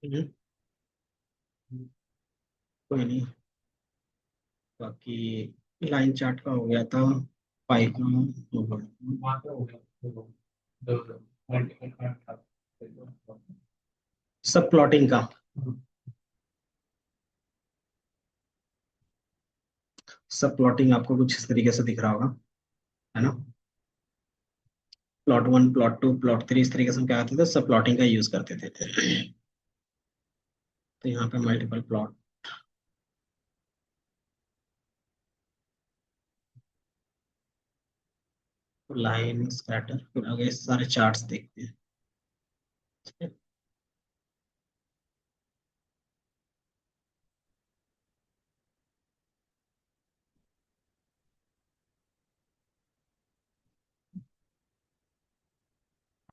हम्म, कोई नहीं। बाकी लाइन चार्ट का हो गया था, पाई का हो गया। सब प्लॉटिंग का। सब प्लॉटिंग आपको कुछ इस तरीके से दिख रहा होगा, है ना। प्लॉट 1, प्लॉट 2, प्लॉट 3, इस तरीके से हम क्या करते थे, सब प्लॉटिंग का यूज करते थे। तो यहाँ पे मल्टीपल प्लॉट, लाइन स्कैटर, फिर आगे सारे चार्ट्स देखते हैं। ठीक है?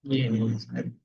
ये नहीं है शायद।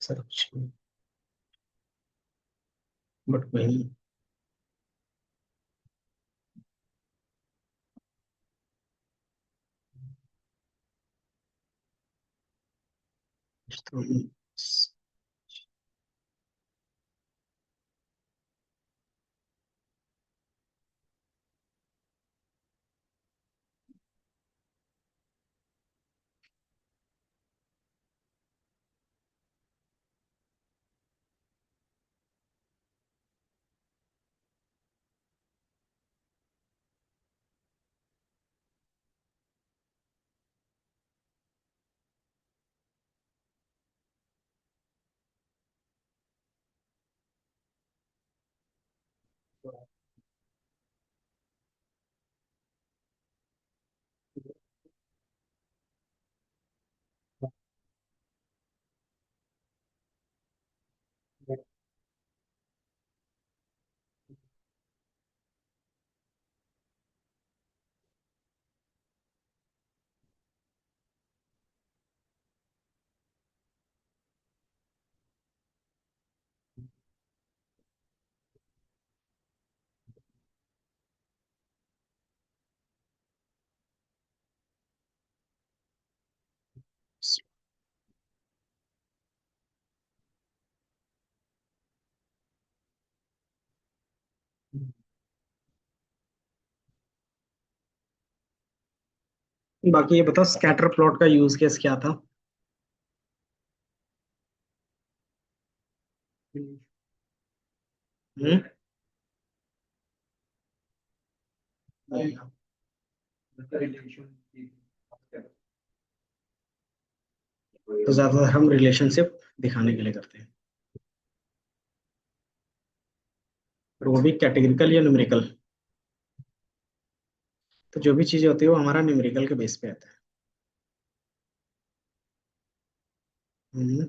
सर कुछ बट कोई नहीं। तो बाकी ये बताओ, स्कैटर प्लॉट का यूज केस क्या था। हम्म। तो ज्यादातर हम रिलेशनशिप दिखाने के लिए करते हैं, और वो भी कैटेगरिकल या न्यूमेरिकल। तो जो भी चीजें होती है वो हमारा न्यूमेरिकल के बेस पे आता है। हम्म,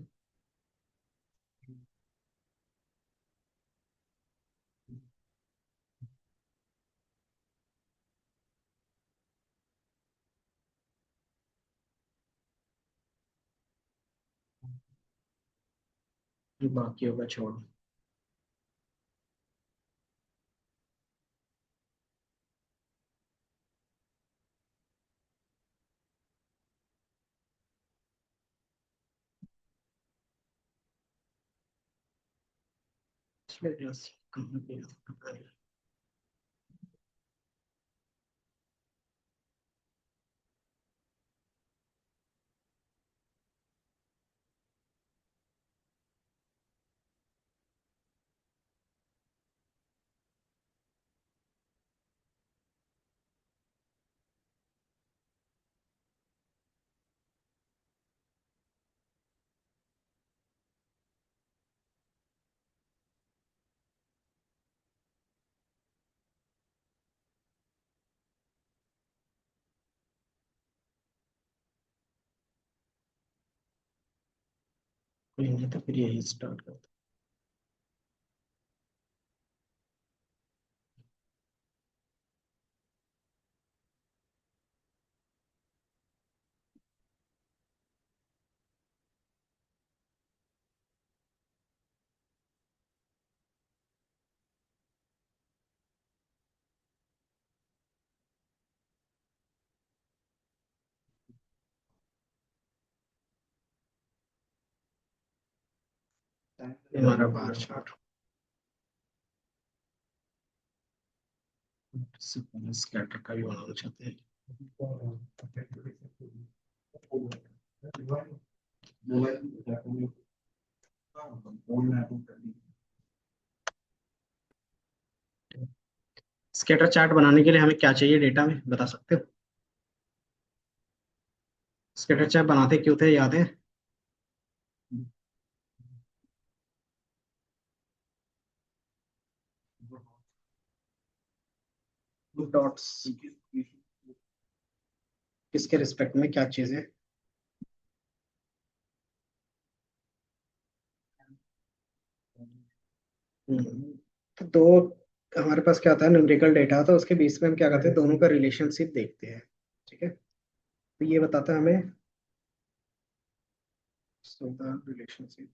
बाकी होगा छोड़। कहाँ पे है? कोई नहीं तो फिर यही स्टार्ट करते हैं। ये हमारा बार चार्ट स्कैटर का भी बनाना चाहते हैं। स्कैटर चार्ट बनाने के लिए हमें क्या चाहिए डेटा में बता सकते हो? स्कैटर चार्ट बनाते क्यों थे, याद है? डॉट्स किसके रिस्पेक्ट में क्या चीजें? तो दो हमारे पास क्या होता है, न्यूमेरिकल डेटा, तो उसके बेस में हम क्या करते हैं, दोनों का रिलेशनशिप देखते हैं। ठीक है, तो ये बताता है हमें रिलेशनशिप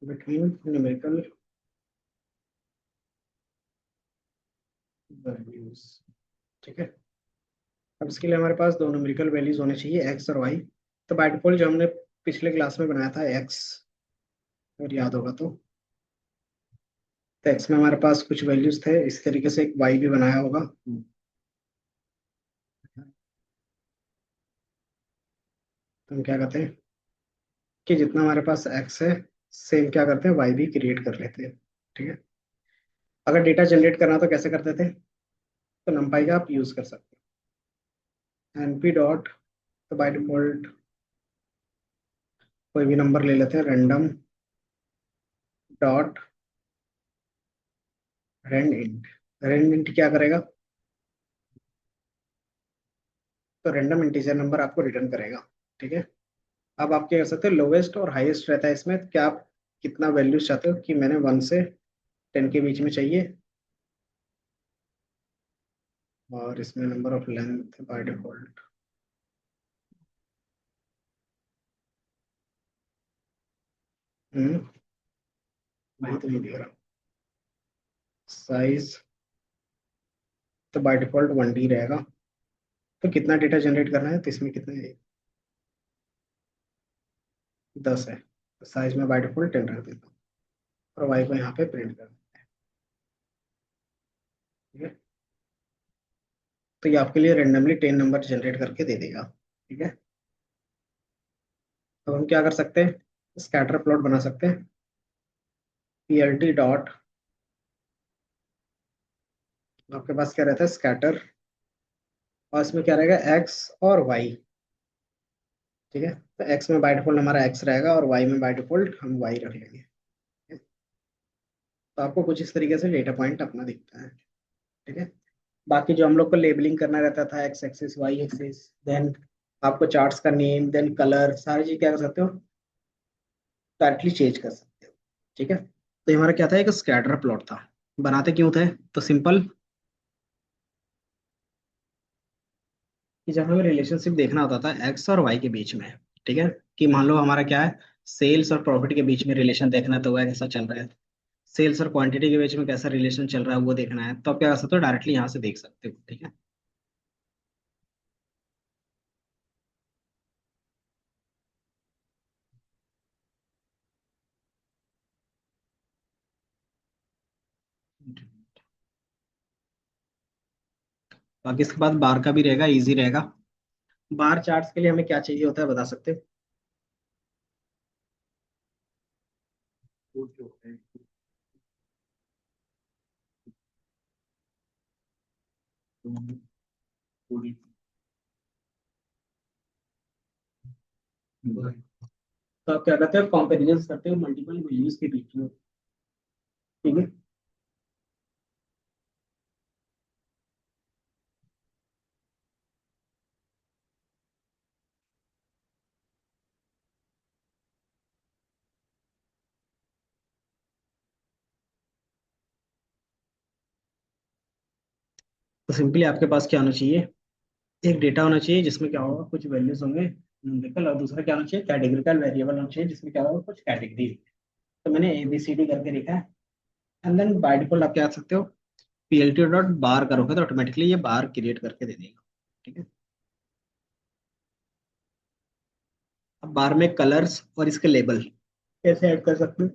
बिटवीन न्यूमेरिकल वैल्यूज। ठीक है, अब इसके लिए हमारे पास दो न्यूमेरिकल वैल्यूज होने चाहिए, एक्स और वाई। तो बाय डिफॉल्ट जो हमने पिछले क्लास में बनाया था एक्स, अगर याद होगा तो एक्स में हमारे पास कुछ वैल्यूज थे, इस तरीके से एक वाई भी बनाया होगा। तो हम क्या करते हैं कि जितना हमारे पास एक्स है, सेम क्या करते हैं, वाई भी क्रिएट कर लेते हैं। ठीक है, अगर डेटा जनरेट करना तो कैसे करते थे, तो numpy का आप यूज कर सकते हैं, np डॉट, तो बाय डिफॉल्ट कोई भी नंबर ले लेते हैं, random dot rand int. Rand int क्या करेगा, तो रैंडम इंटीजर नंबर आपको रिटर्न करेगा। ठीक है, अब आप क्या कर सकते हो, लोवेस्ट और हाईएस्ट रहता है इसमें, क्या आप कितना वैल्यूज चाहते हो, कि मैंने 1 से 10 के बीच में चाहिए, और इसमें number of length by default. वही तो नहीं दिख रहा, साइज तो बाय डिफॉल्ट 1D रहेगा। तो कितना डेटा जनरेट करना है, तो इसमें कितने, 10 है, तो साइज में बाय डिफॉल्ट 10 रख देता हूँ, और वाई को यहाँ पे प्रिंट कर देते हैं। ठीक है, तो ये आपके लिए रेंडमली 10 नंबर जनरेट करके दे देगा। ठीक है, अब हम क्या कर सकते हैं, स्कैटर प्लॉट बना सकते हैं, plt डॉट, आपके पास क्या रहता है, स्कैटर, और इसमें क्या रहेगा, एक्स और वाई। ठीक है, तो एक्स में बाय डिफॉल्ट हमारा एक्स रहेगा, और वाई में बाय डिफॉल्ट हम वाई रख लेंगे। ठीक है? तो आपको कुछ इस तरीके से डेटा पॉइंट अपना दिखता है। ठीक है, बाकी जो हम लोग को लेबलिंग करना रहता था, X axis Y axis, then आपको चार्ट्स का नेम, देन कलर, सारी चीज क्या कर सकते हो, डायरेक्टली चेंज कर सकते हो। ठीक है, तो ये हमारा क्या था, एक स्कैटर प्लॉट था। बनाते क्यों थे, तो सिंपल, कि जब हमें रिलेशनशिप देखना होता था एक्स और वाई के बीच में। ठीक है, कि मान लो हमारा क्या है, सेल्स और प्रॉफिट के बीच में रिलेशन देखना है, तो वह कैसा चल रहा है, सेल्स और क्वांटिटी के बीच में कैसा रिलेशन चल रहा है वो देखना है, तो आप क्या कर सकते हो, डायरेक्टली यहाँ से देख सकते हो। ठीक है, बाकी इसके बाद बार का भी रहेगा, इजी रहेगा। बार चार्ट्स के लिए हमें क्या चाहिए होता है, बता सकते हो? तो आप क्या करते हो, कंपेरिजन करते हो मल्टीपल वैल्यूज के बीच में। ठीक है। तो सिंपली आपके पास क्या होना चाहिए, एक डेटा होना चाहिए जिसमें क्या होगा, कुछ वैल्यूज होंगे न्यूमेरिकल, और दूसरा क्या होना चाहिए, कैटेगरिकल वेरिएबल होना चाहिए जिसमें क्या होगा, कुछ कैटेगरी। तो मैंने ABCD करके लिखा है। एंड देन बाय डिफॉल्ट आप क्या कर सकते हो, PLT डॉट बार करोगे तो ऑटोमेटिकली ये बार क्रिएट करके दे देगा। ठीक है। अब बार में कलर्स और इसके लेबल कैसे ऐड कर सकते हो,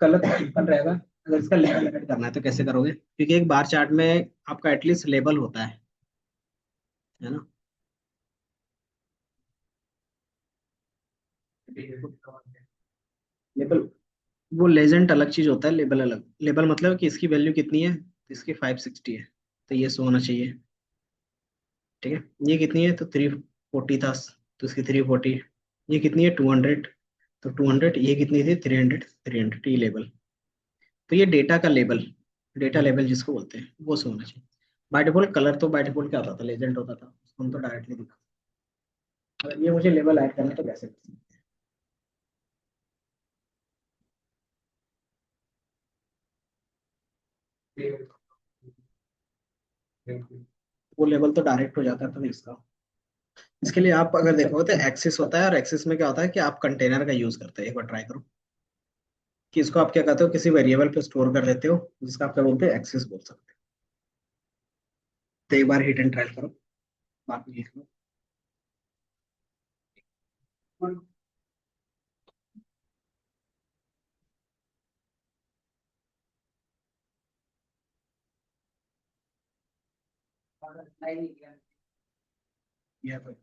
कलर तो सिंपल रहेगा। अगर इसका लेबल ऐड करना है तो कैसे करोगे, क्योंकि एक बार चार्ट में आपका एटलीस्ट लेबल होता है ना। लेबल, वो लेजेंड अलग चीज होता है, लेबल अलग। लेबल मतलब कि इसकी वैल्यू कितनी है, तो इसकी 560 है, तो ये सो होना चाहिए। ठीक है। ये कितनी है, तो 340 था, तो इसकी 340। ये कितनी है, 200, तो 200। ये कितनी थी, 300, 300, ये लेबल। तो ये डेटा का लेबल, डेटा लेबल जिसको बोलते हैं, वो सो होना चाहिए। बाय डिफॉल्ट कलर तो बाय डिफॉल्ट क्या होता था, लेजेंड होता था, उसको हम तो डायरेक्टली दिखा। अगर ये मुझे लेबल ऐड करना है तो कैसे कर सकते हैं? वो लेवल तो डायरेक्ट हो जाता था इसका। इसके लिए आप अगर देखोगे तो एक्सिस होता है, और एक्सिस में क्या होता है कि आप कंटेनर का यूज करते हो। एक बार ट्राई करो कि इसको आप क्या कहते हो, किसी वेरिएबल पे स्टोर कर लेते हो, जिसका आप क्या बोलते हो, एक्सिस बोल सकते हो। तो एक बार हिट एंड ट्रायल करो, बाकी लिख लो। ये तो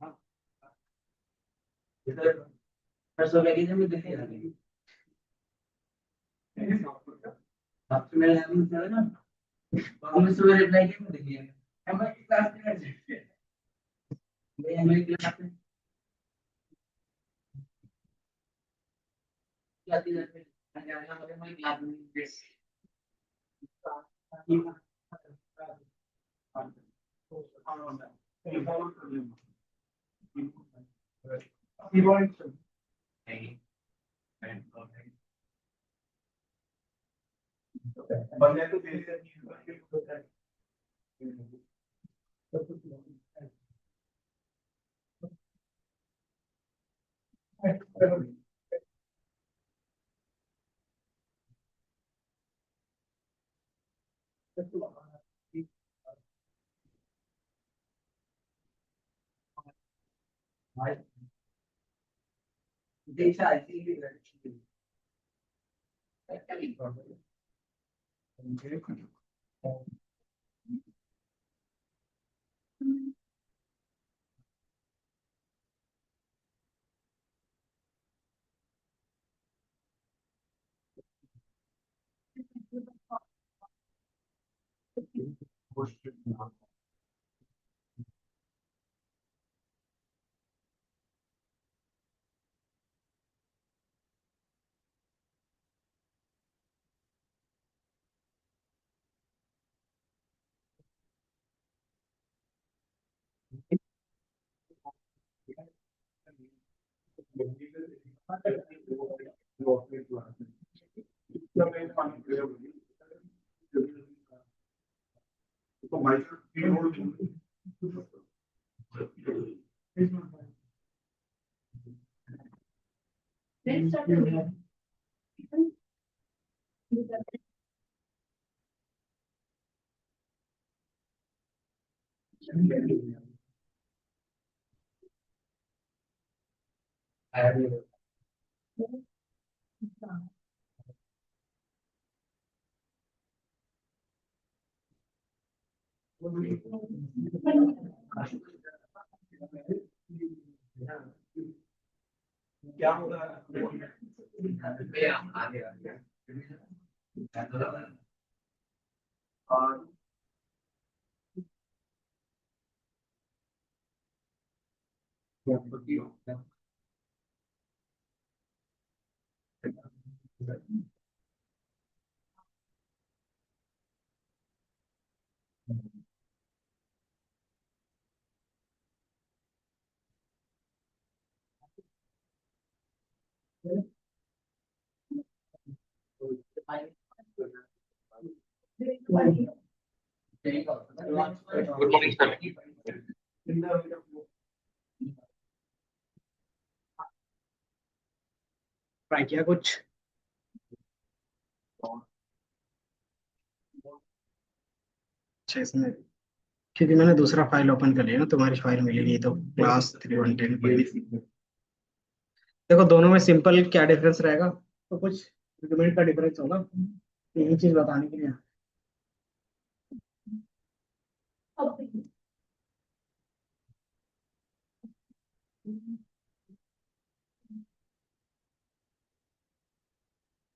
हाँ। Good morning sir. ट्राई किया कुछ? अच्छा, इसमें क्योंकि मैंने दूसरा फाइल ओपन कर लिया ना, तुम्हारी फाइल मिलेगी तो क्लास 310 देखो दोनों में सिंपल क्या डिफरेंस रहेगा, तो कुछ आर्गुमेंट का डिफरेंस होगा, यही चीज बताने के लिए।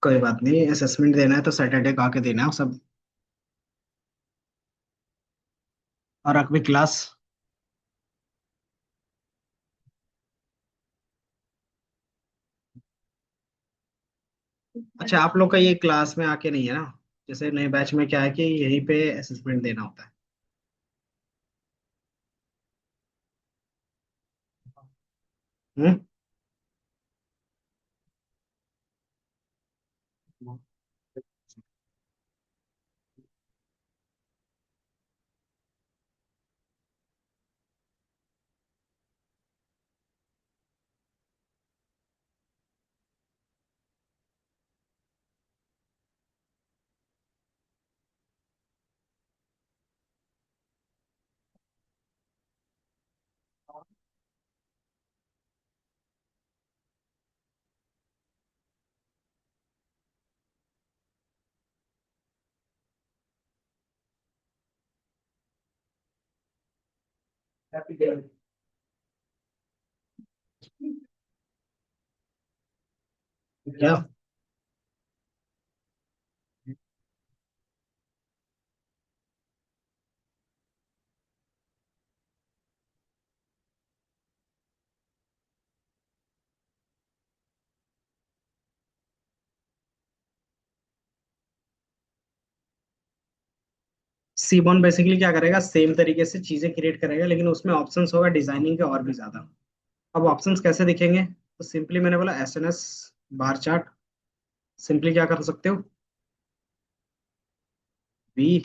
कोई बात नहीं, असेसमेंट देना है तो सैटरडे का आके देना है सब। और अगली क्लास। अच्छा, आप लोग का ये क्लास में आके नहीं है ना? जैसे नए बैच में क्या है कि यहीं पे असेसमेंट देना होता है। हम्म। क्या? सीबॉन बेसिकली क्या करेगा, सेम तरीके से चीजें क्रिएट करेगा, लेकिन उसमें ऑप्शंस होगा डिजाइनिंग के और भी ज्यादा। अब ऑप्शंस कैसे दिखेंगे, तो सिंपली मैंने बोला S N S bar chart. Simply क्या कर सकते हो, बी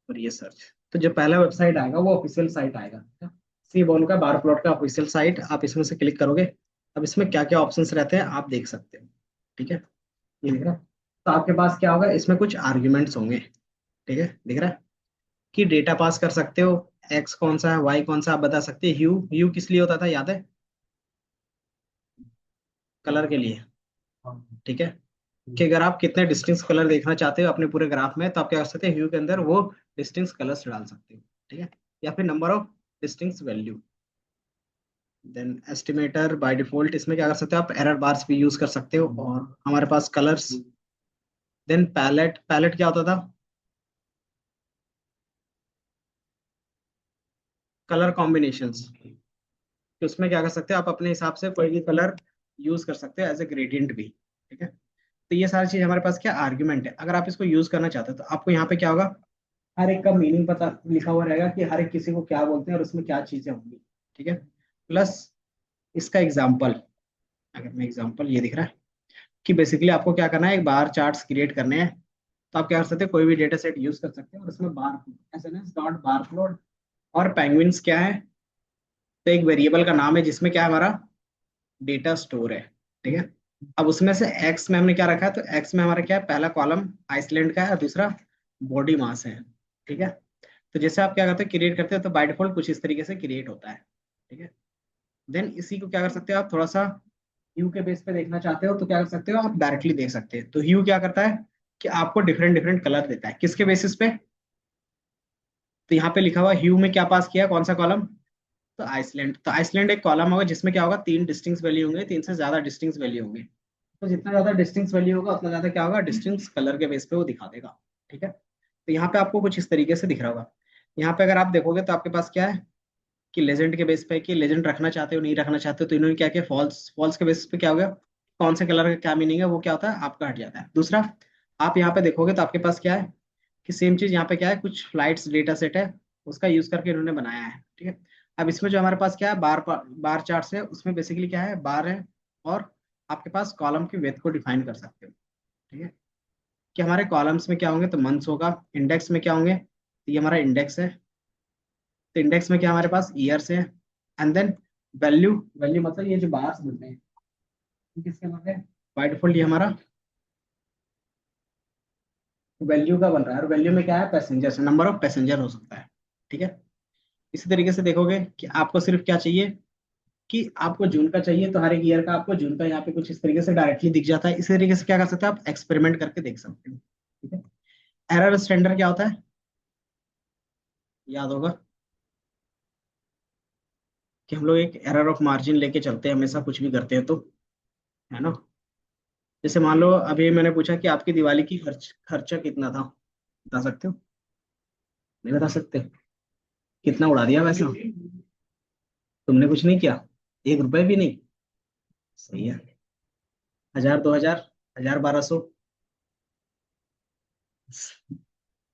और ये सर्च। तो जो पहला वेबसाइट आएगा वो ऑफिशियल साइट आएगा, सी बॉन का बार प्लॉट का ऑफिशियल साइट। आप इसमें से क्लिक करोगे, अब इसमें क्या क्या ऑप्शंस रहते हैं आप देख सकते हो। ठीक है, ये दिख रहा है। तो आपके पास क्या होगा, इसमें कुछ आर्ग्यूमेंट्स होंगे। ठीक है, दिख रहा है कि डेटा पास कर सकते हो। एक्स कौन सा है, वाई कौन सा, आप बता सकते हैं। ह्यू, ह्यू किस लिए होता था याद है? कलर के लिए। ठीक है, कि अगर आप कितने डिस्टिंक्ट कलर देखना चाहते हो अपने पूरे ग्राफ में, तो आप क्या कर सकते हैं, ह्यू के अंदर वो डिस्टिंक्ट कलर्स डाल सकते हो। ठीक है, या फिर number of distinct value. Then estimator by default, इसमें क्या कर सकते हो आप, एरर बार्स भी यूज कर सकते हो। और हमारे पास कलर्स। देन पैलेट, पैलेट क्या होता था? Colour combinations. तो उसमें क्या कर सकते हो आप, अपने हिसाब से कोई भी कलर यूज कर सकते हो एज ए ग्रेडियंट भी। ठीक है, तो ये सारी चीज हमारे पास क्या आर्ग्यूमेंट है। अगर आप इसको यूज करना चाहते हो तो आपको यहाँ पे क्या होगा, हर एक का मीनिंग पता लिखा हुआ रहेगा कि हर एक किसी को क्या बोलते हैं और उसमें क्या चीजें होंगी। ठीक है, प्लस इसका एग्जाम्पल। अगर मैं एग्जाम्पल, ये दिख रहा है कि बेसिकली आपको क्या करना है, एक बार चार्ट्स क्रिएट करने हैं। तो आप क्या कर सकते हैं, कोई भी डेटा सेट यूज कर सकते हैं और उसमें bar S N S dot bar float. और पेंगुइन्स क्या है, तो एक वेरिएबल का नाम है जिसमें क्या है, हमारा डेटा स्टोर है। ठीक है, अब उसमें से एक्स में हमने क्या रखा है, तो एक्स में हमारा क्या है, पहला कॉलम आइसलैंड का है और दूसरा बॉडी मास है। ठीक है, तो जैसे आप क्या करते हो, क्रिएट करते हो तो बाय डिफॉल्ट कुछ इस तरीके से क्रिएट होता है। ठीक है, देन इसी को क्या कर सकते हो आप, थोड़ा सा ह्यू के बेस पे देखना चाहते हो तो क्या कर सकते हो आप, डायरेक्टली देख सकते हैं। तो ह्यू क्या करता है कि आपको डिफरेंट डिफरेंट कलर देता है, किसके बेसिस पे? तो यहाँ पे लिखा हुआ ह्यू में क्या पास किया, कौन सा कॉलम? तो आइसलैंड। तो आइसलैंड एक कॉलम होगा जिसमें क्या होगा, तीन डिस्टिंक्ट वैल्यू होंगे, तीन से ज्यादा डिस्टिंक्ट वैल्यू होंगे। तो जितना ज्यादा डिस्टिंक्ट वैल्यू होगा उतना ज्यादा क्या होगा, डिस्टिंक्ट कलर के बेस पे वो दिखा देगा। ठीक है, तो यहाँ पे आपको कुछ इस तरीके से दिख रहा होगा। यहाँ पे अगर आप देखोगे तो आपके पास क्या है कि लेजेंड के बेस पे कि लेजेंड रखना चाहते हो नहीं रखना चाहते हो, तो इन्होंने क्या किया, फॉल्स, फॉल्स के बेस पे क्या हो गया, कौन से कलर का क्या मीनिंग है वो क्या होता है आपका हट जाता है। दूसरा, आप यहाँ पे देखोगे तो आपके पास क्या है कि सेम चीज यहाँ पे क्या है, कुछ फ्लाइट्स डेटा सेट है, उसका यूज करके इन्होंने बनाया है, ठीक है। अब इसमें जो हमारे पास क्या है, बार बार चार्ट है, उसमें बेसिकली क्या है, बार है, और आपके पास कॉलम की विड्थ को डिफाइन कर सकते हो, ठीक है। कि हमारे कॉलम्स में क्या होंगे, तो मंथ्स होगा, इंडेक्स में क्या होंगे, तो ये हमारा इंडेक्स है, तो इंडेक्स में क्या हमारे पास ईयर्स है, एंड देन वैल्यू, वैल्यू मतलब ये जो बार्स बनते हैं ये किसके बनते हैं, बाय डिफॉल्ट ये हमारा वैल्यू का बन रहा है, और वैल्यू में क्या है, पैसेंजर, नंबर ऑफ पैसेंजर हो सकता है, ठीक है। इसी तरीके से देखोगे कि आपको सिर्फ क्या चाहिए, कि आपको जून का चाहिए, तो हर एक ईयर का आपको जून का यहाँ पे कुछ इस तरीके से डायरेक्टली दिख जाता है। इसी तरीके से क्या कर सकते हो, आप एक्सपेरिमेंट करके देख सकते हो, ठीक है। एरर स्टैंडर्ड क्या होता है, याद होगा कि हम लोग एक एरर ऑफ मार्जिन लेके चलते हैं हमेशा, कुछ भी करते हैं तो, है ना। जैसे मान लो अभी मैंने पूछा कि आपकी दिवाली की खर्चा कितना था, बता सकते हो, नहीं बता सकते, कितना उड़ा दिया वैसे, तुमने कुछ नहीं किया, 1 रुपए भी नहीं, सही है, 1000, 2000, 1000, 1200,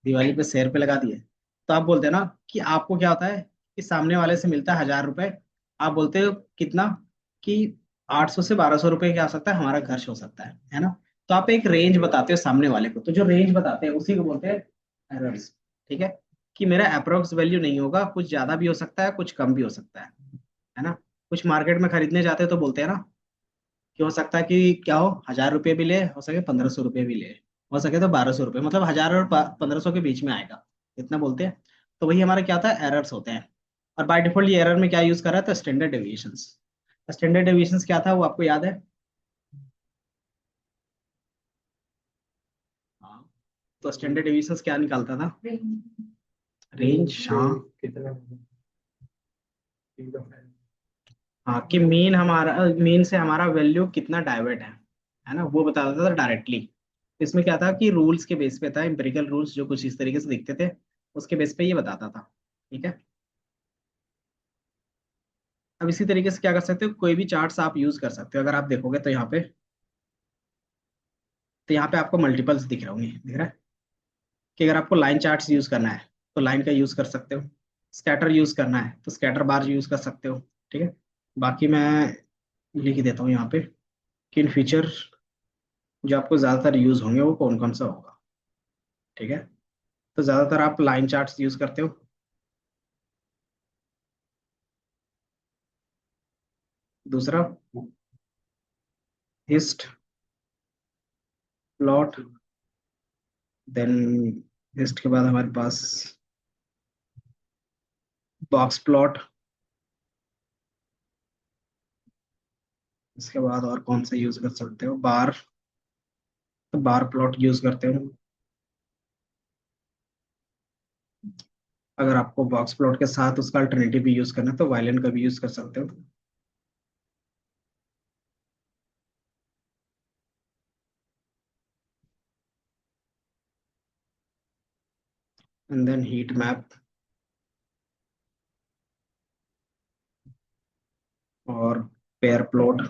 दिवाली पे शेयर पे लगा दिए। तो आप बोलते हैं ना कि आपको क्या होता है कि सामने वाले से मिलता है 1000 रुपए, आप बोलते हो कितना, कि 800 से 1200 रुपए क्या हो सकता है हमारा खर्च हो सकता है ना। तो आप एक रेंज बताते हो सामने वाले को, तो जो रेंज बताते हैं उसी को बोलते हैं एरर्स, ठीक है। कि मेरा अप्रोक्स वैल्यू नहीं होगा, कुछ ज्यादा भी हो सकता है, कुछ कम भी हो सकता है ना। कुछ मार्केट में खरीदने जाते हैं तो बोलते हैं ना कि हो सकता है कि क्या हो, 1000 रुपये भी ले, हो सके 1500 रुपये भी ले, हो सके तो 1200 रुपये, मतलब 1000 और 1500 के बीच में आएगा, इतना बोलते हैं। तो वही हमारा क्या होता है, एरर्स होते हैं। और बाय डिफॉल्ट ये एरर में क्या यूज कर रहा है, तो स्टैंडर्ड डेविएशंस। स्टैंडर्ड डेविएशंस क्या था वो आपको याद है, हाँ, तो स्टैंडर्ड डेविएशंस क्या निकालता था, रेंज, हाँ, हाँ, कि मीन हमारा, मीन से हमारा वैल्यू कितना डाइवर्ट है ना, वो बता देता था डायरेक्टली। इसमें क्या था कि रूल्स के बेस पे था, एम्पिरिकल रूल्स जो कुछ इस तरीके से दिखते थे, उसके बेस पे ये बताता था, ठीक है। अब इसी तरीके से क्या कर सकते हो, कोई भी चार्ट्स आप यूज कर सकते हो, अगर आप देखोगे तो यहाँ पे, तो यहाँ पे आपको मल्टीपल्स दिख रहे होंगे, दिख रहा है, कि अगर आपको लाइन चार्ट्स यूज करना है तो लाइन का यूज कर सकते हो, स्कैटर यूज करना है तो स्कैटर बार यूज कर सकते हो, ठीक है। बाकी मैं लिख देता हूँ यहाँ पे कि इन फीचर जो आपको ज्यादातर यूज होंगे वो कौन कौन सा होगा, ठीक है। तो ज्यादातर आप लाइन चार्ट्स यूज करते हो। दूसरा, हिस्ट प्लॉट, देन हिस्ट के बाद हमारे पास बॉक्स प्लॉट, इसके बाद और कौन सा यूज कर सकते हो, बार, तो बार प्लॉट यूज करते हो। अगर आपको बॉक्स प्लॉट के साथ उसका अल्टरनेटिव भी यूज करना है तो वायलिन का भी यूज कर सकते हो। एंड देन हीट मैप और पेयर प्लॉट।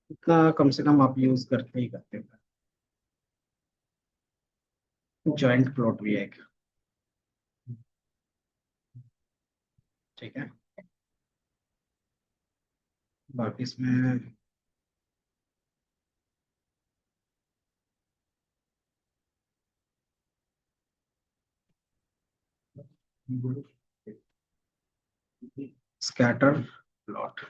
इतना कम से कम आप यूज करते ही करते हो। जॉइंट प्लॉट भी है एक, ठीक है। बाकी इसमें स्कैटर प्लॉट,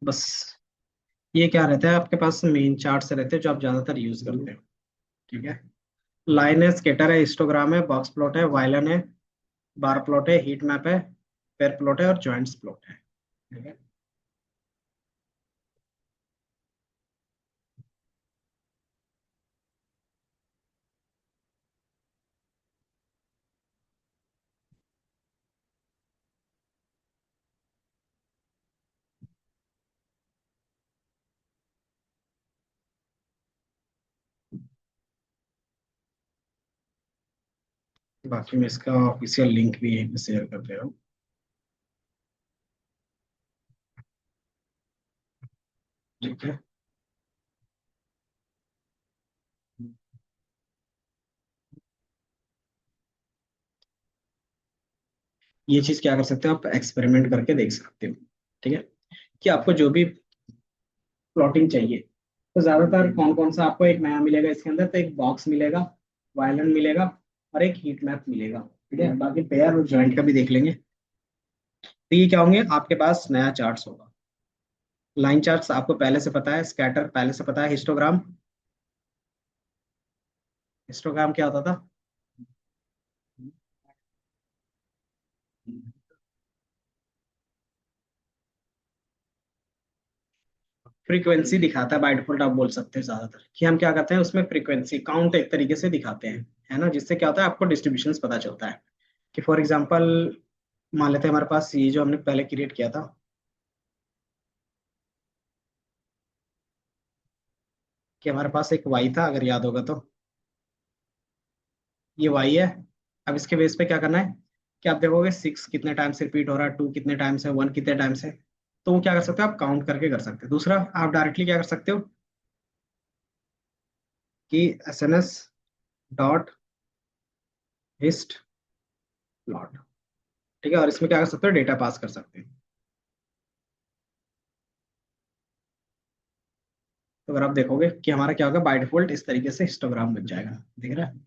बस ये क्या रहता है आपके पास, मेन चार्ट से रहते हैं जो आप ज्यादातर यूज करते हो, ठीक है। लाइन है, स्केटर है, हिस्टोग्राम है, बॉक्स प्लॉट है, वायलन है, बार प्लॉट है, हीट मैप है, पेयर प्लॉट है और जॉइंट्स प्लॉट है, ठीक है। बाकी मैं इसका ऑफिशियल लिंक भी यहीं पे शेयर कर दे रहा हूँ। ठीक है। ये चीज क्या कर सकते हो आप, एक्सपेरिमेंट करके देख सकते हो। ठीक है। कि आपको जो भी प्लॉटिंग चाहिए, तो ज्यादातर कौन कौन सा आपको एक नया मिलेगा इसके अंदर, तो एक बॉक्स मिलेगा, वायलन मिलेगा, और एक हीट मैप मिलेगा। ठीक है, बाकी पेयर और जॉइंट का भी देख लेंगे। तो ये क्या होंगे, आपके पास नया चार्ट्स होगा। लाइन चार्ट्स आपको पहले से पता है, स्कैटर पहले से पता है, हिस्टोग्राम, हिस्टोग्राम क्या होता था? फ्रीक्वेंसी दिखाता है बाय डिफॉल्ट, आप बोल सकते हैं ज्यादातर कि हम क्या करते हैं उसमें फ्रीक्वेंसी काउंट एक तरीके से दिखाते हैं, है ना, जिससे क्या होता है आपको डिस्ट्रीब्यूशन पता चलता है। कि फॉर एग्जांपल मान लेते हैं हमारे पास ये जो हमने पहले क्रिएट किया था, कि हमारे पास एक वाई था, अगर याद होगा तो। ये वाई है। अब इसके बेस पे क्या करना है, कि आप देखोगे 6 कितने टाइम से रिपीट हो रहा है, 2 कितने टाइम से, 1 कितने टाइम से। तो वो क्या कर सकते हो आप, काउंट करके कर सकते हो। दूसरा, आप डायरेक्टली क्या कर सकते हो, कि S N S dot hist plot. ठीक है, और इसमें क्या कर सकते हो, डेटा पास कर सकते हैं। तो अगर आप देखोगे कि हमारा क्या होगा, बाय डिफॉल्ट इस तरीके से हिस्टोग्राम बन जाएगा। दिख रहा है?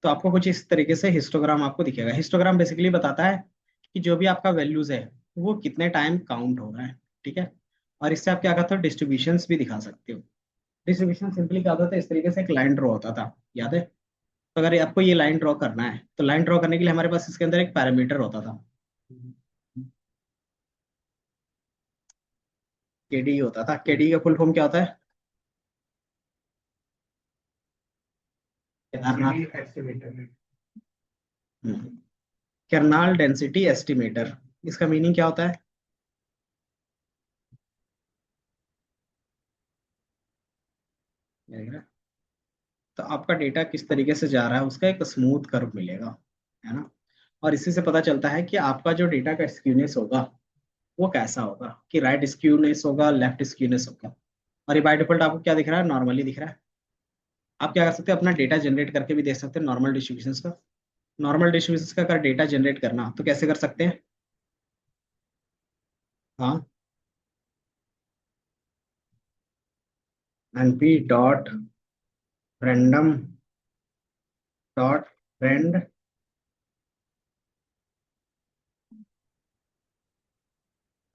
तो आपको कुछ इस तरीके से हिस्टोग्राम आपको दिखेगा। हिस्टोग्राम बेसिकली बताता है कि जो भी आपका वैल्यूज है वो कितने टाइम काउंट हो रहा है। ठीक है। और इससे आप क्या करते हो, डिस्ट्रीब्यूशंस भी दिखा सकते हो। डिस्ट्रीब्यूशन सिंपली क्या होता था, इस तरीके से एक लाइन ड्रॉ होता था, याद है? तो अगर आपको ये लाइन ड्रॉ करना है, तो लाइन ड्रॉ करने के लिए हमारे पास इसके अंदर एक पैरामीटर होता था, केडी होता था। केडी का फुल फॉर्म क्या होता है? केदारनाथ एस्टिमेटर। Kernel density estimator. इसका मीनिंग क्या होता है? तो आपका डेटा किस तरीके से जा रहा है उसका एक स्मूथ कर्व मिलेगा, है ना। और इसी से पता चलता है कि आपका जो डेटा का स्क्यूनेस होगा वो कैसा होगा, कि राइट स्क्यूनेस होगा, लेफ्ट स्क्यूनेस होगा। और ये बाय डिफॉल्ट आपको क्या दिख रहा है, नॉर्मली दिख रहा है। आप क्या कर सकते हैं, अपना डेटा जनरेट करके भी देख सकते हैं नॉर्मल डिस्ट्रीब्यूशन का। नॉर्मल डिस्ट्रीब्यूशन का अगर डेटा जनरेट करना तो कैसे कर सकते हैं? हाँ, np dot random dot rand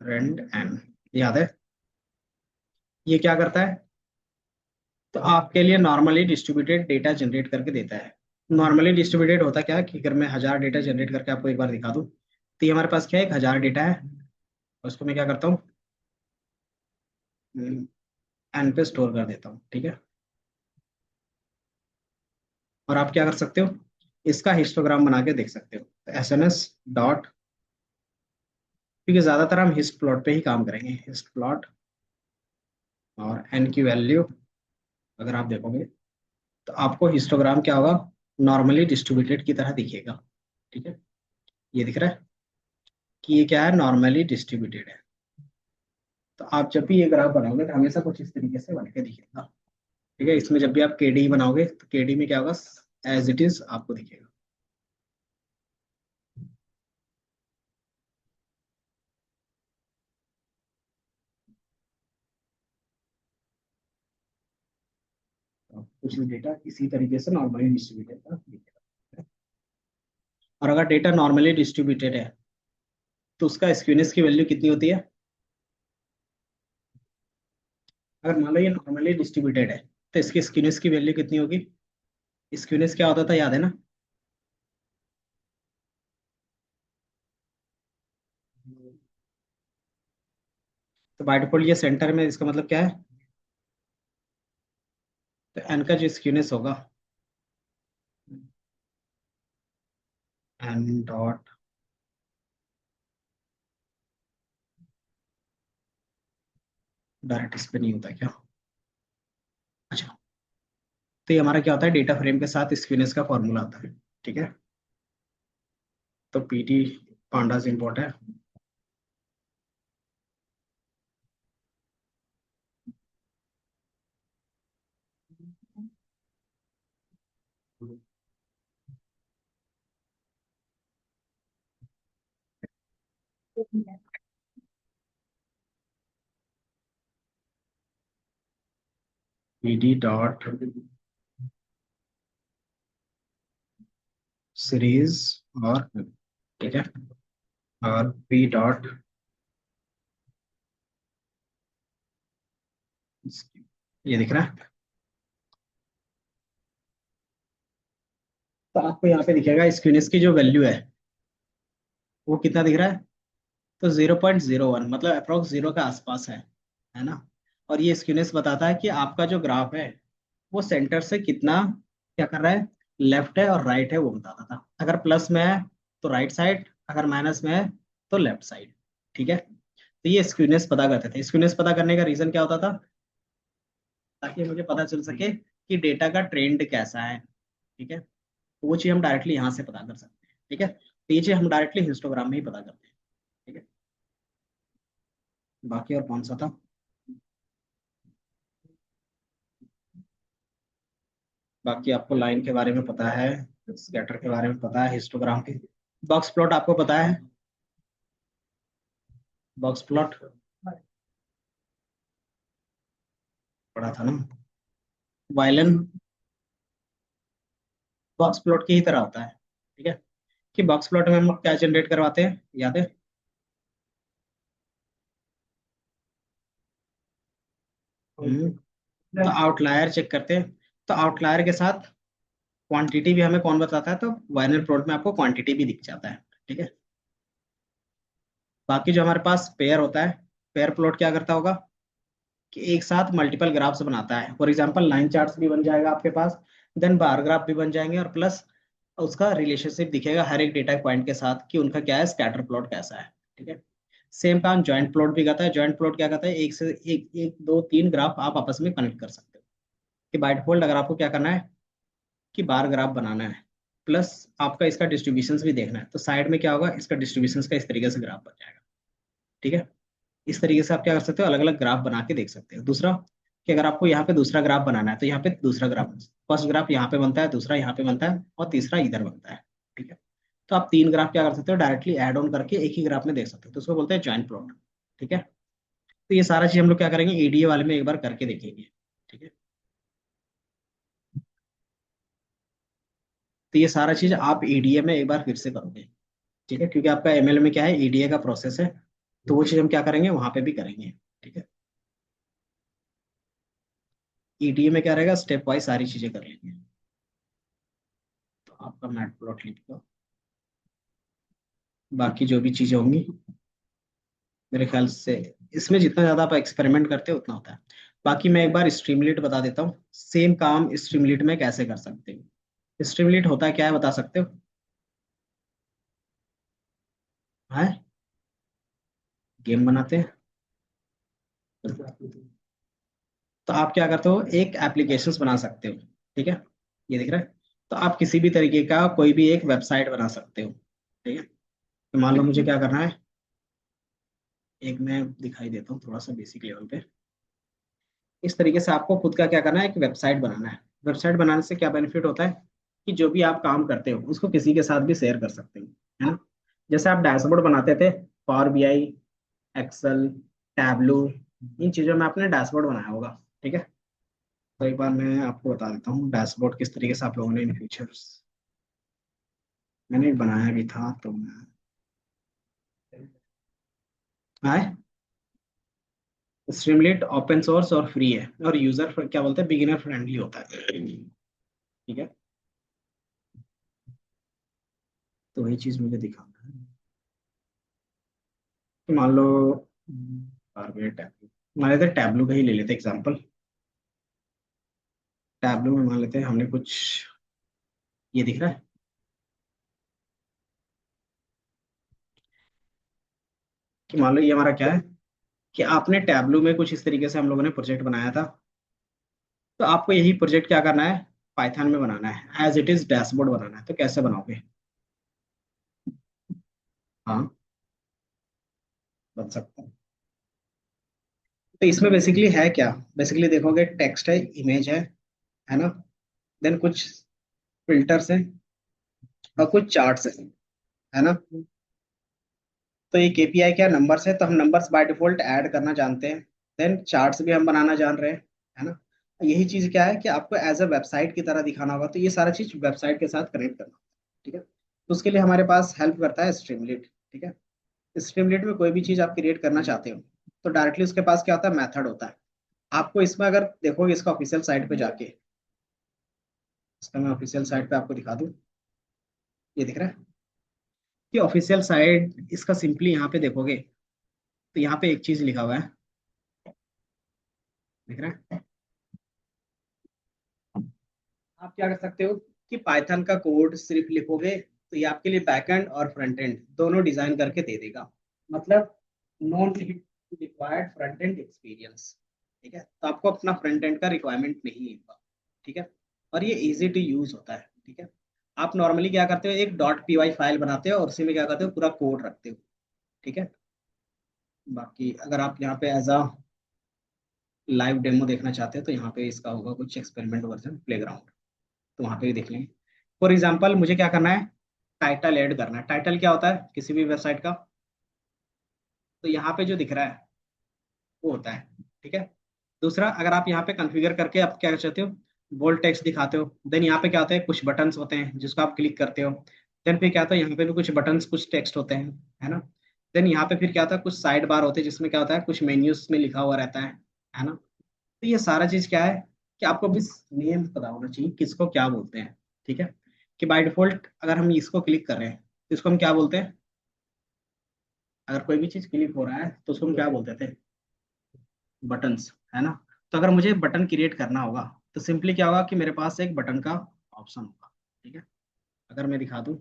rand n, याद है? ये क्या करता है, तो आपके लिए नॉर्मली डिस्ट्रीब्यूटेड डेटा जनरेट करके देता है। नॉर्मली डिस्ट्रीब्यूटेड होता क्या है, कि अगर मैं 1000 डेटा जनरेट करके आपको एक बार दिखा दूं, तो ये हमारे पास क्या है, 1000 डेटा है। उसको मैं क्या करता हूँ, एन पे स्टोर कर देता हूँ। ठीक है। और आप क्या कर सकते हो, इसका हिस्टोग्राम बना के देख सकते हो, एस एन एस डॉट, क्योंकि ज्यादातर हम हिस्ट प्लॉट पे ही काम करेंगे, हिस्ट प्लॉट। और एन की वैल्यू अगर आप देखोगे, तो आपको हिस्टोग्राम क्या होगा, नॉर्मली डिस्ट्रीब्यूटेड की तरह दिखेगा। ठीक है। ये दिख रहा है कि ये क्या है, नॉर्मली डिस्ट्रीब्यूटेड है। तो आप जब भी ये ग्राफ बनाओगे तो हमेशा कुछ इस तरीके से बन के दिखेगा। ठीक है। इसमें जब भी आप केडी बनाओगे तो केडी में क्या होगा, एज इट इज आपको दिखेगा। तो कुछ भी डेटा इसी तरीके से नॉर्मली डिस्ट्रीब्यूटेड का दिखेगा। और अगर डेटा नॉर्मली डिस्ट्रीब्यूटेड है तो उसका स्क्यूनेस की वैल्यू कितनी होती है? अगर मान लो ये नॉर्मली डिस्ट्रीब्यूटेड है, तो इसकी स्क्यूनेस की वैल्यू कितनी होगी? स्क्यूनेस क्या होता था, याद है ना? तो बाय डिफॉल्ट ये सेंटर में, इसका मतलब क्या है, तो एन का जो स्क्यूनेस होगा, एन डॉट, डायरेक्ट इस पे नहीं होता क्या? अच्छा, तो ये हमारा क्या होता है, डेटा फ्रेम के साथ स्क्यूनेस का फॉर्मूला आता है। ठीक है, तो पीटी पांडास इंपोर्ट है। पीडी डॉट सीरीज और, ठीक है, और पी डॉट, ये दिख रहा है। तो आपको यहाँ पे दिखेगा स्क्यूनेस की जो वैल्यू है वो कितना दिख रहा है, तो 0.01, मतलब अप्रोक्स जीरो के आसपास है ना। और ये स्क्यूनेस बताता है कि आपका जो ग्राफ है वो सेंटर से कितना क्या कर रहा है, लेफ्ट है और राइट है, वो बताता था। अगर प्लस में है तो राइट साइड, अगर माइनस में है तो लेफ्ट साइड। ठीक है, तो ये स्क्यूनेस पता करते थे। स्क्यूनेस पता करने का रीजन क्या होता था, ताकि मुझे पता चल सके कि डेटा का ट्रेंड कैसा है। ठीक है, तो वो चीज़ हम डायरेक्टली यहाँ से पता कर सकते हैं। ठीक है, तो ये चीज़ हम डायरेक्टली हिस्टोग्राम में ही पता करते हैं। ठीक है, बाकी और कौन सा था। बाकी आपको लाइन के बारे में पता है, स्कैटर के बारे में पता है, हिस्टोग्राम के, बॉक्स प्लॉट आपको पता है। बॉक्स प्लॉट पढ़ा था ना। वायलन बॉक्स प्लॉट की ही तरह होता है। ठीक है, कि बॉक्स प्लॉट में हम लोग क्या जनरेट करवाते हैं, याद है। तो आउटलायर चेक करते हैं। तो आउटलायर के साथ क्वांटिटी भी हमें कौन बताता है, तो वायनर प्लॉट में आपको क्वांटिटी भी दिख जाता है। ठीक है, बाकी जो हमारे पास पेयर होता है, पेयर प्लॉट क्या करता होगा कि एक साथ मल्टीपल ग्राफ्स बनाता है। फॉर एग्जांपल लाइन चार्ट्स भी बन जाएगा आपके पास, देन बार ग्राफ भी बन जाएंगे, और प्लस उसका रिलेशनशिप दिखेगा हर एक डेटा पॉइंट के साथ कि उनका क्या है, स्कैटर प्लॉट कैसा है। ठीक है, सेम काम जॉइंट प्लॉट भी करता है। जॉइंट प्लॉट क्या करता है, एक से एक, एक दो तीन ग्राफ आप आपस में कनेक्ट कर सकते हो। कि बाय डिफॉल्ट अगर आपको क्या करना है कि बार ग्राफ बनाना है, प्लस आपका इसका डिस्ट्रीब्यूशन भी देखना है, तो साइड में क्या होगा, इसका डिस्ट्रीब्यूशन का इस तरीके से ग्राफ बन जाएगा। ठीक है, इस तरीके से आप क्या कर सकते हो, अलग अलग ग्राफ बना के देख सकते हो। दूसरा कि अगर आपको यहाँ पे दूसरा ग्राफ बनाना है तो यहाँ पे दूसरा ग्राफ, फर्स्ट ग्राफ यहाँ पे बनता है, दूसरा यहाँ पे बनता है, और तीसरा इधर बनता है। ठीक है, तो आप तीन ग्राफ क्या कर सकते हो, डायरेक्टली ऐड ऑन करके एक ही ग्राफ में देख सकते हो, तो उसको बोलते हैं जॉइंट प्लॉट। ठीक है, तो ये सारा चीज हम लोग क्या करेंगे, एडीए वाले में एक बार करके देखेंगे। ठीक है, तो ये सारा चीज आप एडीए में एक बार फिर से करोगे। ठीक है, क्योंकि आपका एमएल में क्या है, एडीए का प्रोसेस है, तो वो चीज हम क्या करेंगे वहां पे भी करेंगे। ठीक है, ईडीए में क्या रहेगा, स्टेप वाइज सारी चीजें कर लेंगे। तो आपका मैट प्लॉट लिख दो, बाकी जो भी चीजें होंगी मेरे ख्याल से इसमें जितना ज्यादा आप एक्सपेरिमेंट करते हो उतना होता है। बाकी मैं एक बार स्ट्रीमलीट बता देता हूँ, सेम काम स्ट्रीमलीट में कैसे कर सकते हो। स्ट्रीमलीट होता है क्या है, बता सकते हो। है, गेम बनाते हैं, तो आप क्या करते हो, एक एप्लीकेशंस बना सकते हो। ठीक है, ये दिख रहा है। तो आप किसी भी तरीके का कोई भी एक वेबसाइट बना सकते हो। ठीक है, तो मान लो मुझे क्या करना है, एक मैं दिखाई देता हूँ थोड़ा सा बेसिक लेवल पे। इस तरीके से आपको खुद का क्या करना है, एक वेबसाइट बनाना है। वेबसाइट बनाने से क्या बेनिफिट होता है कि जो भी आप काम करते हो उसको किसी के साथ भी शेयर कर सकते हो, है ना। जैसे आप डैशबोर्ड बनाते थे, पावर बीआई, एक्सेल, टैबलू, इन चीजों में आपने डैशबोर्ड बनाया होगा। ठीक है, तो एक बार मैं आपको बता देता हूँ डैशबोर्ड किस तरीके से आप लोगों ने इन फ्यूचर्स, मैंने एक बनाया भी था तो मैं आए। स्ट्रीमलीट ओपन सोर्स और फ्री है, और यूजर क्या बोलते हैं, बिगिनर फ्रेंडली होता है। ठीक है, तो वही चीज मुझे दिखाना है। तो मान लो पावर टैबलू, मान लेते हैं टैबलू का ही ले लेते एग्जांपल। टैबलू में मान लेते हैं हमने कुछ, ये दिख रहा है कि मान लो ये हमारा क्या है कि आपने टैबलू में कुछ इस तरीके से हम लोगों ने प्रोजेक्ट बनाया था। तो आपको यही प्रोजेक्ट क्या करना है, पाइथन में बनाना है, एज इट इज डैशबोर्ड बनाना है, तो कैसे बनाओगे? हाँ, बन सकता है। तो इसमें बेसिकली है क्या? बेसिकली देखोगे, टेक्स्ट है, इमेज है ना, देन कुछ फिल्टर्स है और कुछ चार्ट्स है ना। तो ये केपीआई क्या, नंबर्स है, तो हम नंबर्स बाय डिफॉल्ट ऐड करना जानते हैं। देन चार्ट्स भी हम बनाना जान रहे हैं, है ना। यही चीज क्या है कि आपको एज अ वेबसाइट की तरह दिखाना होगा, तो ये सारा चीज वेबसाइट के साथ कनेक्ट करना होगा, ठीक है। तो उसके लिए हमारे पास हेल्प करता है स्ट्रीमलीट, ठीक है। स्ट्रीमलीट में कोई भी चीज आप क्रिएट करना चाहते हो, तो डायरेक्टली उसके पास क्या होता है, मेथड होता है। आपको इसमें अगर देखोगे, इसका ऑफिशियल साइट पे जाके, इसका मैं ऑफिशियल साइट पे आपको दिखा दूं, ये दिख रहा है कि ऑफिशियल साइट इसका, सिंपली यहाँ पे देखोगे तो यहाँ पे एक चीज लिखा हुआ है, दिख रहा है। आप क्या कर सकते हो कि पाइथन का कोड सिर्फ लिखोगे तो ये आपके लिए बैकएंड और फ्रंट एंड दोनों डिजाइन करके दे देगा। मतलब non required front end experience, ठीक है। तो आपको अपना फ्रंट एंड का रिक्वायरमेंट नहीं होगा, ठीक है। और ये इजी टू यूज होता है, ठीक है। आप नॉर्मली क्या करते हो, एक डॉट पी वाई फाइल बनाते हो और उसी में क्या करते हो, पूरा कोड रखते हो, ठीक है। बाकी अगर आप यहाँ पे एज अ लाइव डेमो देखना चाहते हैं, तो यहाँ पे इसका होगा कुछ एक्सपेरिमेंट वर्जन प्लेग्राउंड, तो वहाँ पे भी देख लेंगे। फॉर एग्जाम्पल मुझे क्या करना है, टाइटल ऐड करना है। टाइटल क्या होता है किसी भी वेबसाइट का? तो यहाँ पे जो दिख रहा है वो होता है, ठीक है। दूसरा, अगर आप यहाँ पे कॉन्फ़िगर करके आप क्या कर चाहते हो, बोल्ड टेक्स्ट दिखाते हो, देन यहाँ पे क्या होता है, कुछ बटन्स होते हैं जिसको आप क्लिक करते हो। देन फिर क्या होता है, यहाँ पे भी कुछ बटन्स कुछ टेक्स्ट होते हैं, है ना। देन यहाँ पे फिर क्या होता है, कुछ साइड बार होते हैं जिसमें क्या होता है, कुछ मेन्यूज में लिखा हुआ रहता है ना। तो ये सारा चीज क्या है कि आपको बस नेम पता होना चाहिए किसको क्या बोलते हैं, ठीक है। कि बाय डिफॉल्ट अगर हम इसको क्लिक कर रहे हैं तो इसको हम क्या बोलते हैं, अगर कोई भी चीज क्लिक हो रहा है तो उसको हम क्या बोलते थे, बटन्स, है ना। तो अगर मुझे बटन क्रिएट करना होगा तो सिंपली क्या होगा कि मेरे पास एक बटन का ऑप्शन होगा, ठीक है। अगर मैं दिखा दूं,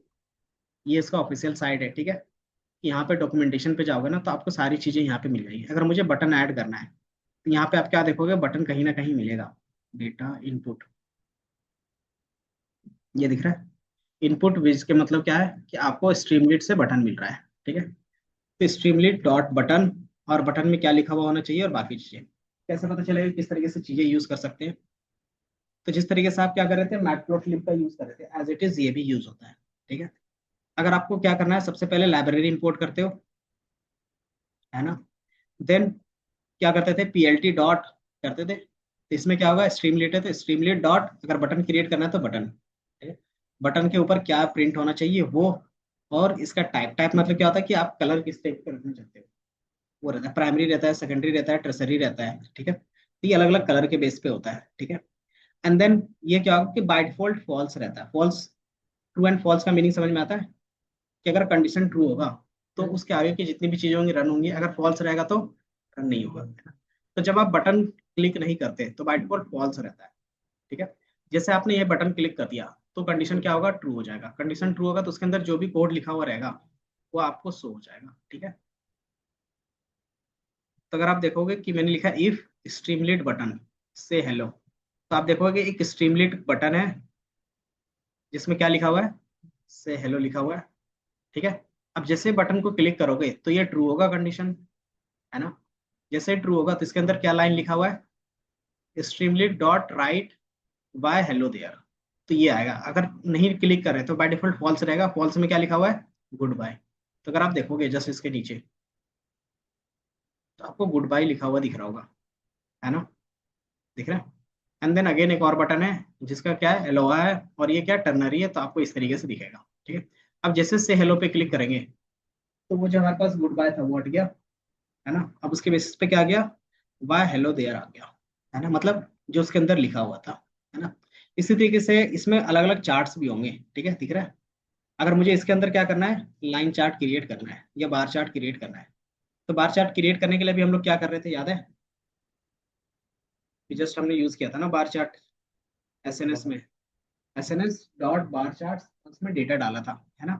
ये इसका ऑफिशियल साइट है, ठीक है। यहाँ पे डॉक्यूमेंटेशन पे जाओगे ना तो आपको सारी चीजें यहाँ पे मिल जाएगी। अगर मुझे बटन ऐड करना है तो यहाँ पे आप क्या देखोगे, बटन कहीं ना कहीं मिलेगा, डेटा इनपुट, ये दिख रहा है। इनपुट विज के मतलब क्या है कि आपको स्ट्रीमलीट से बटन मिल रहा है, ठीक है। तो स्ट्रीमलीट डॉट बटन, और बटन में क्या लिखा हुआ होना चाहिए और बाकी चीजें। कैसे पता चलेगा किस तरीके से चीजें यूज कर सकते हैं? तो जिस तरीके से आप क्या कर रहे थे, मैटप्लोट्लिब का यूज कर रहे थे, एज इट इज ये भी यूज होता है, ठीक है। अगर आपको क्या करना है, सबसे पहले लाइब्रेरी इंपोर्ट करते हो, है ना। देन क्या करते थे, पीएलटी डॉट करते थे। तो इसमें क्या होगा, स्ट्रीमलीट है तो स्ट्रीमलीट डॉट, अगर बटन क्रिएट करना है तो बटन, बटन के ऊपर क्या प्रिंट होना चाहिए वो, और इसका टाइप, टाइप मतलब क्या होता है कि आप कलर किस टाइप का रखना चाहते हो, वो रहता है, प्राइमरी रहता है, सेकेंडरी रहता है, टर्सरी रहता है, ठीक है। तो ये अलग अलग कलर के बेस पे होता है, ठीक है। एंड देन ये क्या होगा कि बाय डिफॉल्ट फॉल्स रहता है। फॉल्स, ट्रू एंड फॉल्स का मीनिंग समझ में आता है कि अगर कंडीशन ट्रू होगा तो उसके आगे की जितनी भी चीजें होंगी रन होंगी, अगर फॉल्स रहेगा तो रन नहीं होगा। तो जब आप बटन क्लिक नहीं करते तो बाय डिफॉल्ट फॉल्स रहता है, ठीक है। जैसे आपने ये बटन क्लिक कर दिया तो कंडीशन क्या होगा, ट्रू हो जाएगा। कंडीशन ट्रू होगा तो उसके अंदर जो भी कोड लिखा हुआ रहेगा वो आपको शो हो जाएगा, ठीक है। तो अगर आप देखोगे कि मैंने लिखा इफ स्ट्रीमलीट बटन से हेलो, तो आप देखोगे एक स्ट्रीमलीट बटन है जिसमें क्या लिखा हुआ है, से हेलो लिखा हुआ है, ठीक है। अब जैसे बटन को क्लिक करोगे तो ये ट्रू होगा कंडीशन, है ना। जैसे ट्रू होगा तो इसके अंदर क्या लाइन लिखा हुआ है, Streamlit dot write by hello there, तो ये आएगा। अगर नहीं क्लिक कर रहे तो बाय डिफॉल्ट फॉल्स रहेगा। फॉल्स में क्या लिखा हुआ है, गुड बाय। तो अगर आप देखोगे जस्ट इसके नीचे, तो आपको गुड बाय लिखा हुआ दिख रहा होगा, है ना, दिख रहा है। एंड देन अगेन एक और बटन है जिसका क्या है, एलोहा है, और ये क्या टर्नरी है, तो आपको इस तरीके से दिखेगा, ठीक है। अब जैसे से हेलो पे क्लिक करेंगे तो वो जो हमारे पास गुड बाय था वो हट गया, है ना। अब उसके बेसिस पे क्या आ गया, बाय हेलो देयर आ गया, है ना। मतलब जो उसके अंदर लिखा हुआ था, है ना। इसी तरीके से इसमें अलग अलग चार्ट्स भी होंगे, ठीक है, दिख रहा है। अगर मुझे इसके अंदर क्या करना है, लाइन चार्ट क्रिएट करना है या बार चार्ट क्रिएट करना है, तो बार चार्ट क्रिएट करने के लिए भी हम लोग क्या कर रहे थे, याद है? जस्ट हमने यूज किया था ना बार चार्ट, एसएनएस में, एसएनएस डॉट बार चार्ट, उसमें डेटा डाला था, है ना।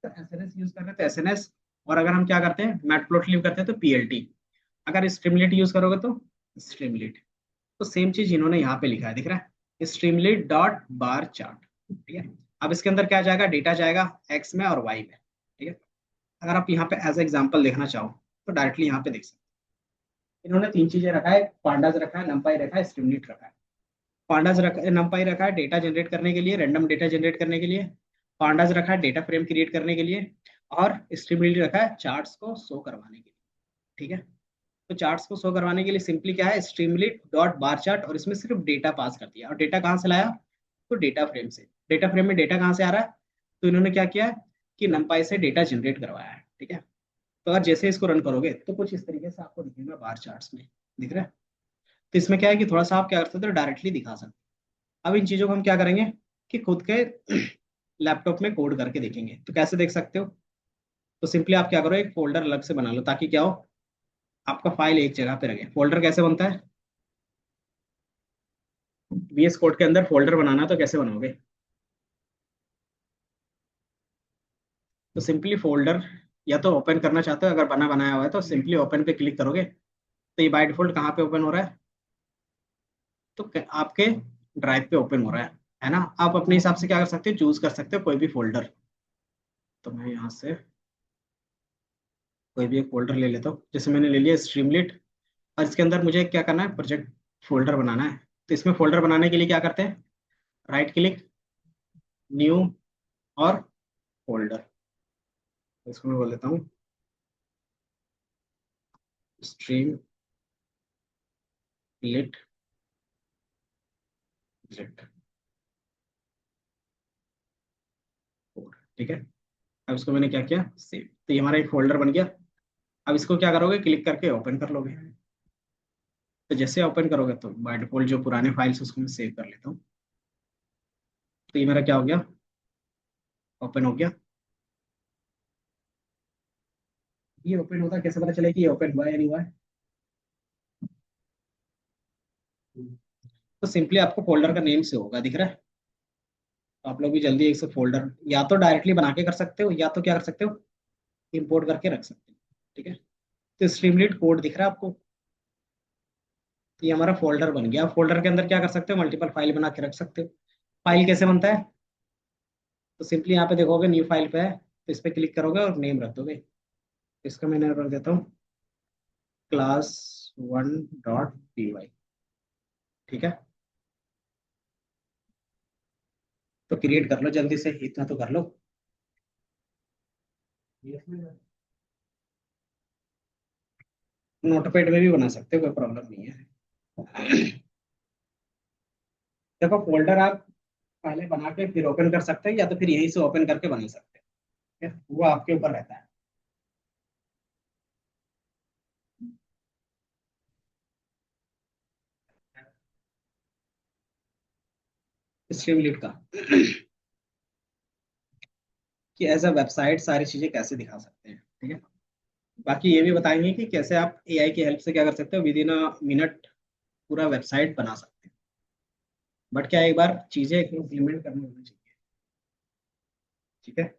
तो एसएनएस यूज कर रहे थे, एसएनएस। और अगर हम क्या करते हैं, मैटप्लोट्लिब करते हैं तो पीएलटी। अगर स्ट्रीमलीट यूज करोगे तो स्ट्रीमलीट। तो सेम चीज इन्होंने यहाँ पे लिखा है, दिख रहा है। Streamlit dot bar chart. ठीक है, अब इसके अंदर क्या जाएगा, डेटा जाएगा एक्स में और वाई में। ठीक है, अगर आप यहाँ पे एज एग्जाम्पल देखना चाहो तो डायरेक्टली यहाँ पे देख सकते हैं। इन्होंने तीन चीजें रखा है, पांडास रखा है, नंपाई रखा है, स्ट्रीमलीट रखा है। पांडास रखा, नंपाई रखा है डेटा जनरेट करने के लिए, रैंडम डेटा जनरेट करने के लिए। पांडास रखा है डेटा फ्रेम क्रिएट करने के लिए। और स्ट्रीमलीट रखा है चार्ट्स को शो करवाने के लिए। ठीक है, तो चार्ट्स को शो करवाने के लिए सिंपली क्या है, स्ट्रीमलीट डॉट बार चार्ट, और इसमें सिर्फ डेटा पास कर दिया। और डेटा कहाँ से लाया, तो डेटा फ्रेम से। डेटा फ्रेम में डेटा कहाँ से आ रहा है, तो इन्होंने क्या किया है कि नंपाई से डेटा जनरेट करवाया है। ठीक है, तो अगर जैसे इसको रन करोगे तो कुछ इस तरीके से आपको दिखेगा बार चार्ट्स में, दिख रहा है। तो इसमें क्या है कि थोड़ा सा आप क्या कर सकते हो, डायरेक्टली दिखा सकते हो। अब इन चीजों को हम क्या करेंगे कि खुद के लैपटॉप में कोड करके देखेंगे। तो कैसे देख सकते हो, तो सिंपली आप क्या करो, एक फोल्डर अलग से बना लो, ताकि क्या हो, आपका फाइल एक जगह पे रहे। फोल्डर कैसे बनता है, VS कोड के अंदर फोल्डर बनाना, तो कैसे बनाओगे, तो सिंपली फोल्डर या तो ओपन करना चाहते हो, अगर बना बनाया हुआ है तो सिंपली ओपन पे क्लिक करोगे। तो ये बाय डिफॉल्ट कहाँ पे ओपन हो रहा है, तो आपके ड्राइव पे ओपन हो रहा है ना। आप अपने हिसाब से क्या कर सकते हो, चूज कर सकते हो कोई भी फोल्डर। तो मैं यहाँ से कोई भी एक फोल्डर ले लेता हूँ, जैसे मैंने ले लिया स्ट्रीमलेट। और इसके अंदर मुझे क्या करना है, प्रोजेक्ट फोल्डर बनाना है। तो इसमें फोल्डर बनाने के लिए क्या करते हैं, राइट क्लिक, न्यू, और फोल्डर। इसको मैं बोल देता हूँ स्ट्रीम लिट प्रोजेक्ट 4। ठीक है, अब इसको मैंने क्या किया, सेव। तो ये हमारा एक फोल्डर बन गया। अब इसको क्या करोगे, क्लिक करके ओपन कर लोगे। तो जैसे ओपन करोगे तो बाय डिफॉल्ट जो पुराने फाइल्स उसको मैं सेव कर लेता हूँ। तो ये मेरा क्या हो गया, ओपन हो गया। ये ओपन होता कैसे पता चले कि ये ओपन हुआ है या नहीं हुआ है, तो सिंपली आपको फोल्डर का नेम से होगा, दिख रहा है। तो आप लोग भी जल्दी एक से फोल्डर या तो डायरेक्टली बना के कर सकते हो, या तो क्या कर सकते हो, इंपोर्ट करके रख सकते हो। ठीक है, तो स्ट्रीमलीट कोड दिख रहा है आपको। तो ये हमारा फोल्डर बन गया। फोल्डर के अंदर क्या कर सकते हो, मल्टीपल फाइल बना के रख सकते हो। फाइल कैसे बनता है, तो सिंपली यहाँ पे देखोगे न्यू फाइल पे है, तो इस पे क्लिक करोगे और नेम रख दोगे। इसका मैं नाम रख देता हूँ class1.py। ठीक है, तो क्रिएट कर लो जल्दी से, इतना तो कर लो। नोटपैड में भी बना सकते हो, कोई प्रॉब्लम नहीं है। देखो फोल्डर आप पहले बना के फिर ओपन कर सकते हैं, या तो फिर यहीं से ओपन करके बना सकते हैं। ठीक है? वो आपके ऊपर रहता है। स्ट्रीमलीट का कि एज अ वेबसाइट सारी चीजें कैसे दिखा सकते हैं। ठीक है, बाकी ये भी बताएंगे कि कैसे आप AI की हेल्प से क्या कर सकते हो, विद इन अ मिनट पूरा वेबसाइट बना सकते हैं। बट क्या है, एक बार चीजें इम्प्लीमेंट करनी होनी चाहिए। ठीक है,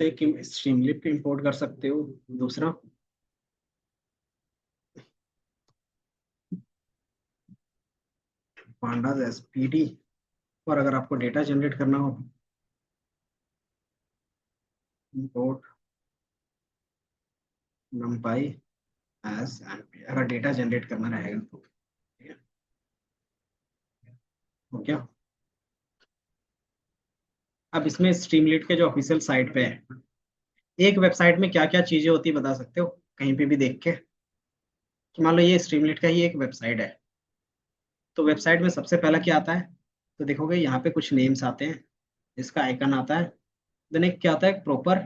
तो एक स्ट्रीमलीट इंपोर्ट कर सकते हो। दूसरा पांडास SPD। और अगर आपको डेटा जनरेट करना हो, इंपोर्ट numpy एज NP, अगर डेटा जनरेट करना रहेगा तो। ठीक है, हो गया। अब इसमें स्ट्रीमलीट के जो ऑफिशियल साइट पे है, एक वेबसाइट में क्या क्या चीजें होती है बता सकते हो, कहीं पे भी देख के। कि मान लो ये स्ट्रीमलीट का ही एक वेबसाइट है, तो वेबसाइट में सबसे पहला क्या आता है, तो देखोगे यहाँ पे कुछ नेम्स आते हैं, इसका आइकन आता है। देन एक क्या आता है, प्रॉपर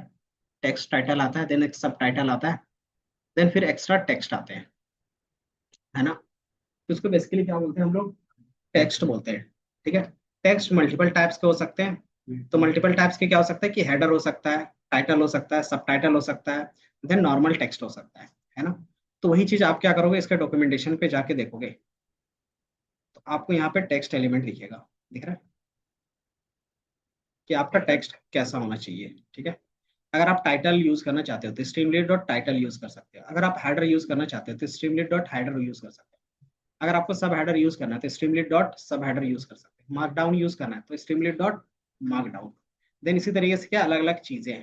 टेक्स्ट टाइटल आता है, देन एक सब टाइटल आता है, देन फिर एक्स्ट्रा टेक्स्ट आते हैं, है ना। तो इसको बेसिकली क्या बोलते हैं हम लोग, टेक्स्ट बोलते हैं। ठीक है, टेक्स्ट मल्टीपल टाइप्स के हो सकते हैं। तो मल्टीपल टाइप्स के क्या हो सकता है कि हेडर हो सकता है, टाइटल हो सकता है, सब टाइटल हो सकता है, देन नॉर्मल टेक्स्ट हो सकता है ना। तो वही चीज आप क्या करोगे, इसके डॉक्यूमेंटेशन पे जाके देखोगे तो आपको यहाँ पे टेक्स्ट एलिमेंट दिखेगा, दिख रहा है कि आपका टेक्स्ट कैसा होना चाहिए। ठीक है, अगर आप टाइटल यूज करना चाहते हो तो स्ट्रीमलीड डॉट टाइटल यूज कर सकते हो, अगर आप हेडर यूज करना चाहते हो तो स्ट्रीमलीड डॉट हेडर यूज कर सकते हो, अगर आपको सब हेडर यूज करना है तो स्ट्रीमलीड डॉट सब हेडर यूज कर सकते हैं, मार्कडाउन यूज करना है तो स्ट्रीमलीड डॉट मार्कडाउन। देन इसी तरीके से क्या अलग अलग चीजें हैं।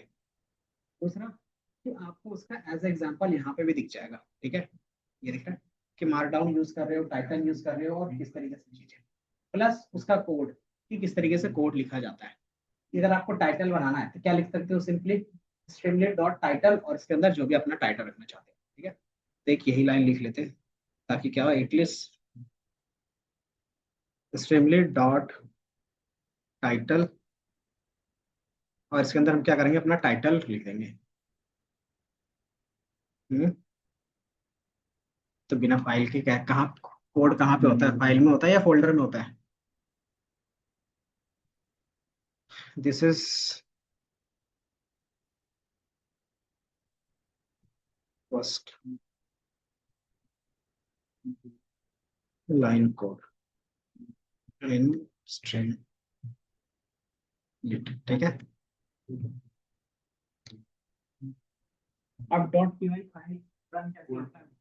दूसरा कि आपको उसका एज एग्जाम्पल यहाँ पे भी दिख जाएगा। ठीक है, ये दिख रहा है कि मार्कडाउन यूज कर रहे हो, टाइटन यूज कर रहे हो, और किस तरीके से चीजें, प्लस उसका कोड कि किस तरीके से कोड लिखा जाता है। अगर आपको टाइटल बनाना है तो क्या लिख सकते हो, सिंपली स्ट्रीमलेट डॉट टाइटल और इसके अंदर जो भी अपना टाइटल रखना चाहते हैं। ठीक है, तो एक यही लाइन लिख लेते हैं ताकि क्या हो, एटलीस्ट स्ट्रीमलेट डॉट टाइटल, और इसके अंदर हम क्या करेंगे, अपना टाइटल लिख देंगे। हम्म, तो बिना फाइल के क्या, कहाँ कोड कहाँ पे होता है, फाइल में होता है या फोल्डर में होता है। This is first line code in stream, ठीक है। अब dot P Y file run कैसे होता है।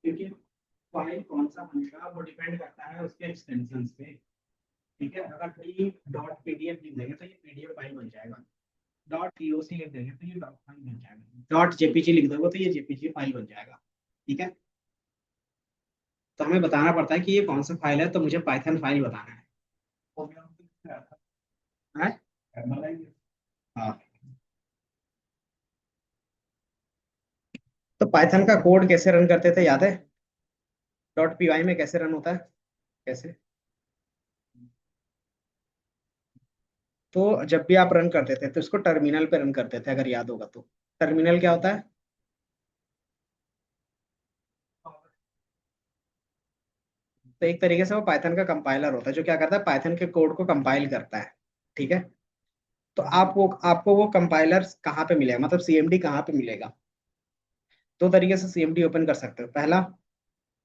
क्योंकि फाइल कौन सा बनेगा वो डिपेंड करता है उसके एक्सटेंशन पे। ठीक है, अगर टी डॉट पीडीएफ लिख देंगे तो ये पीडीएफ फाइल बन जाएगा, डॉट टीओसी लिख देंगे तो ये डॉट फाइल बन जाएगा, डॉट जेपीजी लिख दोगे तो ये जेपीजी फाइल बन जाएगा। ठीक है, तो हमें बताना पड़ता है कि ये कौन सा फाइल है, तो मुझे पाइथन फाइल बताना है। हैं? हाँ, तो पाइथन का कोड कैसे रन करते थे याद है, डॉट पी वाई में कैसे रन होता है, कैसे। तो जब भी आप रन करते थे तो इसको टर्मिनल पे रन करते थे, अगर याद होगा तो। टर्मिनल क्या होता है, तो एक तरीके से वो पाइथन का कंपाइलर होता है जो क्या करता है, पाइथन के कोड को कंपाइल करता है। ठीक है, तो आपको वो कंपाइलर कहाँ पे मिलेगा, मतलब सीएमडी कहाँ पे मिलेगा। दो तरीके से सीएमडी ओपन कर सकते हो। पहला,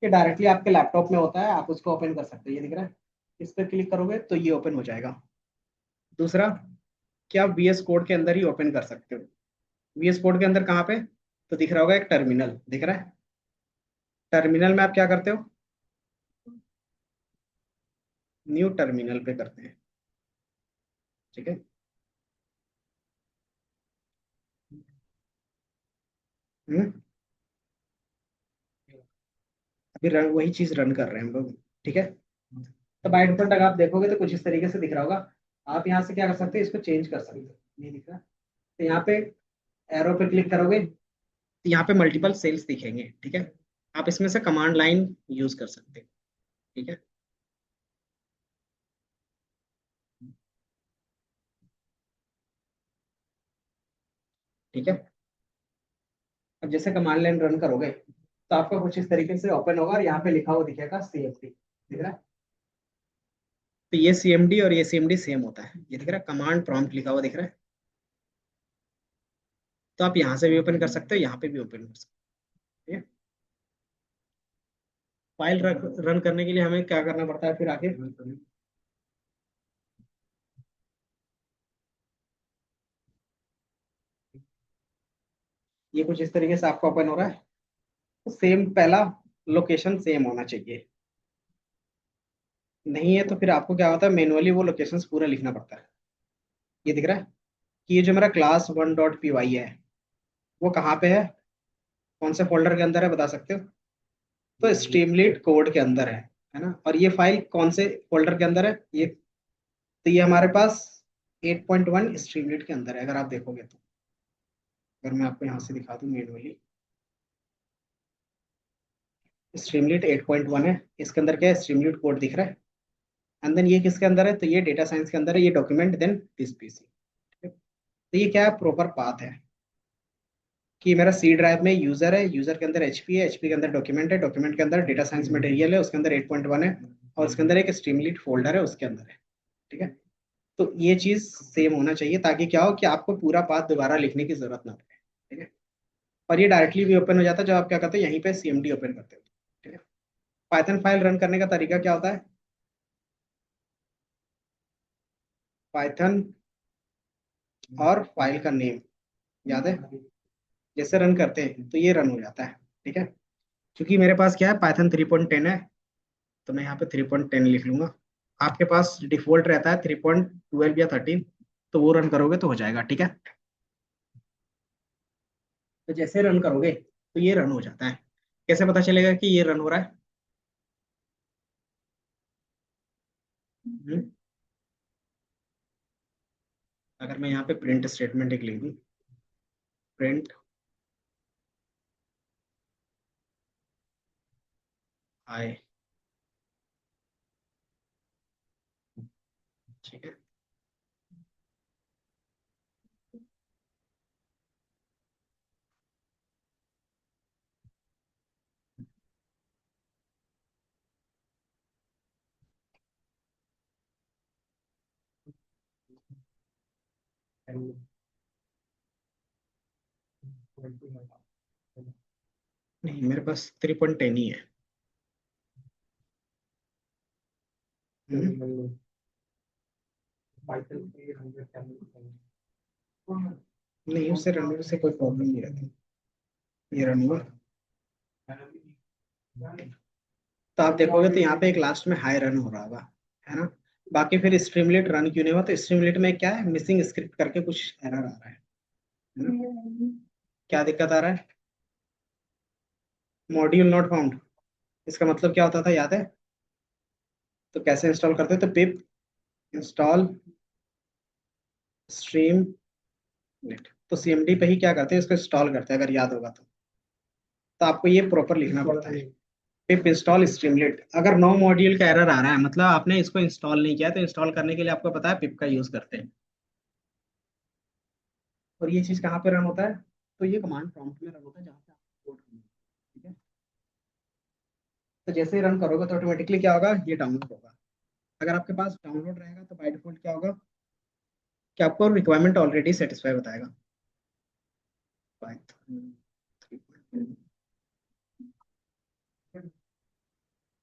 ये डायरेक्टली आपके लैपटॉप में होता है, आप उसको ओपन कर सकते हो, ये दिख रहा है, इस पर क्लिक करोगे तो ये ओपन हो जाएगा। दूसरा, कि आप वीएस कोड के अंदर ही ओपन कर सकते हो। वीएस कोड के अंदर कहाँ पे, तो दिख रहा होगा एक टर्मिनल दिख रहा है, टर्मिनल में आप क्या करते हो, न्यू टर्मिनल पे करते हैं। ठीक है। हम्म, अभी वही चीज रन कर रहे हैं हम लोग। ठीक है, तो बाय डिफॉल्ट अगर आप देखोगे तो कुछ इस तरीके से दिख रहा होगा। आप यहाँ से क्या कर सकते हैं, इसको चेंज कर सकते हो, नहीं दिख रहा, तो यहाँ पे एरो पे क्लिक करोगे तो यहाँ पे मल्टीपल सेल्स दिखेंगे। ठीक है, आप इसमें से कमांड लाइन यूज कर सकते हैं। ठीक है, ठीक है। अब जैसे कमांड लाइन रन करोगे तो आपका कुछ इस तरीके से ओपन होगा और यहाँ पे लिखा हुआ दिखेगा CMD, दिख रहा है। तो ये CMD और ये CMD सेम होता है, ये दिख रहा है, कमांड प्रॉम्प्ट लिखा हुआ दिख रहा है। तो आप यहाँ से भी ओपन कर सकते हो, यहाँ पे भी ओपन कर सकते हो, ठीक है। फाइल रन करने के लिए हमें क्या करना पड़ता है फिर आगे, ये कुछ इस तरीके से आपका ओपन हो रहा है। तो सेम पहला लोकेशन सेम होना चाहिए, नहीं है तो फिर आपको क्या होता है, मैनुअली वो लोकेशंस पूरा लिखना पड़ता है। ये दिख रहा है कि ये जो मेरा class1.py है वो कहाँ पे है, कौन से फोल्डर के अंदर है, बता सकते हो? तो स्ट्रीमलीट कोड के अंदर है ना। और ये फाइल कौन से फोल्डर के अंदर है, ये तो ये हमारे पास 8.1 स्ट्रीमलीट के अंदर है, अगर आप देखोगे तो। अगर मैं आपको यहाँ से दिखा दूँ मैनुअली, स्ट्रीमलीट 8.1 है, इसके अंदर क्या है, स्ट्रीमलीट कोड दिख रहा है। एंड देन ये किसके अंदर है, तो ये डेटा साइंस के अंदर है, ये डॉक्यूमेंट देन दिस पीसी। तो ये क्या है, प्रॉपर पाथ है कि मेरा सी ड्राइव में यूजर है, यूजर के अंदर एचपी है, एचपी के अंदर डॉक्यूमेंट है, डॉक्यूमेंट के अंदर डेटा साइंस मटेरियल है, उसके अंदर 8.1 है, और उसके अंदर एक स्ट्रीमलीट फोल्डर है उसके अंदर है, ठीक है। तो ये चीज सेम होना चाहिए ताकि क्या हो कि आपको पूरा पाथ दोबारा लिखने की जरूरत ना पड़े, ठीक है। और ये डायरेक्टली भी ओपन हो जाता है जब आप क्या करते हो, यहीं पे CMD ओपन करते हो, ठीक है। पाइथन फाइल रन करने का तरीका क्या होता है, पाइथन और फाइल का नेम याद है, जैसे रन करते हैं तो ये रन हो जाता है, ठीक है। क्योंकि मेरे पास क्या है, पाइथन 3.10 है, तो मैं यहाँ पे 3.10 लिख लूंगा। आपके पास डिफॉल्ट रहता है 3.12 या 13, तो वो रन करोगे तो हो जाएगा, ठीक है। तो जैसे रन करोगे तो ये रन हो जाता है। कैसे पता चलेगा कि ये रन हो रहा है? हम्म, अगर मैं यहाँ पे प्रिंट स्टेटमेंट एक लिख दूँ, प्रिंट आई, ठीक है। नहीं, मेरे पास 3.10 ही है। हम्म, नहीं, उससे रन होने से कोई प्रॉब्लम नहीं रहती, ये रन हुआ। तो आप देखोगे तो यहाँ पे एक लास्ट में हाई रन हो रहा होगा, है ना। बाकी फिर स्ट्रीमलेट रन क्यों नहीं हुआ, तो स्ट्रीमलेट में क्या है, मिसिंग स्क्रिप्ट करके कुछ एरर आ रहा है ना? क्या दिक्कत आ रहा है, मॉड्यूल नॉट फाउंड, इसका मतलब क्या होता था याद है? तो कैसे इंस्टॉल करते हैं, तो पिप इंस्टॉल स्ट्रीम नेट, तो CMD पे ही क्या करते हैं, इसको इंस्टॉल करते हैं, अगर याद होगा तो आपको ये प्रॉपर लिखना पड़ता है, पिप इंस्टॉल स्ट्रीमलेट। अगर नो मॉड्यूल का एरर आ रहा है मतलब आपने इसको इंस्टॉल नहीं किया, तो इंस्टॉल करने के लिए आपको पता है पिप का यूज करते हैं। और ये चीज कहाँ पे रन होता है, तो ये कमांड प्रॉम्प्ट में रन होता है जहाँ पे आप कोड करना है, ठीक है। तो जैसे ही रन करोगे तो ऑटोमेटिकली क्या होगा, ये डाउनलोड होगा। अगर आपके पास डाउनलोड रहेगा तो बाय डिफॉल्ट क्या होगा कि आपको रिक्वायरमेंट ऑलरेडी सेटिस्फाई बताएगा। Python 3.10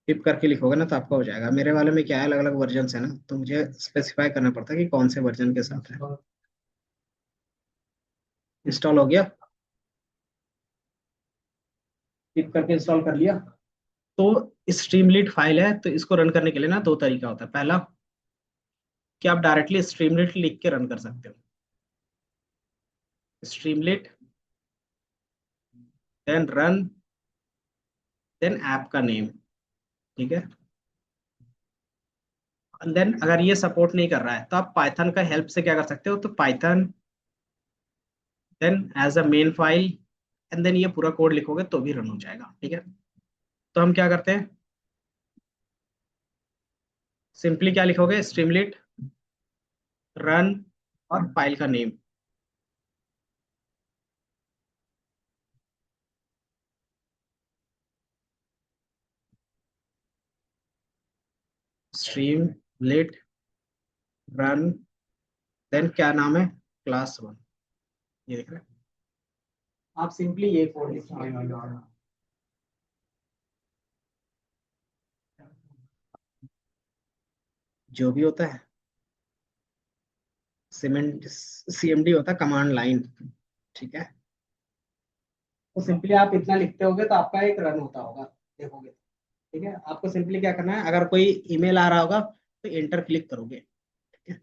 टिप करके लिखोगे ना तो आपका हो जाएगा। मेरे वाले में क्या है, अलग अलग वर्जन है ना, तो मुझे स्पेसिफाई करना पड़ता है कि कौन से वर्जन के साथ है। इंस्टॉल हो गया, टिप करके इंस्टॉल कर लिया। तो स्ट्रीमलीट फाइल है, तो इसको रन करने के लिए ना दो तरीका होता है। पहला कि आप डायरेक्टली स्ट्रीमलीट लिख के रन कर सकते हो, स्ट्रीमलीट देन रन देन ऐप का नेम, ठीक है। देन अगर ये सपोर्ट नहीं कर रहा है तो आप पाइथन का हेल्प से क्या कर सकते हो, तो Python then as a main file and then ये पूरा कोड लिखोगे तो भी रन हो जाएगा, ठीक है। तो हम क्या करते हैं, सिंपली क्या लिखोगे, स्ट्रीमलीट रन और फाइल का name, Streamlit run, then क्या नाम है, क्लास वन। ये देख रहे हैं? आप सिंपली ये कोड लिखिए, जो भी होता है सीमेंट, सीएमडी होता है कमांड लाइन, ठीक है। तो सिंपली आप इतना लिखते होगे तो आपका एक रन होता होगा, देखोगे। ठीक है, आपको सिंपली क्या करना है, अगर कोई ईमेल आ रहा होगा तो इंटर क्लिक करोगे, ठीक है।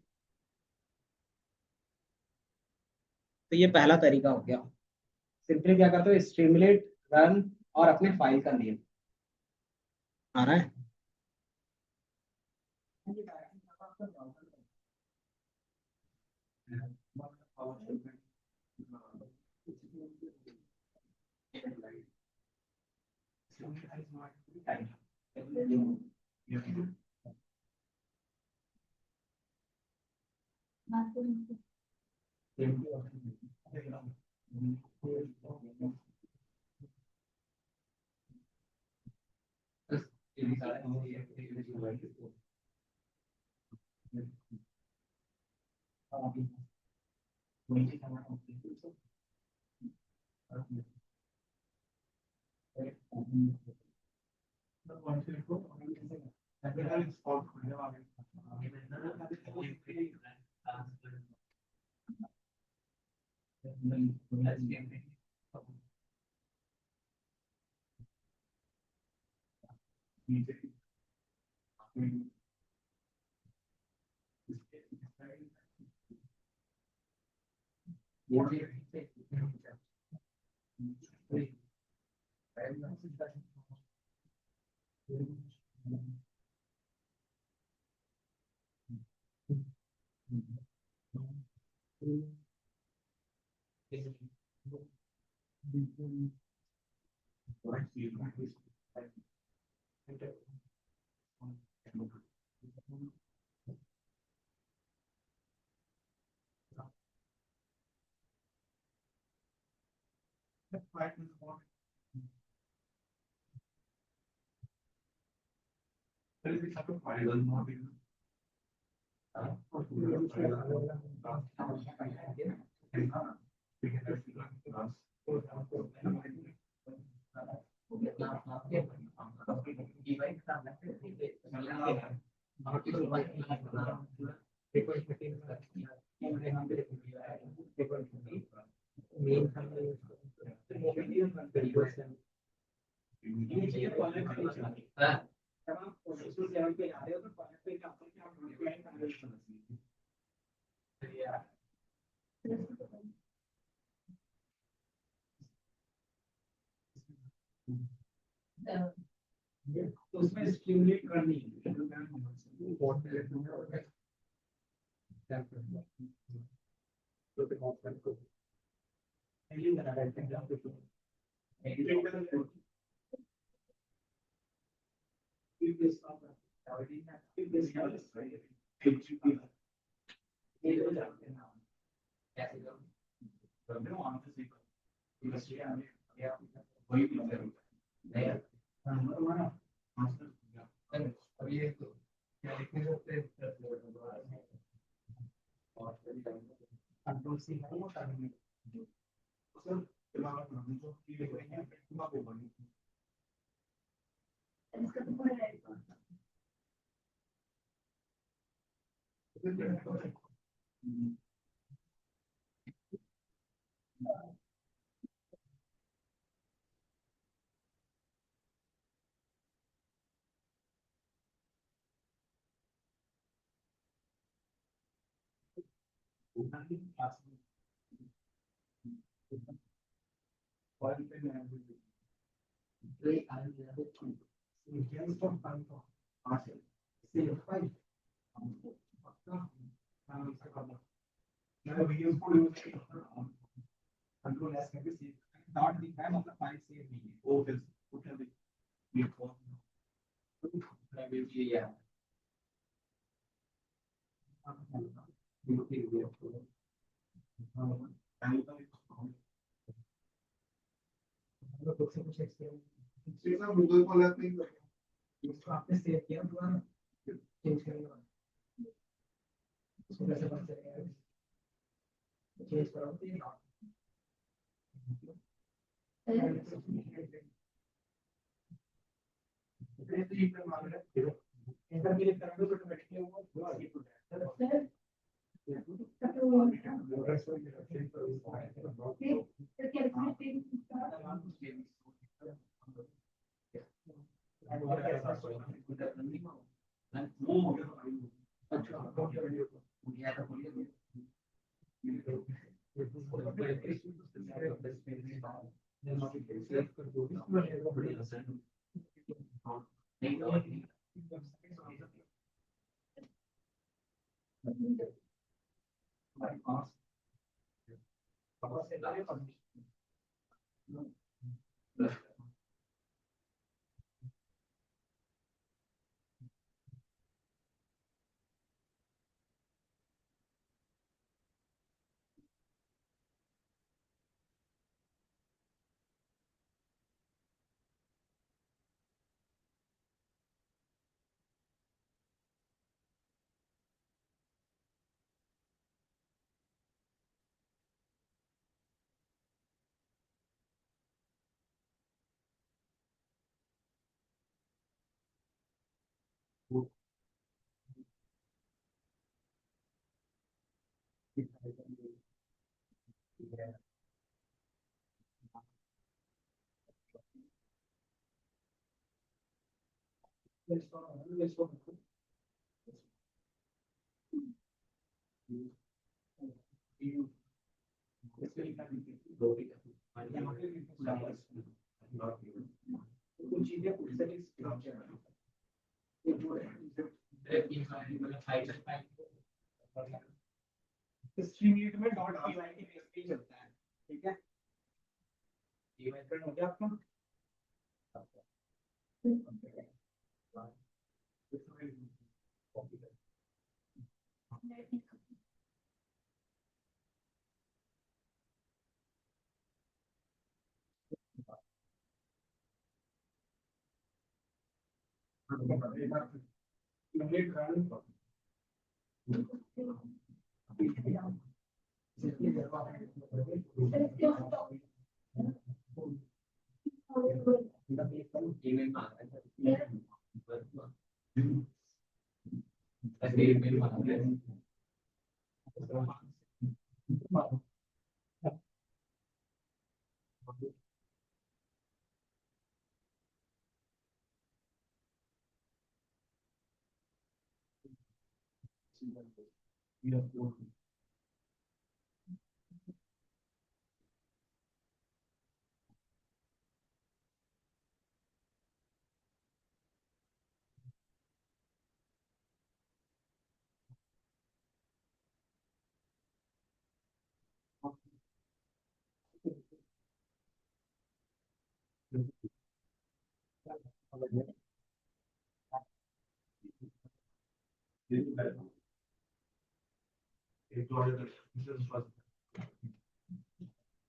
तो ये पहला तरीका हो गया। सिंपली क्या करते हो, स्ट्रीमलेट रन और अपने फाइल का नेम आ रहा है। तो उसमें स्टिमुलेट करनी गूगल को आपने सेव किया चेंज करेंगे इसको कैसे पता चलेगा चेंज करो कुछ चीजें स्ट्रीमलीट में डॉट py के बेस पे ही चलता है ठीक है py प्रिंट हो गया आपका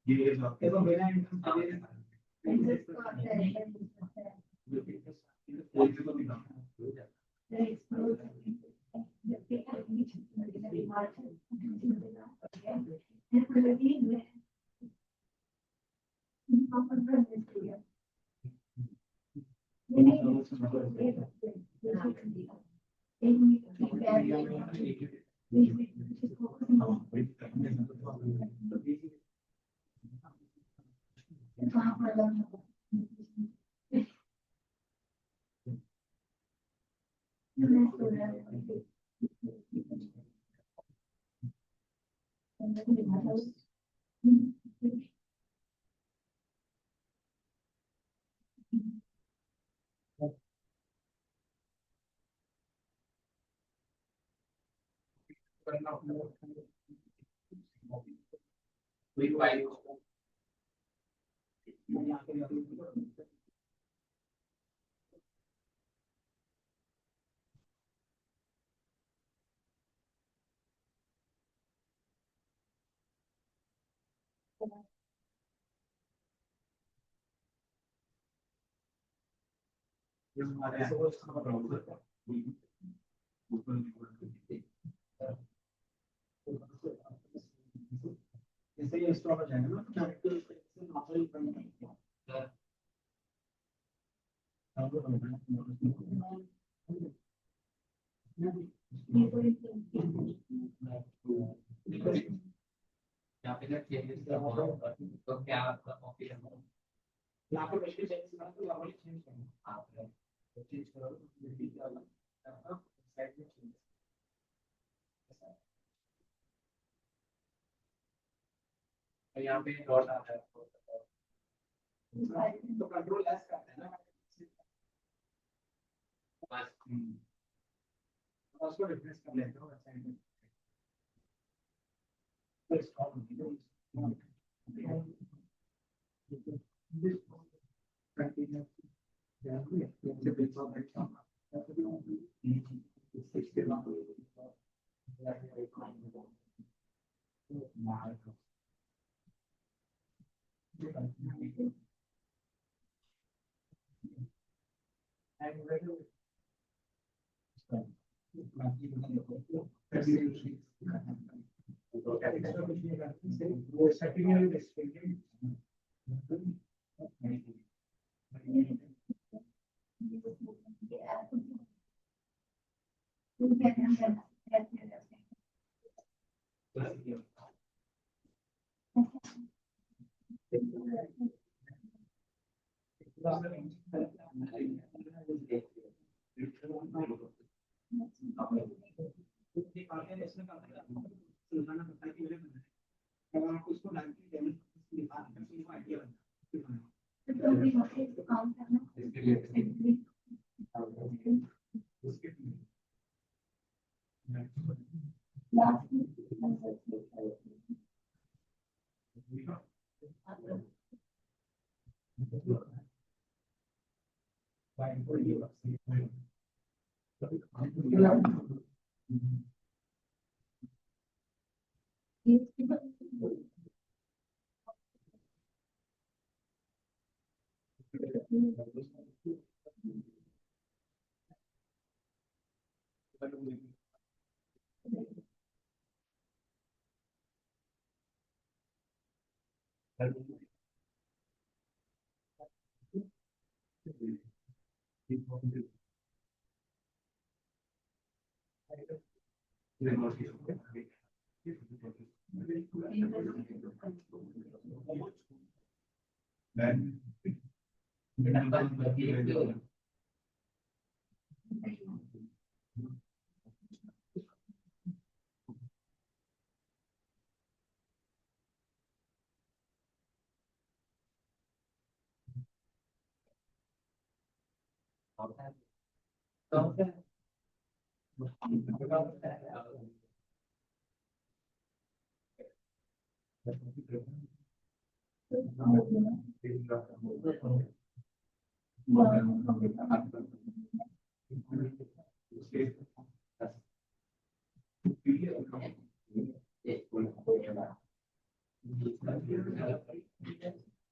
ये तो मेरा जैसे ये इंस्टॉल हो जाएगा ना तो कैरेक्टर से नॉर्मल यहाँ पे जब चेंजेस तो क्या ऑप्शन है यहाँ पे पिछले चेंजेस करना तो नॉर्मली चेंज करना आप चेंज करो तो क्या होगा साइड में चेंज और यहाँ पे डॉट आता है तो कंट्रोल एस करते हैं ना बस उसको रिप्लेस कर लेते हो साइड में तो स्टॉप कंटिन्यू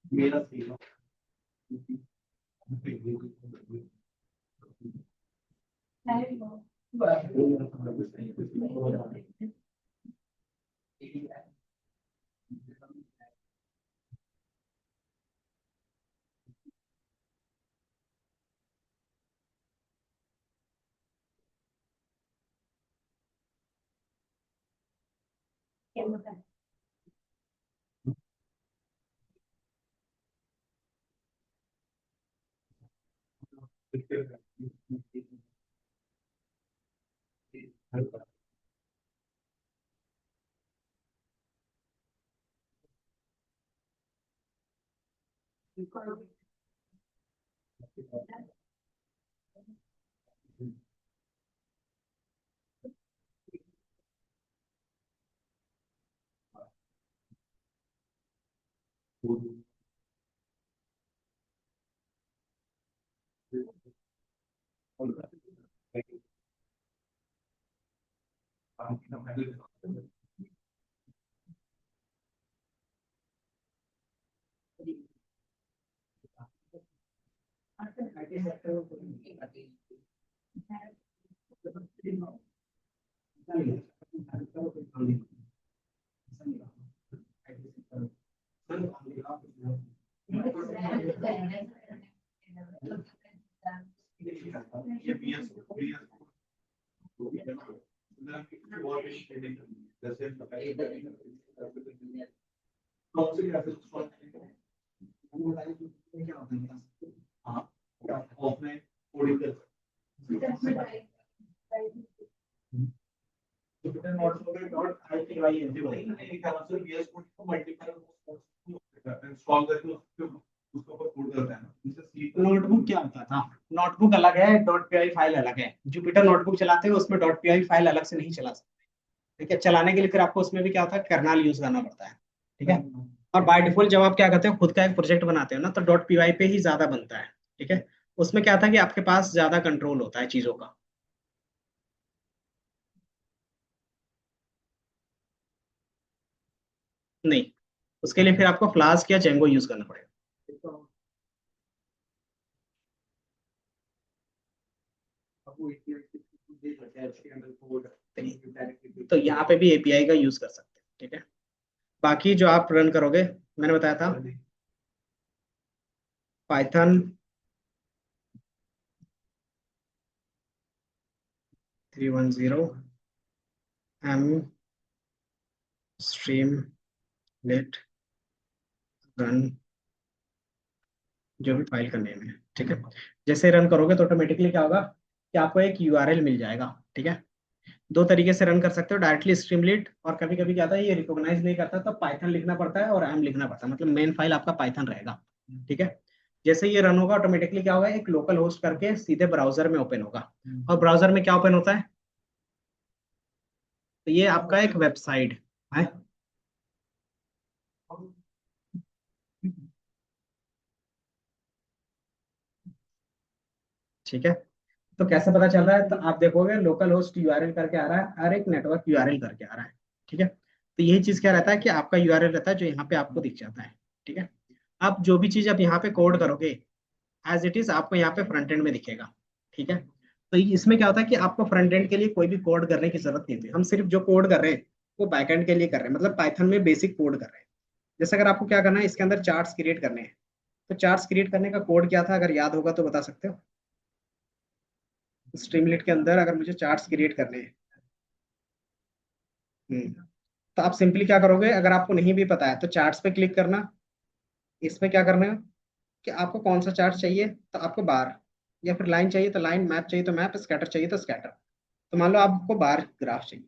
मेरा नोटबुक क्या होता था? नोटबुक अलग है, डॉट पी आई फाइल अलग है। जुपिटर नोटबुक चलाते हैं उसमें डॉट पी आई फाइल अलग से नहीं चला सकते। ठीक है, चलाने के लिए फिर आपको उसमें भी क्या होता है, कर्नल यूज करना पड़ता है। ठीक है। और बाय डिफॉल्ट जब आप क्या करते हो, खुद का एक प्रोजेक्ट बनाते हो ना, तो डॉट पी वाई पे ही ज्यादा बनता है। ठीक है। उसमें क्या था कि आपके पास ज्यादा कंट्रोल होता है चीजों का। नहीं, उसके लिए फिर आपको फ्लास्क या जेंगो यूज करना पड़ेगा। तो यहाँ पे भी एपीआई का यूज कर सकते हैं। ठीक है। बाकी जो आप रन करोगे, मैंने बताया था Python 310 M Streamlit run, जो भी फाइल का नेम है। ठीक है। जैसे रन करोगे तो ऑटोमेटिकली क्या होगा कि आपको एक यूआरएल मिल जाएगा। ठीक है। दो तरीके से रन कर सकते हो, डायरेक्टली स्ट्रीमलीट, और कभी कभी क्या होता है ये रिकॉग्नाइज नहीं करता, तो पाइथन लिखना पड़ता है और एम लिखना पड़ता है, मतलब मेन फाइल आपका पाइथन रहेगा। ठीक है। जैसे ये रन होगा ऑटोमेटिकली क्या होगा, एक लोकल होस्ट करके सीधे ब्राउजर में ओपन होगा। और ब्राउजर में क्या ओपन होता है, तो ये आपका एक वेबसाइट है। ठीक है। तो कैसे पता चल रहा है, तो आप देखोगे लोकल होस्ट यूआरएल करके आ रहा है और एक नेटवर्क यूआरएल करके आ रहा है। ठीक है। तो यही चीज क्या रहता है कि आपका यूआरएल रहता है जो यहाँ पे आपको दिख जाता है। ठीक है। आप जो भी चीज आप यहाँ पे कोड करोगे, एज इट इज आपको यहाँ पे फ्रंट एंड में दिखेगा। ठीक है। तो इसमें क्या होता है कि आपको फ्रंट एंड के लिए कोई भी कोड करने की जरूरत नहीं होती, हम सिर्फ जो कोड कर रहे हैं वो बैक एंड के लिए कर रहे हैं, मतलब पाइथन में बेसिक कोड कर रहे हैं। जैसे अगर आपको क्या करना है, इसके अंदर चार्ट्स क्रिएट करने हैं, तो चार्ट्स क्रिएट करने का कोड क्या था, अगर याद होगा तो बता सकते हो। स्ट्रीमलीट के अंदर अगर मुझे चार्ट्स क्रिएट करने हैं, तो आप सिंपली क्या करोगे, अगर आपको नहीं भी पता है तो चार्ट्स पे क्लिक करना। इसमें क्या करना है कि आपको कौन सा चार्ट चाहिए, तो आपको बार, या फिर लाइन चाहिए तो लाइन, मैप चाहिए तो मैप, स्कैटर चाहिए तो स्कैटर। तो मान लो आपको बार ग्राफ चाहिए,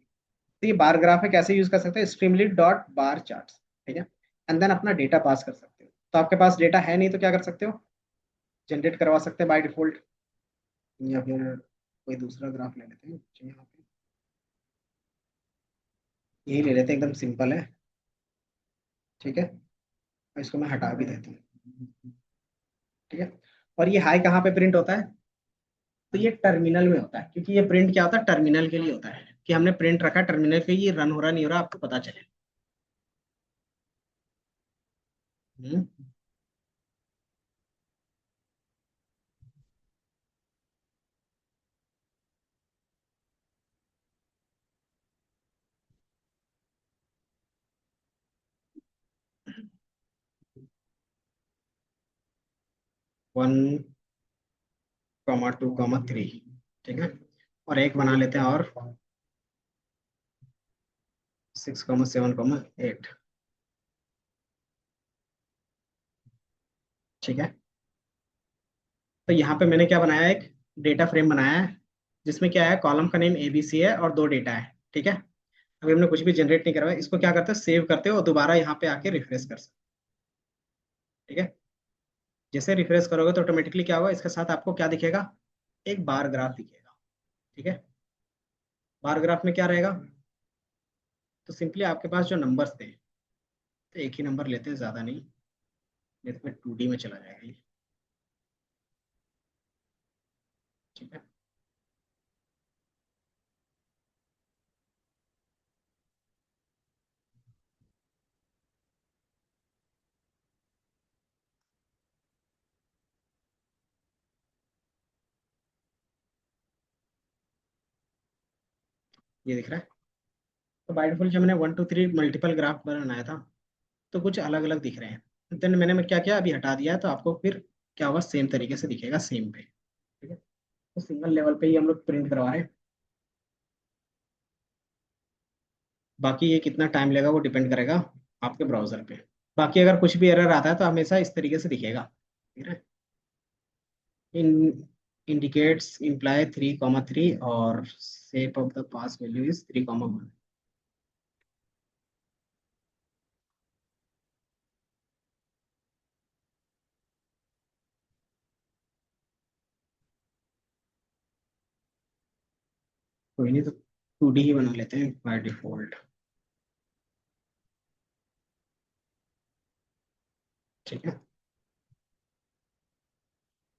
तो ये बार ग्राफ है, कैसे यूज कर सकते हैं, स्ट्रीमलीट डॉट बार चार्ट्स। ठीक है। एंड देन अपना डेटा पास कर सकते हो। तो आपके पास डेटा है नहीं तो क्या कर सकते हो, जनरेट करवा सकते हैं बाय डिफॉल्ट, या फिर कोई दूसरा ग्राफ ले लेते हैं। चलिए यहाँ पे यही ले लेते हैं, एकदम सिंपल है। ठीक है। और इसको मैं हटा भी देता हूँ। ठीक है। और ये हाई कहाँ पे प्रिंट होता है, तो ये टर्मिनल में होता है, क्योंकि ये प्रिंट क्या होता है, टर्मिनल के लिए होता है, कि हमने प्रिंट रखा टर्मिनल पे, ये रन हो रहा नहीं हो रहा आपको पता चले। हम्म। 1,2,3। ठीक है। और एक बना लेते हैं, और 6,7,8। ठीक है। तो यहाँ पे मैंने क्या बनाया है, एक डेटा फ्रेम बनाया है, जिसमें क्या है, कॉलम का नेम एबीसी है और दो डेटा है। ठीक है। अभी हमने कुछ भी जनरेट नहीं करवाया, इसको क्या करते हैं, सेव करते हो और दोबारा यहाँ पे आके रिफ्रेश कर सकते हो। ठीक है। जैसे रिफ्रेश करोगे तो ऑटोमेटिकली क्या होगा, इसके साथ आपको क्या दिखेगा, एक बार ग्राफ दिखेगा। ठीक है। बार ग्राफ में क्या रहेगा, तो सिंपली आपके पास जो नंबर्स थे, तो एक ही नंबर लेते हैं, ज्यादा नहीं, नहीं तो फिर 2D में चला जाएगा ये। ठीक है। ये दिख रहा है। तो बाय डिफॉल्ट जब मैंने 1 2 3 मल्टीपल ग्राफ बनाया था तो कुछ अलग अलग दिख रहे हैं, देन मैंने क्या किया, अभी हटा दिया है, तो आपको फिर क्या होगा, सेम तरीके से दिखेगा सेम पे। ठीक है, तो सिंगल लेवल पे ही हम लोग प्रिंट करवा रहे हैं। बाकी ये कितना टाइम लेगा वो डिपेंड करेगा आपके ब्राउजर पे। बाकी अगर कुछ भी एरर आता है तो हमेशा इस तरीके से दिखेगा। ठीक है, इन इंडिकेट्स इम्प्लाई 3 3 और shape of the pass value is 3 1। कोई नहीं, तो 2D ही बना लेते हैं बाय डिफॉल्ट। ठीक है,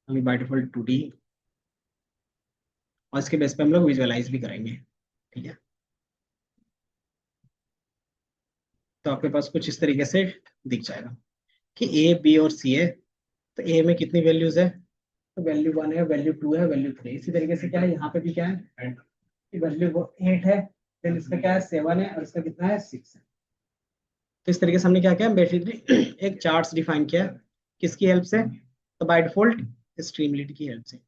अभी बाय डिफॉल्ट 2D, और इसके बेस पे हम लोग विजुअलाइज भी करेंगे। ठीक है, तो आपके पास कुछ इस तरीके से दिख जाएगा कि ए बी और सी है। तो ए में कितनी वैल्यूज है, तो वैल्यू 1 है, वैल्यू 2 है, वैल्यू 3। इसी तरीके से क्या है, यहाँ पे भी क्या है कि वैल्यू 8 है, फिर इसका क्या है 7 है, और इसका कितना है 6 है। तो इस तरीके से हमने क्या किया, बेसिकली एक चार्ट्स डिफाइन किया है। किसकी हेल्प से, तो बाय डिफॉल्ट स्ट्रीमलीड की हेल्प से।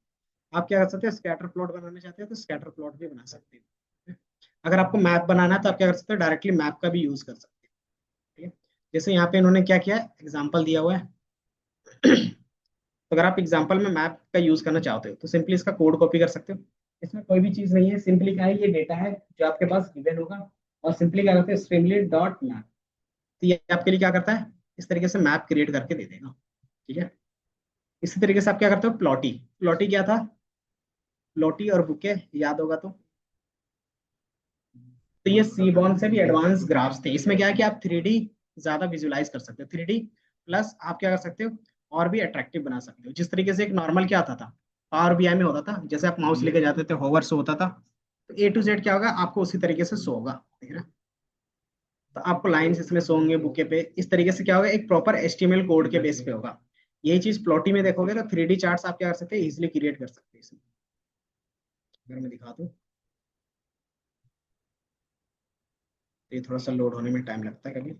आप क्या कर सकते हैं, स्कैटर प्लॉट बनाना चाहते हैं तो स्कैटर प्लॉट भी बना सकते हैं। अगर आपको मैप बनाना है तो आप क्या कर सकते हैं, डायरेक्टली मैप का भी यूज कर सकते हैं। ठीक है, जैसे यहाँ पे इन्होंने क्या किया, एग्जाम्पल दिया हुआ है। तो अगर आप एग्जाम्पल में मैप का यूज करना चाहते हो तो सिंपली इसका कोड कॉपी कर सकते हो। इसमें कोई भी चीज नहीं है, सिंपली क्या है, ये डेटा है जो आपके पास गिवन होगा, और सिंपली क्या करते हैं, स्ट्रीमलीड डॉट मैप। तो ये आपके लिए क्या करता है, इस तरीके से मैप क्रिएट करके दे देगा। ठीक है, इसी तरीके से आप क्या करते हो, प्लॉटी। प्लॉटी क्या था, प्लॉटी और बुके याद होगा तो ये सीबॉन से भी एडवांस ग्राफ्स थे। इसमें क्या है कि आप 3D ज्यादा विजुलाइज कर सकते हो, 3D प्लस आप क्या कर सकते हो, और भी अट्रैक्टिव बना सकते हो। जिस तरीके से एक नॉर्मल क्या आता था, पावर बीआई में होता था, जैसे आप माउस लेके जाते थे होवर शो होता था, तो ए टू जेड क्या होगा, आपको उसी तरीके से शो होगा। ठीक है, तो आपको लाइंस इसमें शो होंगे बुके पे। इस तरीके से क्या होगा, एक प्रॉपर एचटीएमएल कोड के बेस पे होगा। यही चीज प्लॉटी में देखोगे तो 3D चार्ट्स आप क्या कर सकते हैं, इजिली क्रिएट कर सकते हैं इसमें। अगर मैं दिखा दूं तो ये थोड़ा सा लोड होने में टाइम लगता है कभी।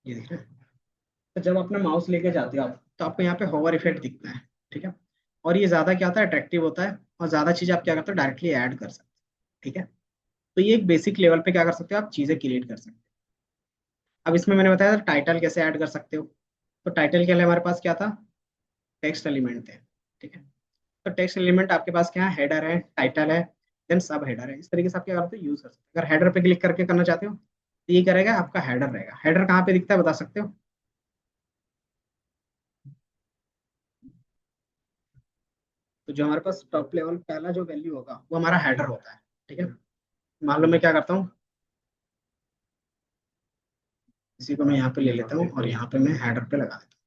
ये दिख रहा है, तो जब अपना माउस लेके जाते हो आप तो आपको यहाँ पे होवर इफेक्ट दिखता है। ठीक है, और ये ज्यादा क्या होता है, अट्रैक्टिव होता है, और ज्यादा चीज आप क्या करते हो, डायरेक्टली ऐड कर सकते हो। ठीक है, तो ये एक बेसिक लेवल पे क्या कर सकते हो, आप चीजें क्रिएट कर सकते हो। अब इसमें मैंने बताया था टाइटल कैसे ऐड कर सकते हो। तो टाइटल के लिए हमारे पास क्या था, टेक्स्ट एलिमेंट थे। ठीक है, तो टेक्स्ट एलिमेंट आपके पास क्या है, हेडर है, टाइटल है, देन सब हेडर है। इस तरीके से आप क्या करते हो, यूज कर सकते हो। अगर हेडर पे क्लिक करके करना चाहते हो तो ये करेगा, आपका हेडर रहेगा। हेडर कहाँ पे दिखता है बता सकते हो, तो जो हमारे पास टॉप लेवल पहला जो वैल्यू होगा वो हमारा हेडर होता है। ठीक है, मान लो मैं क्या करता हूँ, इसी को मैं यहाँ पे ले लेता हूँ और यहाँ पे मैं हेडर पे लगा देता हूँ।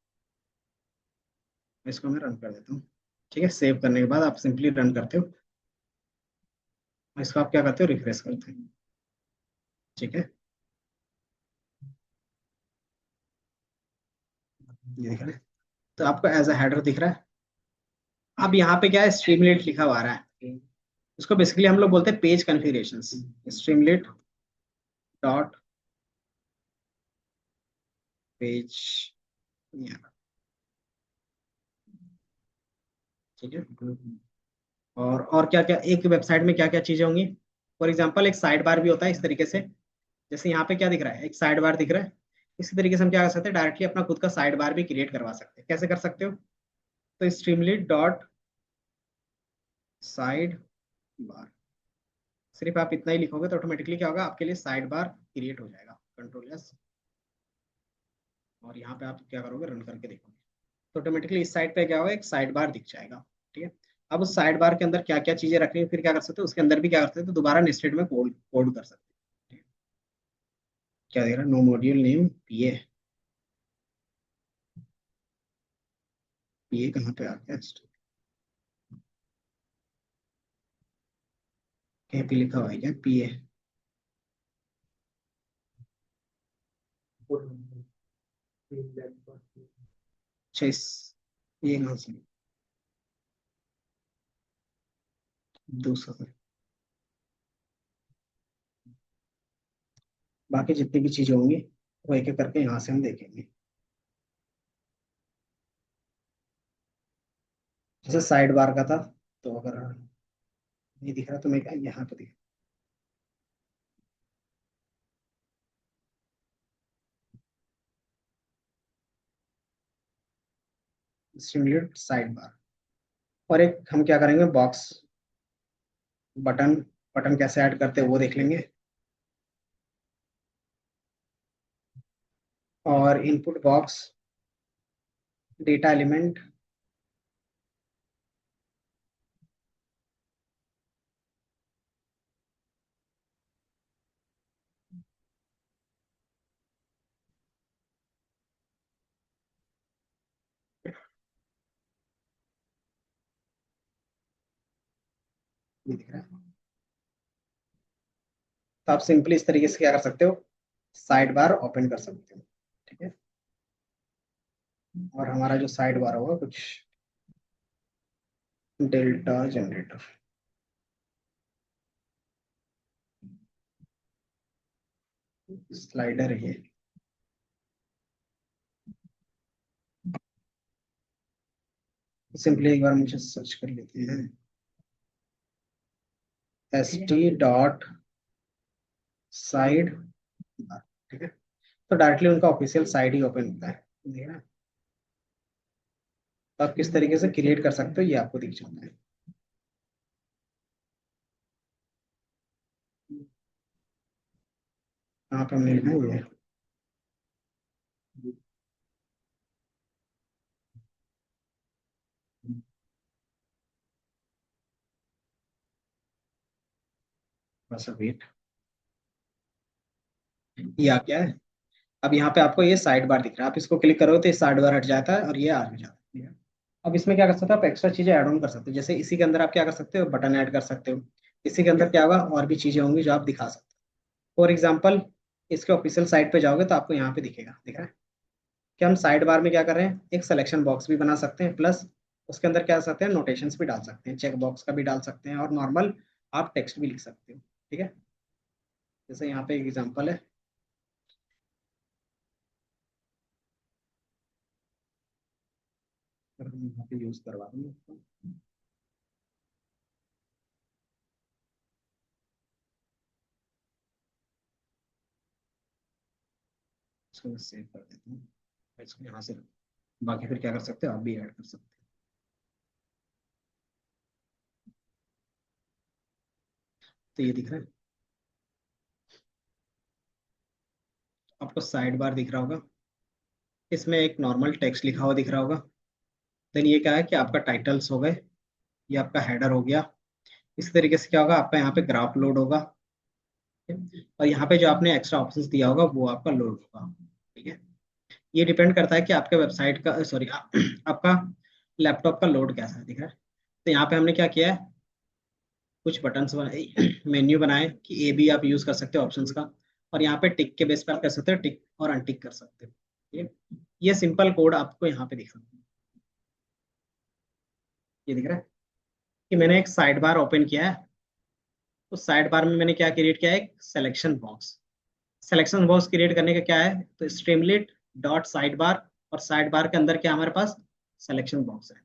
इसको मैं रन कर देता हूँ। ठीक है, सेव करने के बाद आप सिंपली रन करते हो, और इसको आप क्या करते हो, रिफ्रेश करते हो। ठीक है, ये दिख रहा है, तो आपको एज अ हेडर दिख रहा है। अब यहाँ पे क्या है, स्ट्रीमलेट लिखा हुआ आ रहा है। उसको बेसिकली हम लोग बोलते हैं page configuration. Streamlit dot page. ठीक है, और क्या क्या एक वेबसाइट में क्या क्या चीजें होंगी, फॉर एग्जांपल एक साइड बार भी होता है इस तरीके से। जैसे यहाँ पे क्या दिख रहा है, एक साइड बार दिख रहा है। इसी तरीके से हम क्या कर सकते हैं, डायरेक्टली अपना खुद का साइड बार भी क्रिएट करवा सकते हैं। कैसे कर सकते हो, तो स्ट्रीमलीट डॉट साइड बार, सिर्फ आप इतना ही लिखोगे तो ऑटोमेटिकली क्या होगा, आपके लिए साइड बार क्रिएट हो जाएगा। कंट्रोल एस, और यहाँ पे आप क्या करोगे, रन करके देखोगे तो ऑटोमेटिकली इस साइड पे क्या होगा, एक साइड बार दिख जाएगा। ठीक है, अब उस साइड बार के अंदर क्या क्या चीजें रखनी है, फिर क्या कर सकते हो, उसके अंदर भी क्या कर सकते हो, तो दोबारा नेस्टेड में कोड कोड कर सकते हो। ठीक है? क्या दे रहा है, नो मॉड्यूल नेम पीए। पीए कहाँ पे आ गया, कहीं पे लिखा हुआ है क्या पीए। अच्छा, ये कहाँ से? दूसरा। बाकी जितनी भी चीजें होंगी वो एक एक करके यहाँ से हम देखेंगे। जैसे साइड बार का था, तो अगर नहीं दिख रहा तो मैं क्या यहाँ पे दिख, सिमुलेट साइड बार। और एक हम क्या करेंगे, बॉक्स बटन, बटन कैसे ऐड करते हैं वो देख लेंगे। और इनपुट बॉक्स, डेटा एलिमेंट, ये दिख रहा है। तो आप सिंपली इस तरीके से क्या कर सकते हो, साइड बार ओपन कर सकते हो। ठीक है। और हमारा जो साइड बार होगा कुछ डेल्टा जनरेटर, स्लाइडर है ये। सिंपली एक बार मुझे सर्च कर लेते हैं, S T dot side bar. ठीक है। तो डायरेक्टली उनका ऑफिशियल साइट ही ओपन होता है, ठीक है ना। तो आप किस तरीके से क्रिएट कर सकते हो ये आपको दिख जाता है। यहाँ पे हमने लिखा है ये, बस वेट। ये आ क्या है, अब यहाँ पे आपको ये साइड बार दिख रहा है, आप इसको क्लिक करोगे तो ये साइड बार हट जाता है और ये आ जाता है, ठीक है। अब इसमें क्या कर सकते हो, आप एक्स्ट्रा चीजें ऐड ऑन कर सकते हो। जैसे इसी के अंदर आप क्या कर सकते हो, बटन ऐड कर सकते हो। इसी के अंदर क्या होगा, और भी चीजें होंगी जो आप दिखा सकते हो। फॉर एग्जाम्पल, इसके ऑफिशियल साइट पे जाओगे तो आपको यहाँ पे दिखेगा, दिख रहा है कि हम साइड बार में क्या कर रहे हैं, एक सिलेक्शन बॉक्स भी बना सकते हैं, प्लस उसके अंदर क्या कर सकते हैं, नोटेशंस भी डाल सकते हैं, चेक बॉक्स का भी डाल सकते हैं, और नॉर्मल आप टेक्स्ट भी लिख सकते हो। ठीक है। जैसे यहाँ पे एक एग्जांपल है, अगर हम यहाँ पे यूज करवा देंगे इसको, इसको मैं सेव कर देता हूँ, इसको यहाँ से। बाकी फिर क्या कर सकते हो, आप भी ऐड कर सकते हो। तो ये दिख रहा है आपको, साइड बार दिख रहा होगा, इसमें एक नॉर्मल टेक्स्ट लिखा हुआ दिख रहा होगा। देन ये क्या है कि आपका टाइटल्स हो गए, ये आपका हेडर हो गया। इस तरीके से क्या होगा, आपका यहाँ पे ग्राफ लोड होगा, ठीक है? और यहाँ पे जो आपने एक्स्ट्रा ऑप्शंस दिया होगा वो आपका लोड होगा। ठीक है। ये डिपेंड करता है कि आपके वेबसाइट का, सॉरी, आपका लैपटॉप का लोड कैसा है, दिख रहा है। तो यहाँ पे हमने क्या किया है, कुछ बटन्स बनाए, मेन्यू बनाए कि ए बी आप यूज कर सकते हो ऑप्शंस का। और यहाँ पे टिक के बेस पर आप कर सकते हो, टिक और अनटिक कर सकते हो। ठीक है। ये सिंपल कोड आपको यहाँ पे दिख सकता है, ये दिख रहा है कि मैंने एक साइड बार ओपन किया है। उस साइड बार में मैंने क्या क्रिएट किया है, एक selection box. Selection box create करने का क्या है, तो स्ट्रीमलेट डॉट साइड बार, और साइड बार के अंदर क्या हमारे पास सिलेक्शन बॉक्स है।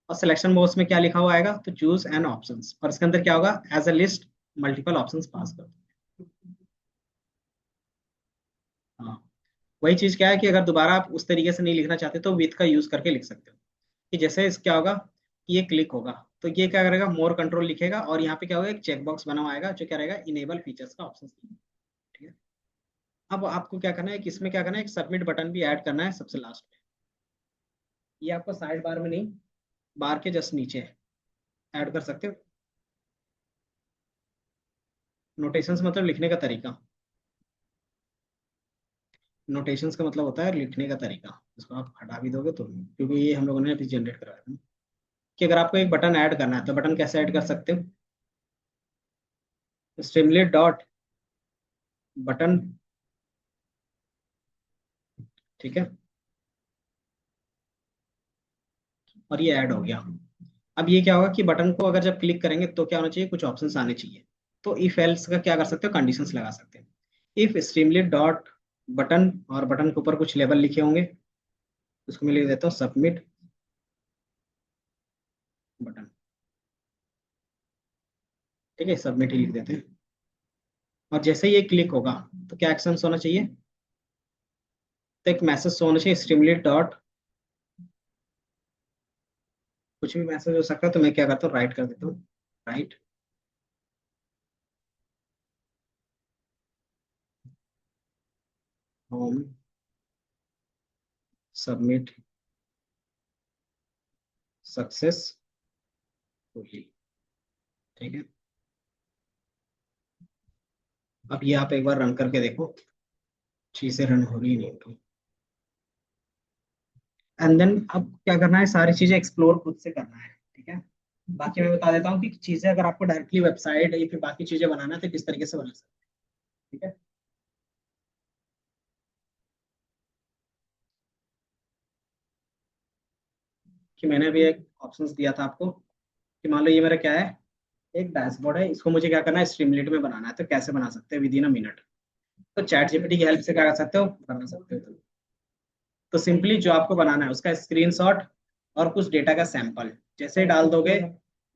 और सिलेक्शन बॉक्स में क्या लिखा हुआ आएगा, तो चूज एन ऑप्शंस, और इसके अंदर क्या होगा, as a list multiple options pass कर दो। हाँ। वही चीज क्या है कि अगर दोबारा आप उस तरीके से नहीं लिखना चाहते तो विथ का यूज करके लिख सकते हो। कि जैसे इस क्या होगा कि ये क्लिक होगा तो ये क्या करेगा, मोर कंट्रोल लिखेगा, और यहाँ पे क्या होगा, एक चेक बॉक्स बना हुआ आएगा जो क्या रहेगा, इनेबल फीचर्स का ऑप्शन। ठीक है। अब आपको क्या करना है कि इसमें क्या करना है, एक सबमिट बटन भी ऐड करना है सबसे लास्ट में। ये आपको साइड बार में नहीं, बार के जस्ट नीचे ऐड कर सकते हो। नोटेशंस मतलब लिखने का तरीका, नोटेशंस का मतलब होता है लिखने का तरीका। इसको आप हटा भी दोगे तो, क्योंकि ये हम लोगों ने अभी जनरेट कराया था कि अगर आपको एक बटन ऐड करना है तो बटन कैसे ऐड कर सकते हो, स्ट्रीमलेट डॉट बटन। ठीक है। और ये ऐड हो गया। अब ये क्या होगा कि बटन को अगर जब क्लिक करेंगे तो क्या होना चाहिए, कुछ ऑप्शंस आने चाहिए। तो इफ एल्स का क्या कर सकते हो, कंडीशंस लगा सकते हैं। इफ स्ट्रीमलीट डॉट बटन, और बटन के ऊपर कुछ लेबल लिखे होंगे, उसको मैं लिख देता हूँ सबमिट बटन। ठीक है, सबमिट ही लिख देते हैं। और जैसे ही ये क्लिक होगा तो क्या एक्शन होना चाहिए, तो एक मैसेज होना चाहिए स्ट्रीमलीट डॉट, कुछ भी मैसेज हो सकता है। तो मैं क्या करता हूँ, राइट कर देता हूँ, राइट होम सबमिट सक्सेसफुली। ठीक है, अब ये आप एक बार रन करके देखो, चीजें रन हो रही नहीं होगी। एंड देन अब क्या करना है, सारी चीजें एक्सप्लोर खुद से करना है। ठीक है, बाकी मैं बता देता हूँ कि चीजें अगर आपको डायरेक्टली वेबसाइट या फिर बाकी चीजें बनाना है तो किस तरीके से बना सकते हैं। ठीक है, कि मैंने अभी एक ऑप्शंस दिया था आपको, कि मान लो ये मेरा क्या है, एक डैशबोर्ड है, इसको मुझे क्या करना है, स्ट्रीमलीट में बनाना है। तो कैसे बना सकते हैं विद इन अ मिनट, तो चैट जीपीटी की हेल्प से क्या कर सकते हो, बना सकते हो। तो सिंपली जो आपको बनाना है उसका स्क्रीनशॉट और कुछ डेटा का सैंपल जैसे ही डाल दोगे,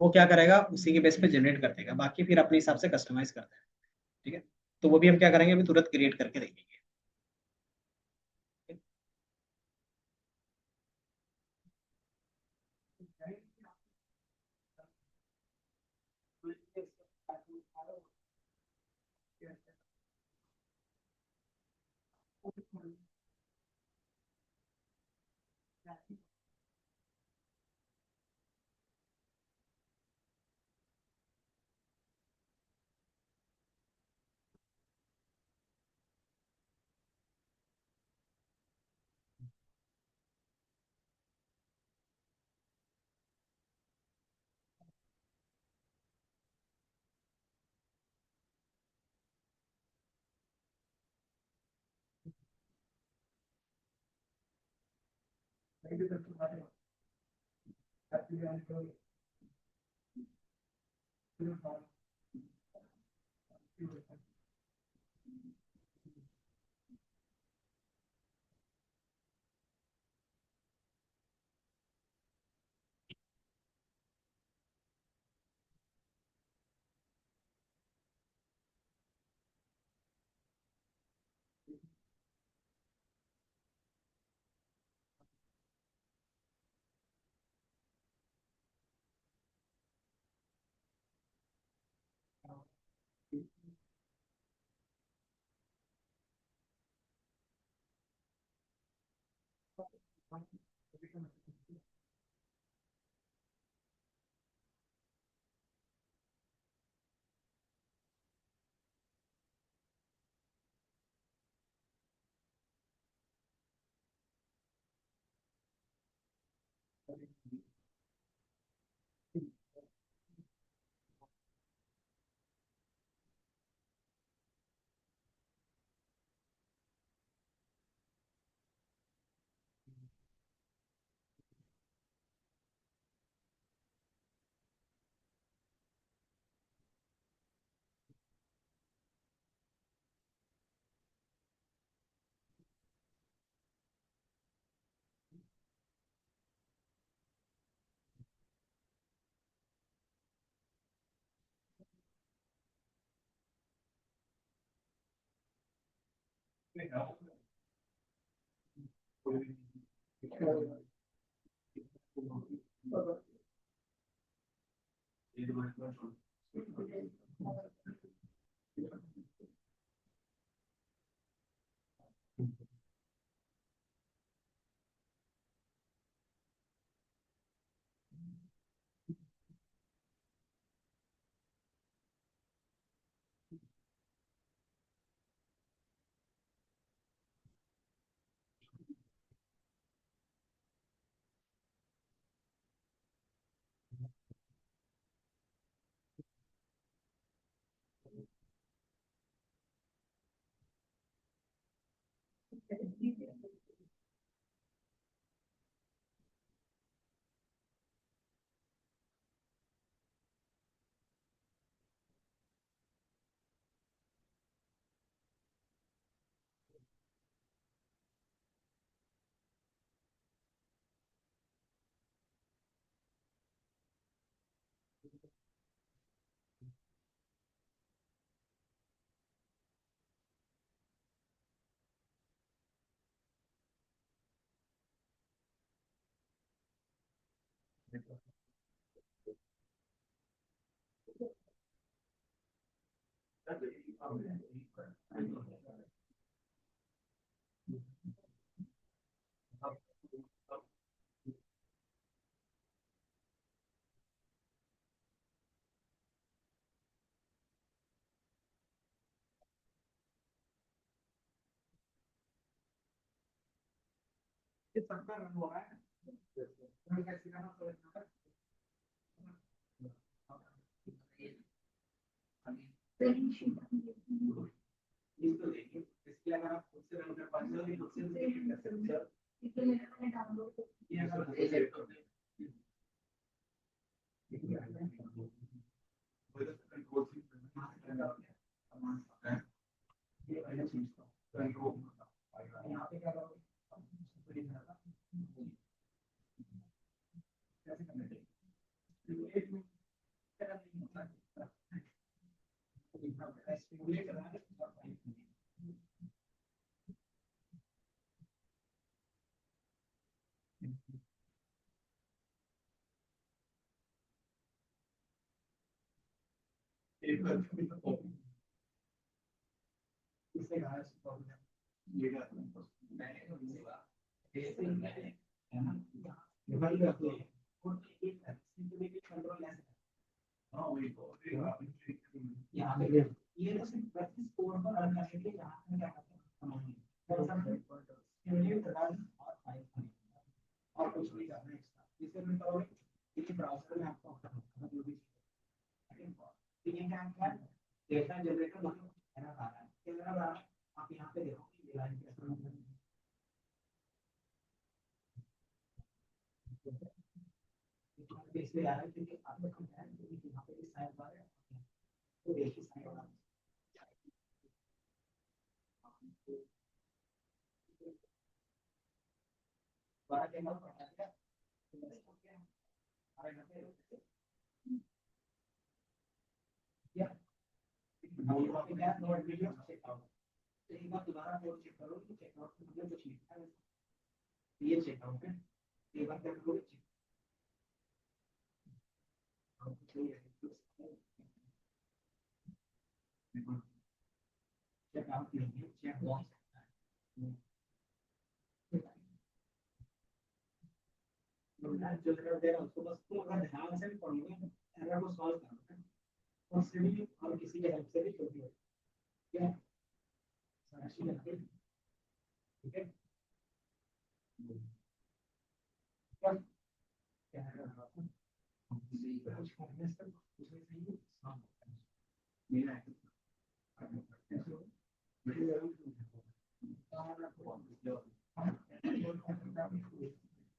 वो क्या करेगा, उसी के बेस पे जनरेट कर देगा, बाकी फिर अपने हिसाब से कस्टमाइज करता है। ठीक है, तो वो भी हम क्या करेंगे, अभी तुरंत क्रिएट करके देखेंगे।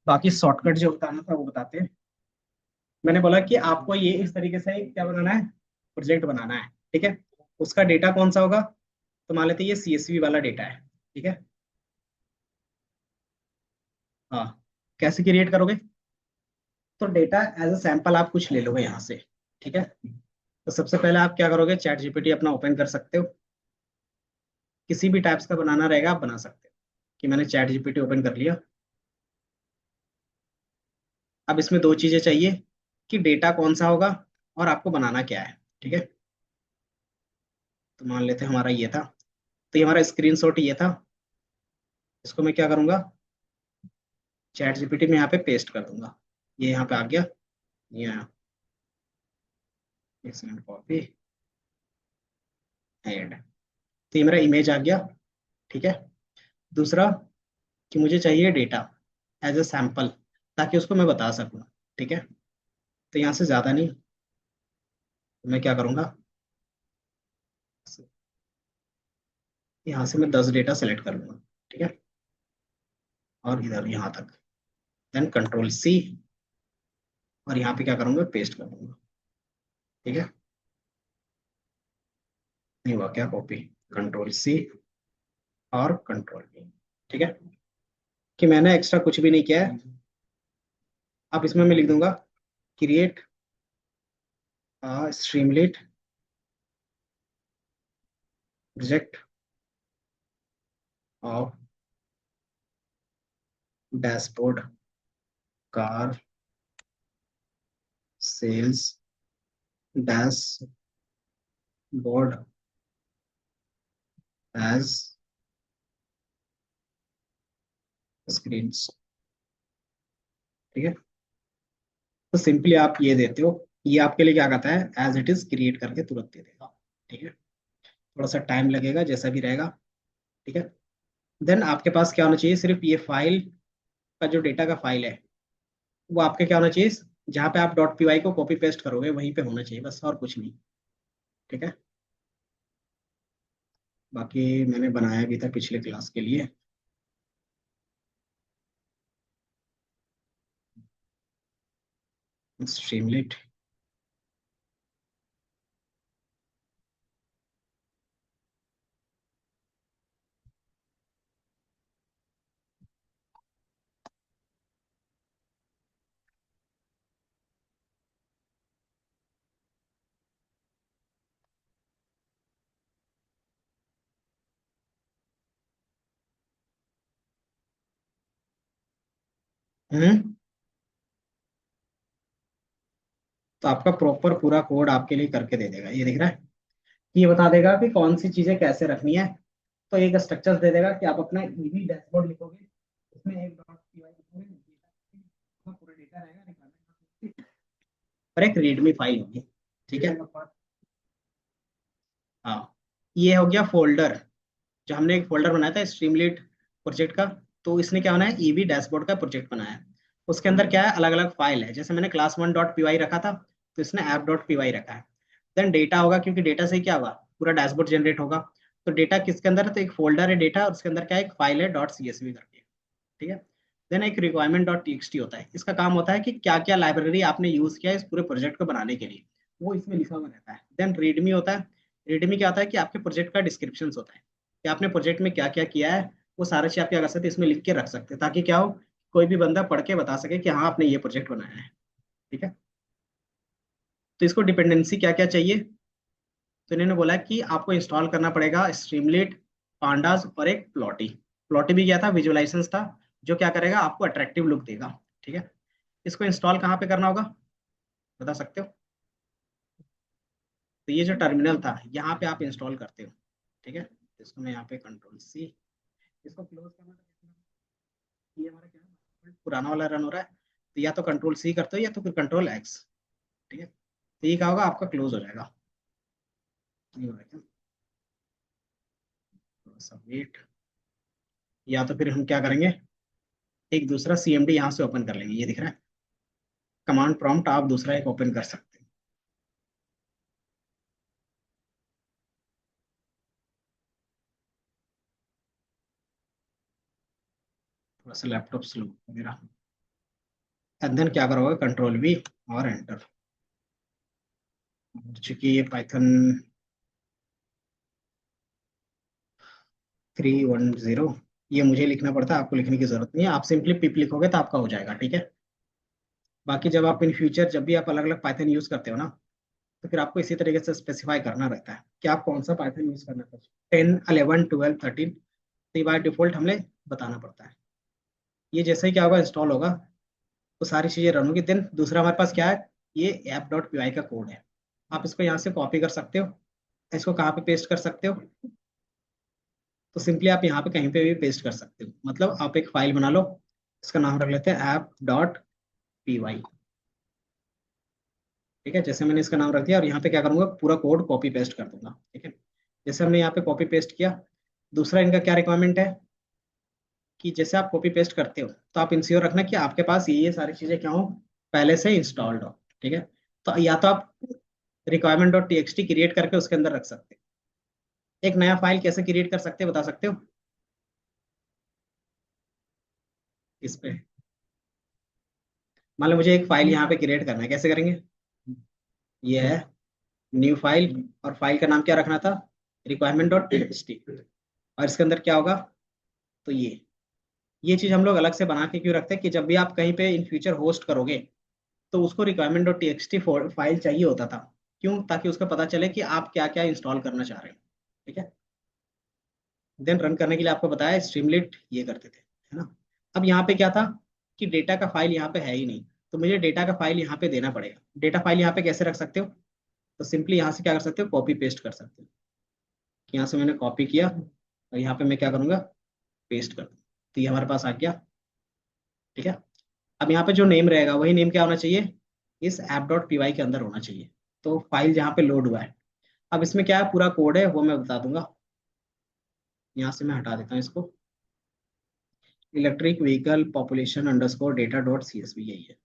बाकी शॉर्टकट जो बताना था वो बताते हैं। मैंने बोला कि आपको ये इस तरीके से क्या बनाना है, प्रोजेक्ट बनाना है। ठीक है, उसका डेटा कौन सा होगा, तो मान लेते हैं ये सीएसवी वाला डेटा है। ठीक है, हाँ, कैसे क्रिएट करोगे, तो डेटा एज अ सैंपल आप कुछ ले लोगे यहाँ से। ठीक है, तो सबसे पहले आप क्या करोगे, चैट जीपीटी अपना ओपन कर सकते हो, किसी भी टाइप्स का बनाना रहेगा आप बना सकते हो। कि मैंने चैट जीपीटी ओपन कर लिया। अब इसमें दो चीजें चाहिए, कि डेटा कौन सा होगा और आपको बनाना क्या है। ठीक है, तो मान लेते हैं हमारा ये था, तो ये हमारा स्क्रीनशॉट ये था। इसको मैं क्या करूंगा, चैट जीपीटी में यहाँ पे पेस्ट कर दूंगा। ये यहाँ पे आ गया, ये आया, एक सेकंड, कॉपी, ऐड, तो ये मेरा इमेज आ गया। ठीक है, दूसरा कि मुझे चाहिए डेटा एज अ सैंपल, ताकि उसको मैं बता सकूं। ठीक है, तो यहाँ से ज़्यादा नहीं, तो मैं क्या करूँगा, यहाँ से मैं 10 डेटा सेलेक्ट कर लूँगा। ठीक है, और इधर यहाँ तक, देन कंट्रोल सी, और यहाँ पे क्या करूँगा, पेस्ट कर दूंगा। ठीक है, नहीं हुआ क्या, कॉपी, कंट्रोल सी और कंट्रोल वी। ठीक है, कि मैंने एक्स्ट्रा कुछ भी नहीं किया है। अब इसमें मैं लिख दूंगा, create Streamlit project of dashboard car sales dashboard as screen. ठीक है, तो सिंपली आप ये देते हो, ये आपके लिए क्या कहता है, एज इट इज क्रिएट करके तुरंत दे देगा। ठीक है, थोड़ा सा टाइम लगेगा जैसा भी रहेगा। ठीक है, देन आपके पास क्या होना चाहिए, सिर्फ ये फाइल का जो डेटा का फाइल है वो आपके क्या होना चाहिए, जहाँ पे आप डॉट पी वाई को कॉपी पेस्ट करोगे वहीं पे होना चाहिए, बस और कुछ नहीं। ठीक है, बाकी मैंने बनाया भी था पिछले क्लास के लिए। स्ट्रीमलेट। हम्म, तो आपका प्रॉपर पूरा कोड आपके लिए करके दे देगा, ये दिख रहा है। ये बता देगा कि कौन सी चीजें कैसे रखनी है। तो एक स्ट्रक्चर दे देगा कि आप अपना ईवी डैशबोर्ड लिखोगे, उसमें एक डॉट पी वाई लिखोगे, पूरा डेटा रहेगा रिक्वायरमेंट, और एक रीडमी फाइल होगी। ठीक है, हाँ, ये हो गया फोल्डर। जो हमने एक फोल्डर बनाया था स्ट्रीमलीट प्रोजेक्ट का, तो इसने क्या बनाया, ईबी डैशबोर्ड का प्रोजेक्ट बनाया है। उसके अंदर क्या है, अलग अलग फाइल है, जैसे मैंने class one dot P Y रखा था, तो इसने ऐप डॉट पी वाई रखा है। देन डेटा होगा, क्योंकि डेटा से ही क्या होगा, पूरा डैशबोर्ड जनरेट होगा। तो डेटा किसके अंदर है, तो एक फोल्डर है डेटा, और उसके अंदर क्या है, एक फाइल है डॉट सी एस वी करके। ठीक है, देन एक requirement dot T x T होता है, इसका काम होता है कि क्या क्या लाइब्रेरी आपने यूज किया है इस पूरे प्रोजेक्ट को बनाने के लिए, वो इसमें लिखा हुआ रहता है। देन रीडमी होता है। रीडमी क्या होता है कि आपके प्रोजेक्ट का डिस्क्रिप्शन होता है, कि आपने प्रोजेक्ट में क्या क्या किया है, वो सारा चीज आप क्या कर सकते हैं, इसमें लिख के रख सकते हैं, ताकि क्या हो, कोई भी बंदा पढ़ के बता सके कि हाँ आपने ये प्रोजेक्ट बनाया है। ठीक है, तो इसको डिपेंडेंसी क्या क्या चाहिए, तो इन्होंने बोला कि आपको इंस्टॉल करना पड़ेगा स्ट्रीमलेट, पांडास और एक प्लॉटी। प्लॉटी भी क्या था, विजुअलाइजेशन था, जो क्या करेगा, आपको अट्रैक्टिव लुक देगा। ठीक है, इसको इंस्टॉल कहाँ पे करना होगा, बता सकते हो। तो ये जो टर्मिनल था यहाँ पे आप इंस्टॉल करते हो। ठीक है, तो इसको मैं यहाँ पे कंट्रोल सी, इसको क्लोज करना था। ये हमारा क्या है, पुराना वाला रन हो रहा है, तो या तो कंट्रोल सी करते हो या तो फिर कंट्रोल एक्स। ठीक है, तो ये क्या होगा, आपका क्लोज हो जाएगा। ये हो जाएगा, थोड़ा सा वेट, या तो फिर हम क्या करेंगे, एक दूसरा सीएमडी यहाँ से ओपन कर लेंगे, ये दिख रहा है, कमांड प्रॉम्प्ट आप दूसरा एक ओपन कर सकते हैं। थोड़ा सा लैपटॉप स्लो मेरा। एंड देन क्या करोगे, कंट्रोल वी और एंटर। चूंकि ये पाइथन 310, ये मुझे लिखना पड़ता है, आपको लिखने की जरूरत नहीं है, आप सिंपली पिप लिखोगे तो आपका हो जाएगा। ठीक है, बाकी जब आप इन फ्यूचर जब भी आप अलग अलग पाइथन यूज करते हो ना, तो फिर आपको इसी तरीके से स्पेसिफाई करना रहता है कि आप कौन सा पाइथन यूज करना है, 10 11 12 13, तो ये बाय डिफॉल्ट हमें बताना पड़ता है। ये जैसे ही क्या होगा, इंस्टॉल होगा, तो सारी चीजें रन होगी। देन दूसरा हमारे पास क्या है, ये ऐप डॉट पी वाई का कोड है, आप इसको यहाँ से कॉपी कर सकते हो, इसको कहाँ पे पेस्ट कर सकते हो, तो सिंपली आप यहाँ पे कहीं पे भी पेस्ट कर सकते हो। मतलब आप एक फाइल बना लो, इसका नाम रख लेते हैं ऐप डॉट पी वाई। ठीक है, जैसे मैंने इसका नाम रख दिया, और यहाँ पे क्या करूंगा, पूरा कोड कॉपी पेस्ट कर दूंगा। ठीक है, जैसे हमने यहाँ पे कॉपी पेस्ट किया। दूसरा इनका क्या रिक्वायरमेंट है, कि जैसे आप कॉपी पेस्ट करते हो, तो आप इंश्योर रखना कि आपके पास ये सारी चीजें क्या हो, पहले से इंस्टॉल्ड हो। ठीक है, तो या तो आप requirement dot T x T create करके उसके अंदर रख सकते हैं। एक नया फाइल कैसे क्रिएट कर सकते हैं, बता सकते हो इस पे। मान लो मुझे एक फाइल यहाँ पे क्रिएट करना है, कैसे करेंगे, ये है न्यू फाइल, और फाइल का नाम क्या रखना था, requirement dot T x T, और इसके अंदर क्या होगा, तो ये चीज हम लोग अलग से बना के क्यों रखते हैं, कि जब भी आप कहीं पे इन फ्यूचर होस्ट करोगे, तो उसको requirement dot T x T file चाहिए होता था। क्यों, ताकि उसको पता चले कि आप क्या क्या इंस्टॉल करना चाह रहे हो। ठीक है, देन रन करने के लिए आपको बताया स्ट्रीमलेट ये करते थे, है ना। अब यहाँ पे क्या था, कि डेटा का फाइल यहाँ पे है ही नहीं, तो मुझे डेटा का फाइल यहाँ पे देना पड़ेगा। डेटा फाइल यहाँ पे कैसे रख सकते हो, तो सिंपली यहाँ से क्या कर सकते हो, कॉपी पेस्ट कर सकते हो। यहाँ से मैंने कॉपी किया, और यहाँ पे मैं क्या करूँगा, पेस्ट कर दूँ। तो ये हमारे पास आ गया। ठीक है। अब यहाँ पे जो नेम रहेगा वही नेम क्या होना चाहिए, इस ऐप डॉट पी वाई के अंदर होना चाहिए। तो फाइल जहाँ पे लोड हुआ है, अब इसमें क्या है, पूरा कोड है वो मैं बता दूंगा। यहाँ से मैं हटा देता हूँ इसको। Electric vehicle population underscore data dot C S V, यही है।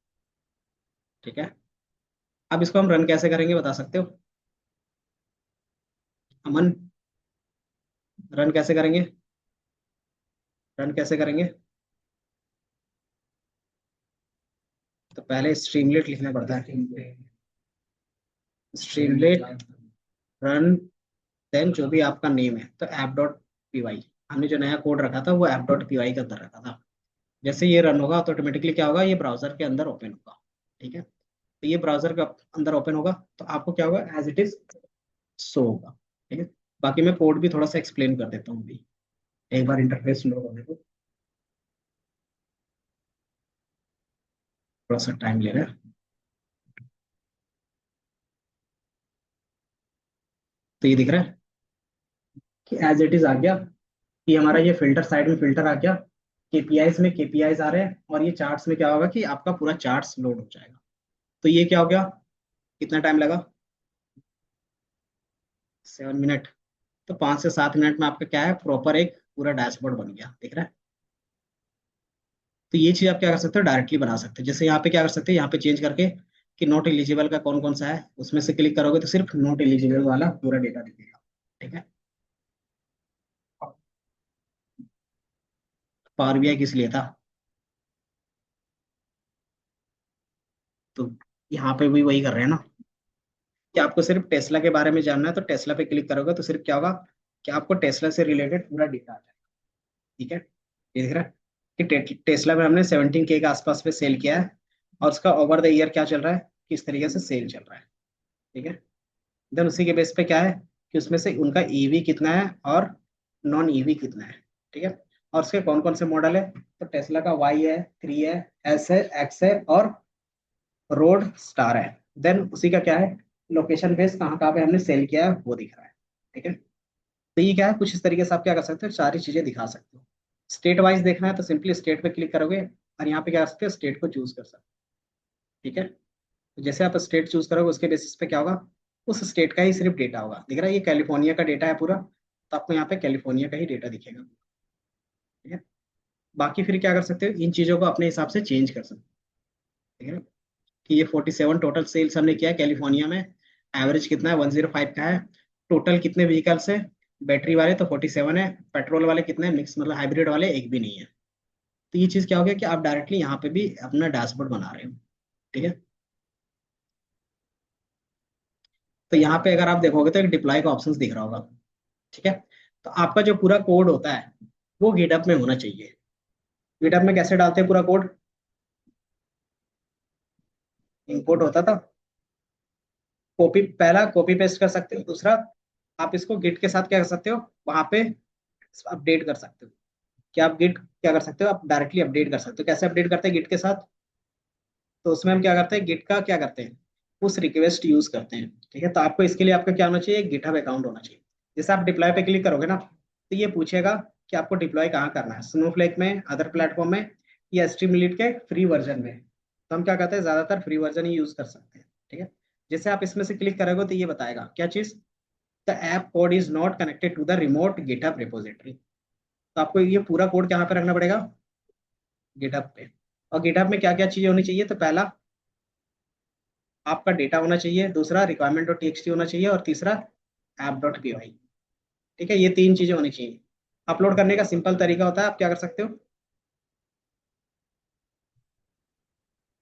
ठीक है। अब इसको हम रन कैसे करेंगे बता सकते हो अमन, रन कैसे करेंगे, रन कैसे करेंगे। तो पहले स्ट्रीमलेट लिखना पड़ता है, स्ट्रीमलेट रन, देन जो भी आपका नेम है तो ऐप डॉट पी वाई। हमने जो नया कोड रखा था वो ऐप डॉट पी वाई के अंदर रखा था। जैसे ये रन होगा तो ऑटोमेटिकली क्या होगा, ये ब्राउजर के अंदर ओपन होगा। ठीक है। तो ये ब्राउजर के अंदर ओपन होगा तो आपको क्या होगा, एज इट इज शो होगा। ठीक है। बाकी मैं कोड भी थोड़ा सा एक्सप्लेन कर देता हूँ अभी, एक बार इंटरफेस लोड होने को थोड़ा सा टाइम ले रहा है। तो ये दिख रहा है कि एज इट इज आ गया, कि हमारा ये फिल्टर साइड में फिल्टर आ गया, केपीआईज में केपीआईज आ रहे हैं, और ये चार्ट्स में क्या होगा कि आपका पूरा चार्ट्स लोड हो जाएगा। तो ये क्या हो गया, कितना टाइम लगा, 7 मिनट। तो 5 से 7 मिनट में आपका क्या है, प्रॉपर एक पूरा डैशबोर्ड बन गया, दिख रहा है। तो ये चीज आप क्या कर सकते हो, डायरेक्टली बना सकते हो। जैसे यहाँ पे क्या कर सकते हैं, यहाँ पे चेंज करके कि नॉट एलिजिबल का कौन कौन सा है, उसमें से क्लिक करोगे तो सिर्फ नॉट एलिजिबल वाला पूरा डेटा दिखेगा। ठीक है। पावर बीआई किस लिए था, तो यहाँ पे भी वही कर रहे हैं ना, कि आपको सिर्फ टेस्ला के बारे में जानना है तो टेस्ला पे क्लिक करोगे तो सिर्फ क्या होगा, कि आपको टेस्ला से रिलेटेड पूरा डेटा आ जाएगा। ठीक है। ये दिख रहा है कि टेस्ला में हमने 17K के आसपास पे सेल किया है, और उसका ओवर द ईयर क्या चल रहा है, किस तरीके से सेल चल रहा है। ठीक है। देन उसी के बेस पे क्या है, कि उसमें से उनका ईवी कितना है और नॉन ईवी कितना है। ठीक है। और उसके कौन कौन से मॉडल है, तो टेस्ला का वाई है, 3 है, एस है, एक्स है, और रोड स्टार है। देन उसी का क्या है, लोकेशन बेस कहाँ कहाँ पे हमने सेल किया है वो दिख रहा है। ठीक है। तो ये क्या है, कुछ इस तरीके से आप क्या कर सकते हो, सारी चीजें दिखा सकते हो। स्टेट वाइज देखना है तो सिंपली स्टेट पे क्लिक करोगे और यहाँ पे क्या कर सकते हो, स्टेट को चूज कर सकते हो। ठीक है। तो जैसे आप स्टेट चूज करोगे उसके बेसिस पे क्या होगा, उस स्टेट का ही सिर्फ डेटा होगा, दिख रहा है ये कैलिफोर्निया का डेटा है पूरा, तो आपको यहाँ पे कैलिफोर्निया का ही डेटा दिखेगा। ठीक है। बाकी फिर क्या कर सकते हो, इन चीजों को अपने हिसाब से चेंज कर सकते हो। ठीक है। कि ये 47 टोटल सेल्स हमने किया है कैलिफोर्निया में, एवरेज कितना है 105 का है, टोटल कितने व्हीकल्स है, बैटरी वाले तो 47 है, पेट्रोल वाले कितने हैं, मिक्स मतलब हाइब्रिड वाले एक भी नहीं है। तो ये चीज क्या हो गया कि आप डायरेक्टली यहाँ पे भी अपना डैशबोर्ड बना रहे हो। ठीक है। तो यहाँ पे अगर आप देखोगे तो एक डिप्लॉय का ऑप्शन दिख रहा होगा। ठीक है। तो आपका जो पूरा कोड होता है वो गिटहब में होना चाहिए। गिटहब में कैसे डालते हैं पूरा कोड, इंपोर्ट होता था, कॉपी, पहला कॉपी पेस्ट कर सकते हो, दूसरा आप इसको गिट के साथ क्या कर सकते हो, वहां पे अपडेट कर सकते हो। कि आप गिट क्या कर सकते हो, आप डायरेक्टली अपडेट कर सकते हो। कैसे अपडेट करते हैं गिट के साथ, तो उसमें हम क्या करते हैं, गिट का क्या करते हैं, पुश रिक्वेस्ट यूज करते हैं। ठीक है। तो आपको इसके लिए आपका क्या होना चाहिए, एक गिटहब अकाउंट होना चाहिए। जैसे आप डिप्लॉय पे क्लिक करोगे ना तो ये पूछेगा कि आपको डिप्लॉय कहाँ करना है, स्नोफ्लेक में, अदर प्लेटफॉर्म में, या स्ट्रीमलीट के फ्री वर्जन में। तो हम क्या करते हैं, ज्यादातर फ्री वर्जन ही यूज कर सकते हैं। ठीक है। जैसे आप इसमें से क्लिक करोगे तो ये बताएगा क्या चीज, the app code is not connected to the remote GitHub repository. तो आपको ये पूरा कोड कहाँ पे रखना पड़ेगा, गिटहब पे। और गिटहब में क्या क्या चीजें होनी चाहिए, तो पहला आपका डेटा होना चाहिए, दूसरा रिक्वायरमेंट डॉट टीएक्सटी होना चाहिए, और तीसरा ऐप डॉट पी वाई। ठीक है। ये तीन चीजें होनी चाहिए। अपलोड करने का सिंपल तरीका होता है, आप क्या कर सकते हो,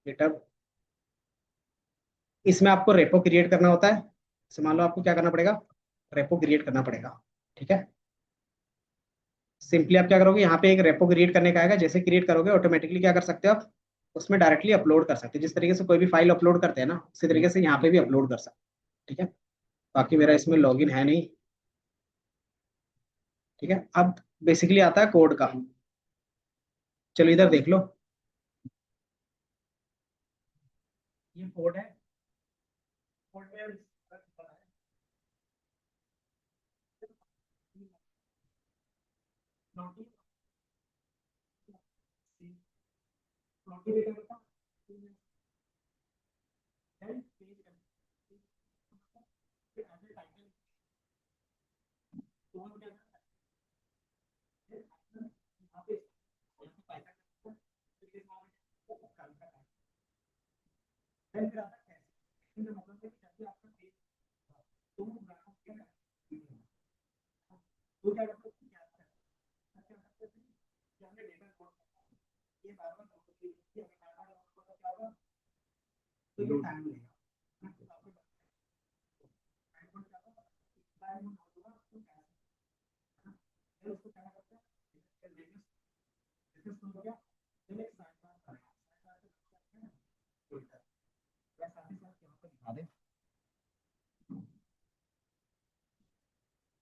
गिटहब, इसमें आपको रेपो क्रिएट करना होता है। जैसे मान लो आपको क्या करना पड़ेगा, रेपो क्रिएट करना पड़ेगा। ठीक है। सिंपली आप क्या करोगे, यहाँ पे एक रेपो क्रिएट करने का आएगा, जैसे क्रिएट करोगे ऑटोमेटिकली क्या कर सकते हो आप, उसमें डायरेक्टली अपलोड कर सकते हो। जिस तरीके से कोई भी फाइल अपलोड करते हैं ना उसी तरीके से यहाँ पे भी अपलोड कर सकते हैं। ठीक है। बाकी मेरा इसमें लॉगिन है नहीं। ठीक है। अब बेसिकली आता है कोड का, चलो इधर देख लो, ये कोड है, कोड में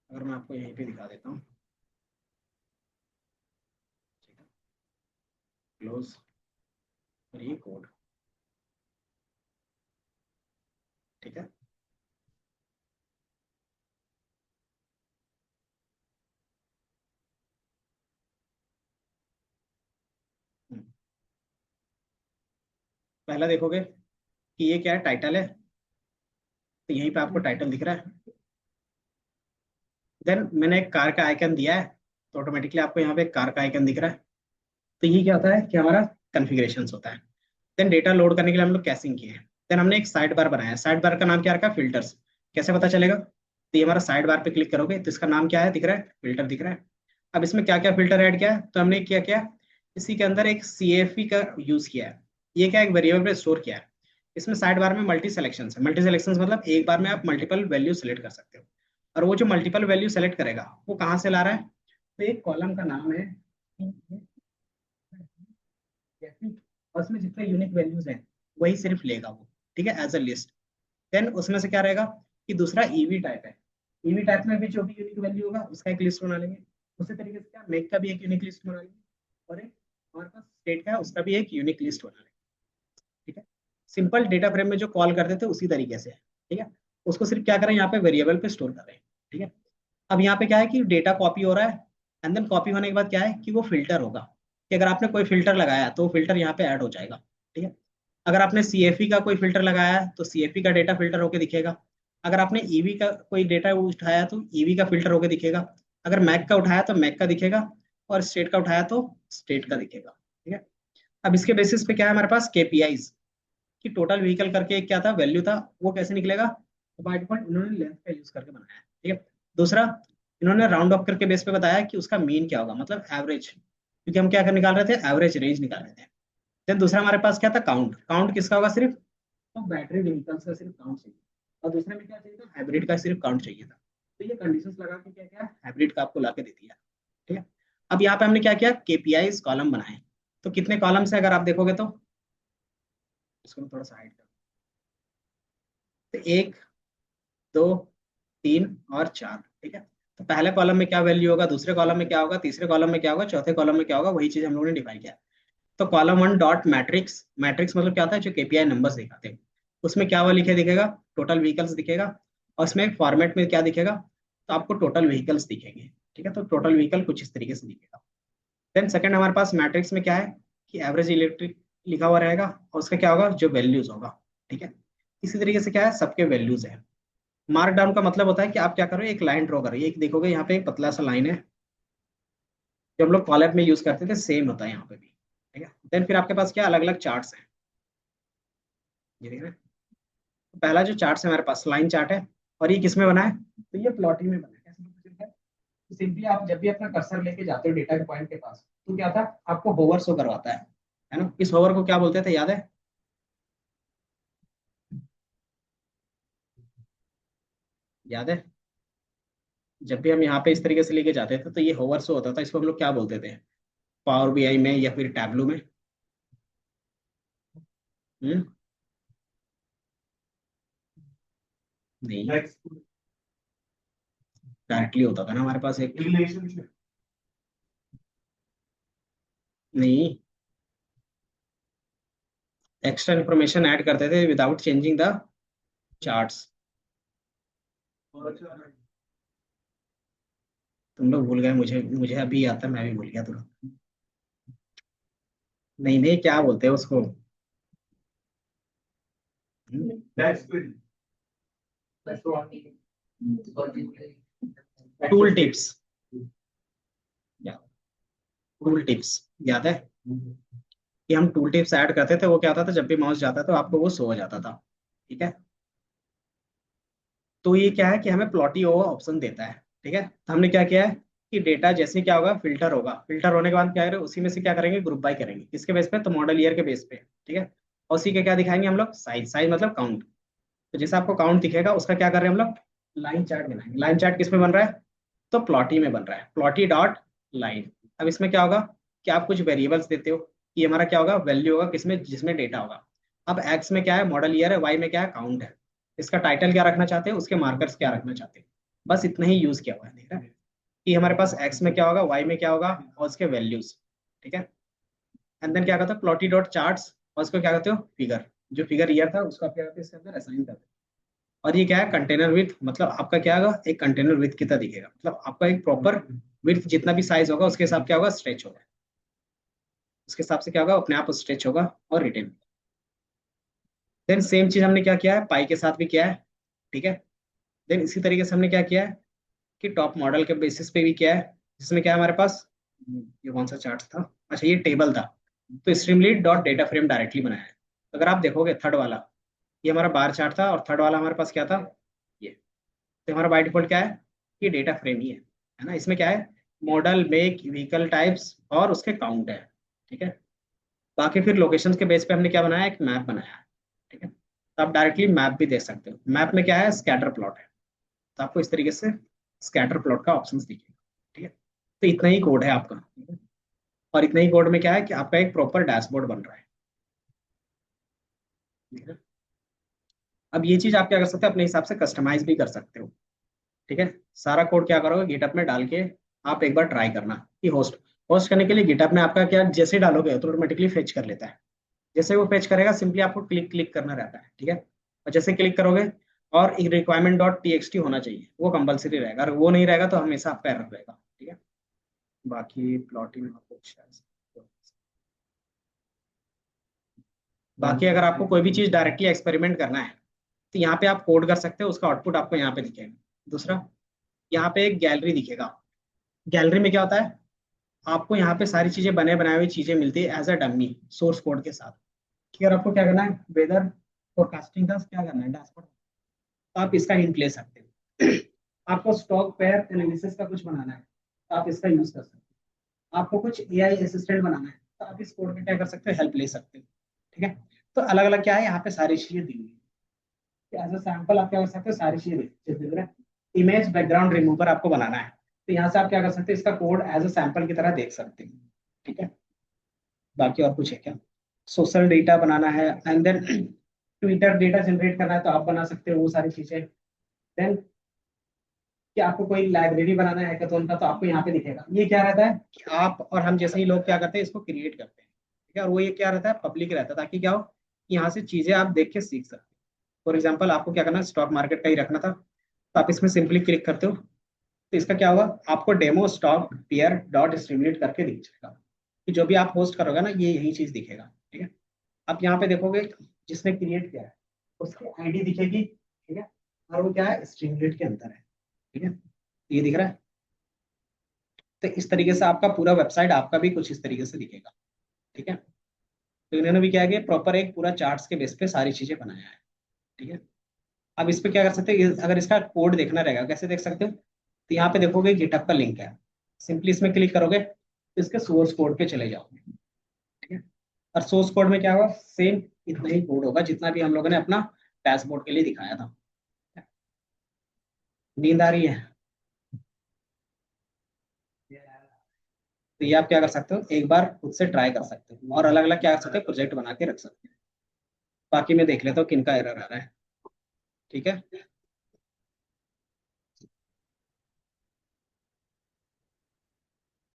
अगर मैं आपको यहीं पे दिखा देता हूँ, क्लोज और ये कोड, ठीक है। हम्म, पहला देखोगे कि ये क्या है, टाइटल है, तो यहीं पे आपको टाइटल दिख रहा है। देन मैंने एक कार का आइकन दिया है, तो ऑटोमेटिकली आपको यहाँ पे एक कार का आइकन दिख रहा है। तो ये क्या होता है कि हमारा कॉन्फ़िगरेशंस होता है। देन डेटा लोड करने के लिए हम लोग कैशिंग किए हैं। देन हमने एक साइड बार बनाया है, साइड बार का नाम क्या रखा है, फिल्टर्स। कैसे पता चलेगा, तो ये हमारा साइड बार पे क्लिक करोगे तो इसका नाम क्या है, दिख रहा है, फिल्टर दिख रहा है। अब इसमें क्या क्या फिल्टर ऐड किया है, तो हमने क्या किया, इसी के अंदर एक CFE का यूज किया है। ये क्या, एक वेरिएबल पे स्टोर किया है। इसमें साइड बार में मल्टी सिलेक्शन है, मल्टी सिलेक्शन मतलब एक बार में आप मल्टीपल वैल्यू सेलेक्ट कर सकते हो। और वो जो मल्टीपल वैल्यू सेलेक्ट करेगा वो कहाँ से ला रहा है, तो एक कॉलम का नाम है जैसे, और उसमें जितने यूनिक वैल्यूज हैं वही सिर्फ लेगा वो, ठीक है, एज अ लिस्ट। देन उसमें से क्या रहेगा कि दूसरा ईवी टाइप है, ईवी टाइप में भी जो भी यूनिक वैल्यू होगा उसका एक लिस्ट बना लेंगे। उसी तरीके से क्या, मेक का भी एक यूनिक लिस्ट बना लेंगे, और एक हमारे पास स्टेट का है उसका भी एक यूनिक लिस्ट बना लेंगे, ठीक है। सिंपल डेटा फ्रेम में जो कॉल करते थे उसी तरीके से है, ठीक है। उसको सिर्फ क्या करें, यहाँ पे वेरिएबल पे स्टोर कर रहे हैं, ठीक है। अब यहाँ पे क्या है कि डेटा कॉपी हो रहा है, एंड देन कॉपी होने के बाद क्या है कि वो फिल्टर होगा, कि अगर आपने कोई फिल्टर लगाया तो वो फिल्टर यहाँ पे ऐड हो जाएगा, ठीक है। अगर आपने CFE का कोई फिल्टर लगाया है तो CFE का डेटा फिल्टर होके दिखेगा। अगर आपने ईवी का कोई डेटा उठाया तो ईवी का फिल्टर होके दिखेगा। अगर मैक का उठाया तो मैक का दिखेगा, और स्टेट का उठाया तो स्टेट का दिखेगा, ठीक है। अब इसके बेसिस पे क्या है हमारे पास, KPIs कि टोटल व्हीकल करके एक क्या था, वैल्यू था, वो कैसे निकलेगा, तो बाय डिफॉल्ट इन्होंने लेंथ का यूज करके बनाया है, ठीक है। दूसरा, इन्होंने राउंड ऑफ करके बेस पे बताया कि उसका मीन क्या होगा, मतलब एवरेज, क्योंकि हम क्या कर निकाल रहे थे, एवरेज रेंज निकाल रहे थे। देन दूसरा हमारे पास क्या था, काउंट, काउंट किसका होगा, सिर्फ तो बैटरी व्हीकल्स का सिर्फ काउंट चाहिए। और दूसरे में क्या चाहिए था, हाइब्रिड का सिर्फ काउंट चाहिए था। तो ये कंडीशंस लगा के क्या क्या हाइब्रिड का आपको ला के दे दिया, ठीक है। अब यहाँ पे हमने क्या किया, KPIs कॉलम बनाए। तो कितने कॉलम है अगर आप देखोगे तो, इसको मैं थोड़ा सा हाइड कर, तो एक, दो, तीन और चार, ठीक है। तो पहले कॉलम में क्या वैल्यू होगा, दूसरे कॉलम में क्या होगा, तीसरे कॉलम में क्या होगा, चौथे कॉलम में क्या होगा, वही चीज हम लोगों ने डिफाइन किया। तो column one dot matrix, matrix मतलब क्या होता है, जो KPI नंबर्स दिखाते हैं, उसमें क्या हुआ लिखे दिखेगा, टोटल व्हीकल्स दिखेगा। और उसमें फॉर्मेट में क्या दिखेगा, तो आपको टोटल व्हीकल्स दिखेंगे, ठीक है। तो टोटल व्हीकल कुछ इस तरीके से दिखेगा। देन सेकंड हमारे पास मैट्रिक्स में क्या है कि एवरेज इलेक्ट्रिक लिखा हुआ रहेगा, और उसका क्या होगा, जो वैल्यूज होगा, ठीक है। इसी तरीके से क्या है, सबके वैल्यूज है। मार्क डाउन का मतलब होता है कि आप क्या करो, एक लाइन ड्रॉ करो, एक देखोगे यहाँ पे एक पतला सा लाइन है, जो हम लोग कॉलम में यूज करते थे सेम होता है यहाँ पे भी, ठीक है। देन फिर आपके पास क्या अलग अलग चार्ट्स हैं, ये देख रहे हैं। तो पहला जो चार्ट है हमारे पास लाइन चार्ट है, और ये किस में बना है, तो ये प्लॉटिंग में बना है। कैसे पता चलता है, तो सिंपली आप जब भी अपना कर्सर लेके जाते हो डेटा के पॉइंट के पास, तो क्या था, आपको होवर शो करवाता है ना। इस होवर को क्या बोलते थे, याद है, याद है। जब भी हम यहाँ पे इस तरीके से लेके जाते थे तो ये होवर शो होता था, इसको हम लोग क्या बोलते थे, पावर BI में या फिर टैबलू में। हम्म, नहीं, डायरेक्टली होता था ना हमारे पास एक, नहीं, एक्स्ट्रा इन्फॉर्मेशन ऐड करते थे विदाउट चेंजिंग द चार्ट्स। तुम लोग भूल गए, मुझे मुझे अभी आता है, मैं भी भूल गया तुम। नहीं नहीं, क्या बोलते हैं उसको? Tool tips. या टूल टिप्स, याद है कि हम टूल टिप्स ऐड करते थे, वो क्या होता था, जब भी माउस जाता तो आपको वो शो हो जाता था। ठीक है। तो ये क्या है कि हमें प्लॉटी ओवर ऑप्शन देता है। ठीक है, तो हमने क्या किया है कि डेटा जैसे क्या होगा, फिल्टर होगा, फिल्टर होने के बाद क्या करेंगे, उसी में से क्या करेंगे, ग्रुप बाय करेंगे, किसके बेस पे, तो मॉडल ईयर के बेस पे। ठीक है। और उसी के क्या दिखाएंगे हम लोग, साइज, साइज मतलब काउंट। तो जैसे आपको काउंट दिखेगा उसका क्या कर रहे हैं हम लोग, लाइन चार्ट बनाएंगे। लाइन चार्ट किस में बन रहा है, तो प्लॉटी में बन रहा है, प्लॉटी डॉट लाइन। अब इसमें क्या होगा कि आप कुछ वेरिएबल्स देते हो, कि हमारा क्या होगा, वैल्यू होगा किसमें, जिसमें डेटा होगा। अब एक्स में क्या है, मॉडल ईयर है, वाई में क्या है, काउंट है। इसका टाइटल क्या रखना चाहते हैं, उसके मार्कर्स क्या रखना चाहते हैं। बस इतना ही यूज किया हुआ है, देख रहा है कि हमारे पास एक्स में क्या होगा, वाई में क्या होगा, और उसके वैल्यूज। ठीक है। एंड देन क्या कहते हैं, प्लॉटी डॉट चार्ट्स, और उसको क्या कहते हो, फिगर। जो फिगर ईयर था उसको आप क्या कहते हैं, इसके अंदर असाइन करते हैं। और ये क्या है, कंटेनर विथ, मतलब आपका क्या होगा, एक कंटेनर विथ कितना दिखेगा, मतलब आपका एक प्रॉपर विथ जितना भी साइज होगा उसके हिसाब क्या होगा, स्ट्रेच होगा। उसके हिसाब से क्या होगा, अपने आप स्ट्रेच होगा और रिटेन। देन सेम चीज हमने क्या किया है, पाई के साथ भी किया है। ठीक है। देन इसी तरीके से हमने क्या किया है कि टॉप मॉडल के बेसिस पे भी किया है, जिसमें क्या है हमारे पास, ये कौन सा चार्ट था, अच्छा ये टेबल था। तो स्ट्रीमलीड डॉट डेटा फ्रेम डायरेक्टली बनाया है। तो अगर आप देखोगे थर्ड वाला, ये हमारा बार चार्ट था, और थर्ड वाला हमारे पास क्या था, ये। तो हमारा बाय डिफॉल्ट क्या है, ये डेटा फ्रेम ही है ना। इसमें क्या है, मॉडल, मेक, व्हीकल टाइप्स और उसके काउंट है। ठीक है। बाकी फिर लोकेशन के बेस पे हमने क्या बनाया, एक मैप बनाया है। ठीक है, तो आप डायरेक्टली मैप भी दे सकते हो। मैप में क्या है, स्कैटर प्लॉट है। तो आपको इस तरीके से स्कैटर प्लॉट का ऑप्शन दिखेगा। ठीक है। तो इतना ही कोड है आपका। ठीक है? और इतना ही कोड में क्या है कि आपका एक प्रॉपर डैशबोर्ड बन रहा है। ठीक है। अब ये चीज आप क्या कर सकते हो, अपने हिसाब से कस्टमाइज भी कर सकते हो। ठीक है। सारा कोड क्या करोगे, गिटअप में डाल के आप एक बार ट्राई करना कि होस्ट, होस्ट करने के लिए गिटअप में आपका क्या, जैसे डालोगे तो ऑटोमेटिकली फेच कर लेता है। जैसे वो फेच करेगा, सिंपली आपको क्लिक क्लिक करना रहता है। ठीक है। और जैसे क्लिक करोगे, और एक रिक्वायरमेंट डॉट टी होना चाहिए, वो कंपलसरी रहेगा, अगर वो नहीं रहेगा तो हमेशा आपका एरर रहेगा। ठीक है। बाकी प्लॉटिंग और कुछ बाकी अगर आपको कोई भी चीज डायरेक्टली एक्सपेरिमेंट करना है, तो यहाँ पे आप कोड कर सकते हो, उसका आउटपुट आपको यहाँ पे दिखेगा। दूसरा, यहाँ पे एक गैलरी दिखेगा। गैलरी में क्या होता है, आपको यहाँ पे सारी चीजें बने बनाई हुई चीजें मिलती है as a dummy source code के साथ। कि अगर आपको क्या करना है, वेदर फोरकास्टिंग का क्या करना है, डैशबोर्ड, तो आप इसका हिंट ले सकते हो। आपको स्टॉक पेयर एनालिसिस का कुछ बनाना है, तो आप इसका यूज कर सकते हो। आपको कुछ एआई असिस्टेंट बनाना है, तो आप इस कोड में क्या कर सकते हो, हेल्प ले सकते हो। ठीक है। तो अलग अलग क्या है, यहाँ पे सारी चीजें दी हुई है। एज अ सैंपल आप क्या कर सकते हो, सारी चीजें देख रहे हैं। इमेज बैकग्राउंड रिमूवर आपको बनाना है, तो यहाँ से आप क्या कर सकते हो, इसका कोड एज अ सैंपल की तरह देख सकते हैं। ठीक है। बाकी और कुछ है क्या, सोशल डेटा बनाना है, and then Twitter data generate करना है, तो आप बना सकते हो वो सारी चीजें। देन कि आपको कोई लाइब्रेरी बनाना है हैकाथॉन का, तो आपको यहाँ पे दिखेगा। ये क्या रहता है कि आप और हम जैसे ही लोग क्या करते हैं, इसको क्रिएट करते हैं। ठीक है। और वो ये क्या रहता है, पब्लिक रहता है, ताकि क्या हो कि यहाँ से चीजें आप देख के सीख सकते हो। फॉर एग्जाम्पल आपको क्या करना है, स्टॉक मार्केट का ही रखना था, तो आप इसमें सिंपली क्लिक करते हो, तो इसका क्या होगा, आपको डेमो स्टॉक पेयर डॉट स्ट्रीमलीट करके दिख जाएगा। कि जो भी आप होस्ट करोगे ना, ये यही चीज दिखेगा। ठीक है। आप यहाँ पे देखोगे, जिसने क्रिएट किया है उसकी आईडी दिखेगी। ठीक है। और वो क्या है, स्ट्रीमलीट के अंदर है। ठीक है। ये दिख रहा है। तो इस तरीके से आपका पूरा वेबसाइट आपका भी कुछ इस तरीके से दिखेगा। ठीक है। तो इन्होंने भी क्या है कि प्रॉपर एक पूरा चार्ट्स के बेस पे सारी चीजें बनाया है। ठीक है। अब इस पे क्या कर सकते हैं, अगर इसका कोड देखना रहेगा, कैसे देख सकते हो, तो यहाँ पे देखोगे गिटहब का लिंक है। सिंपली इसमें क्लिक करोगे तो इसके सोर्स कोड पे चले जाओगे। ठीक है। और सोर्स कोड में क्या होगा, सेम इतना ही कोड होगा जितना भी हम लोगों ने अपना डैशबोर्ड के लिए दिखाया था। नींद आ रही है? तो ये आप क्या कर सकते हो, एक बार खुद से ट्राई कर सकते हो, और अलग अलग क्या कर सकते हो, प्रोजेक्ट बना के रख सकते हो। बाकी मैं देख लेता हूँ किनका एरर आ रहा है। ठीक है।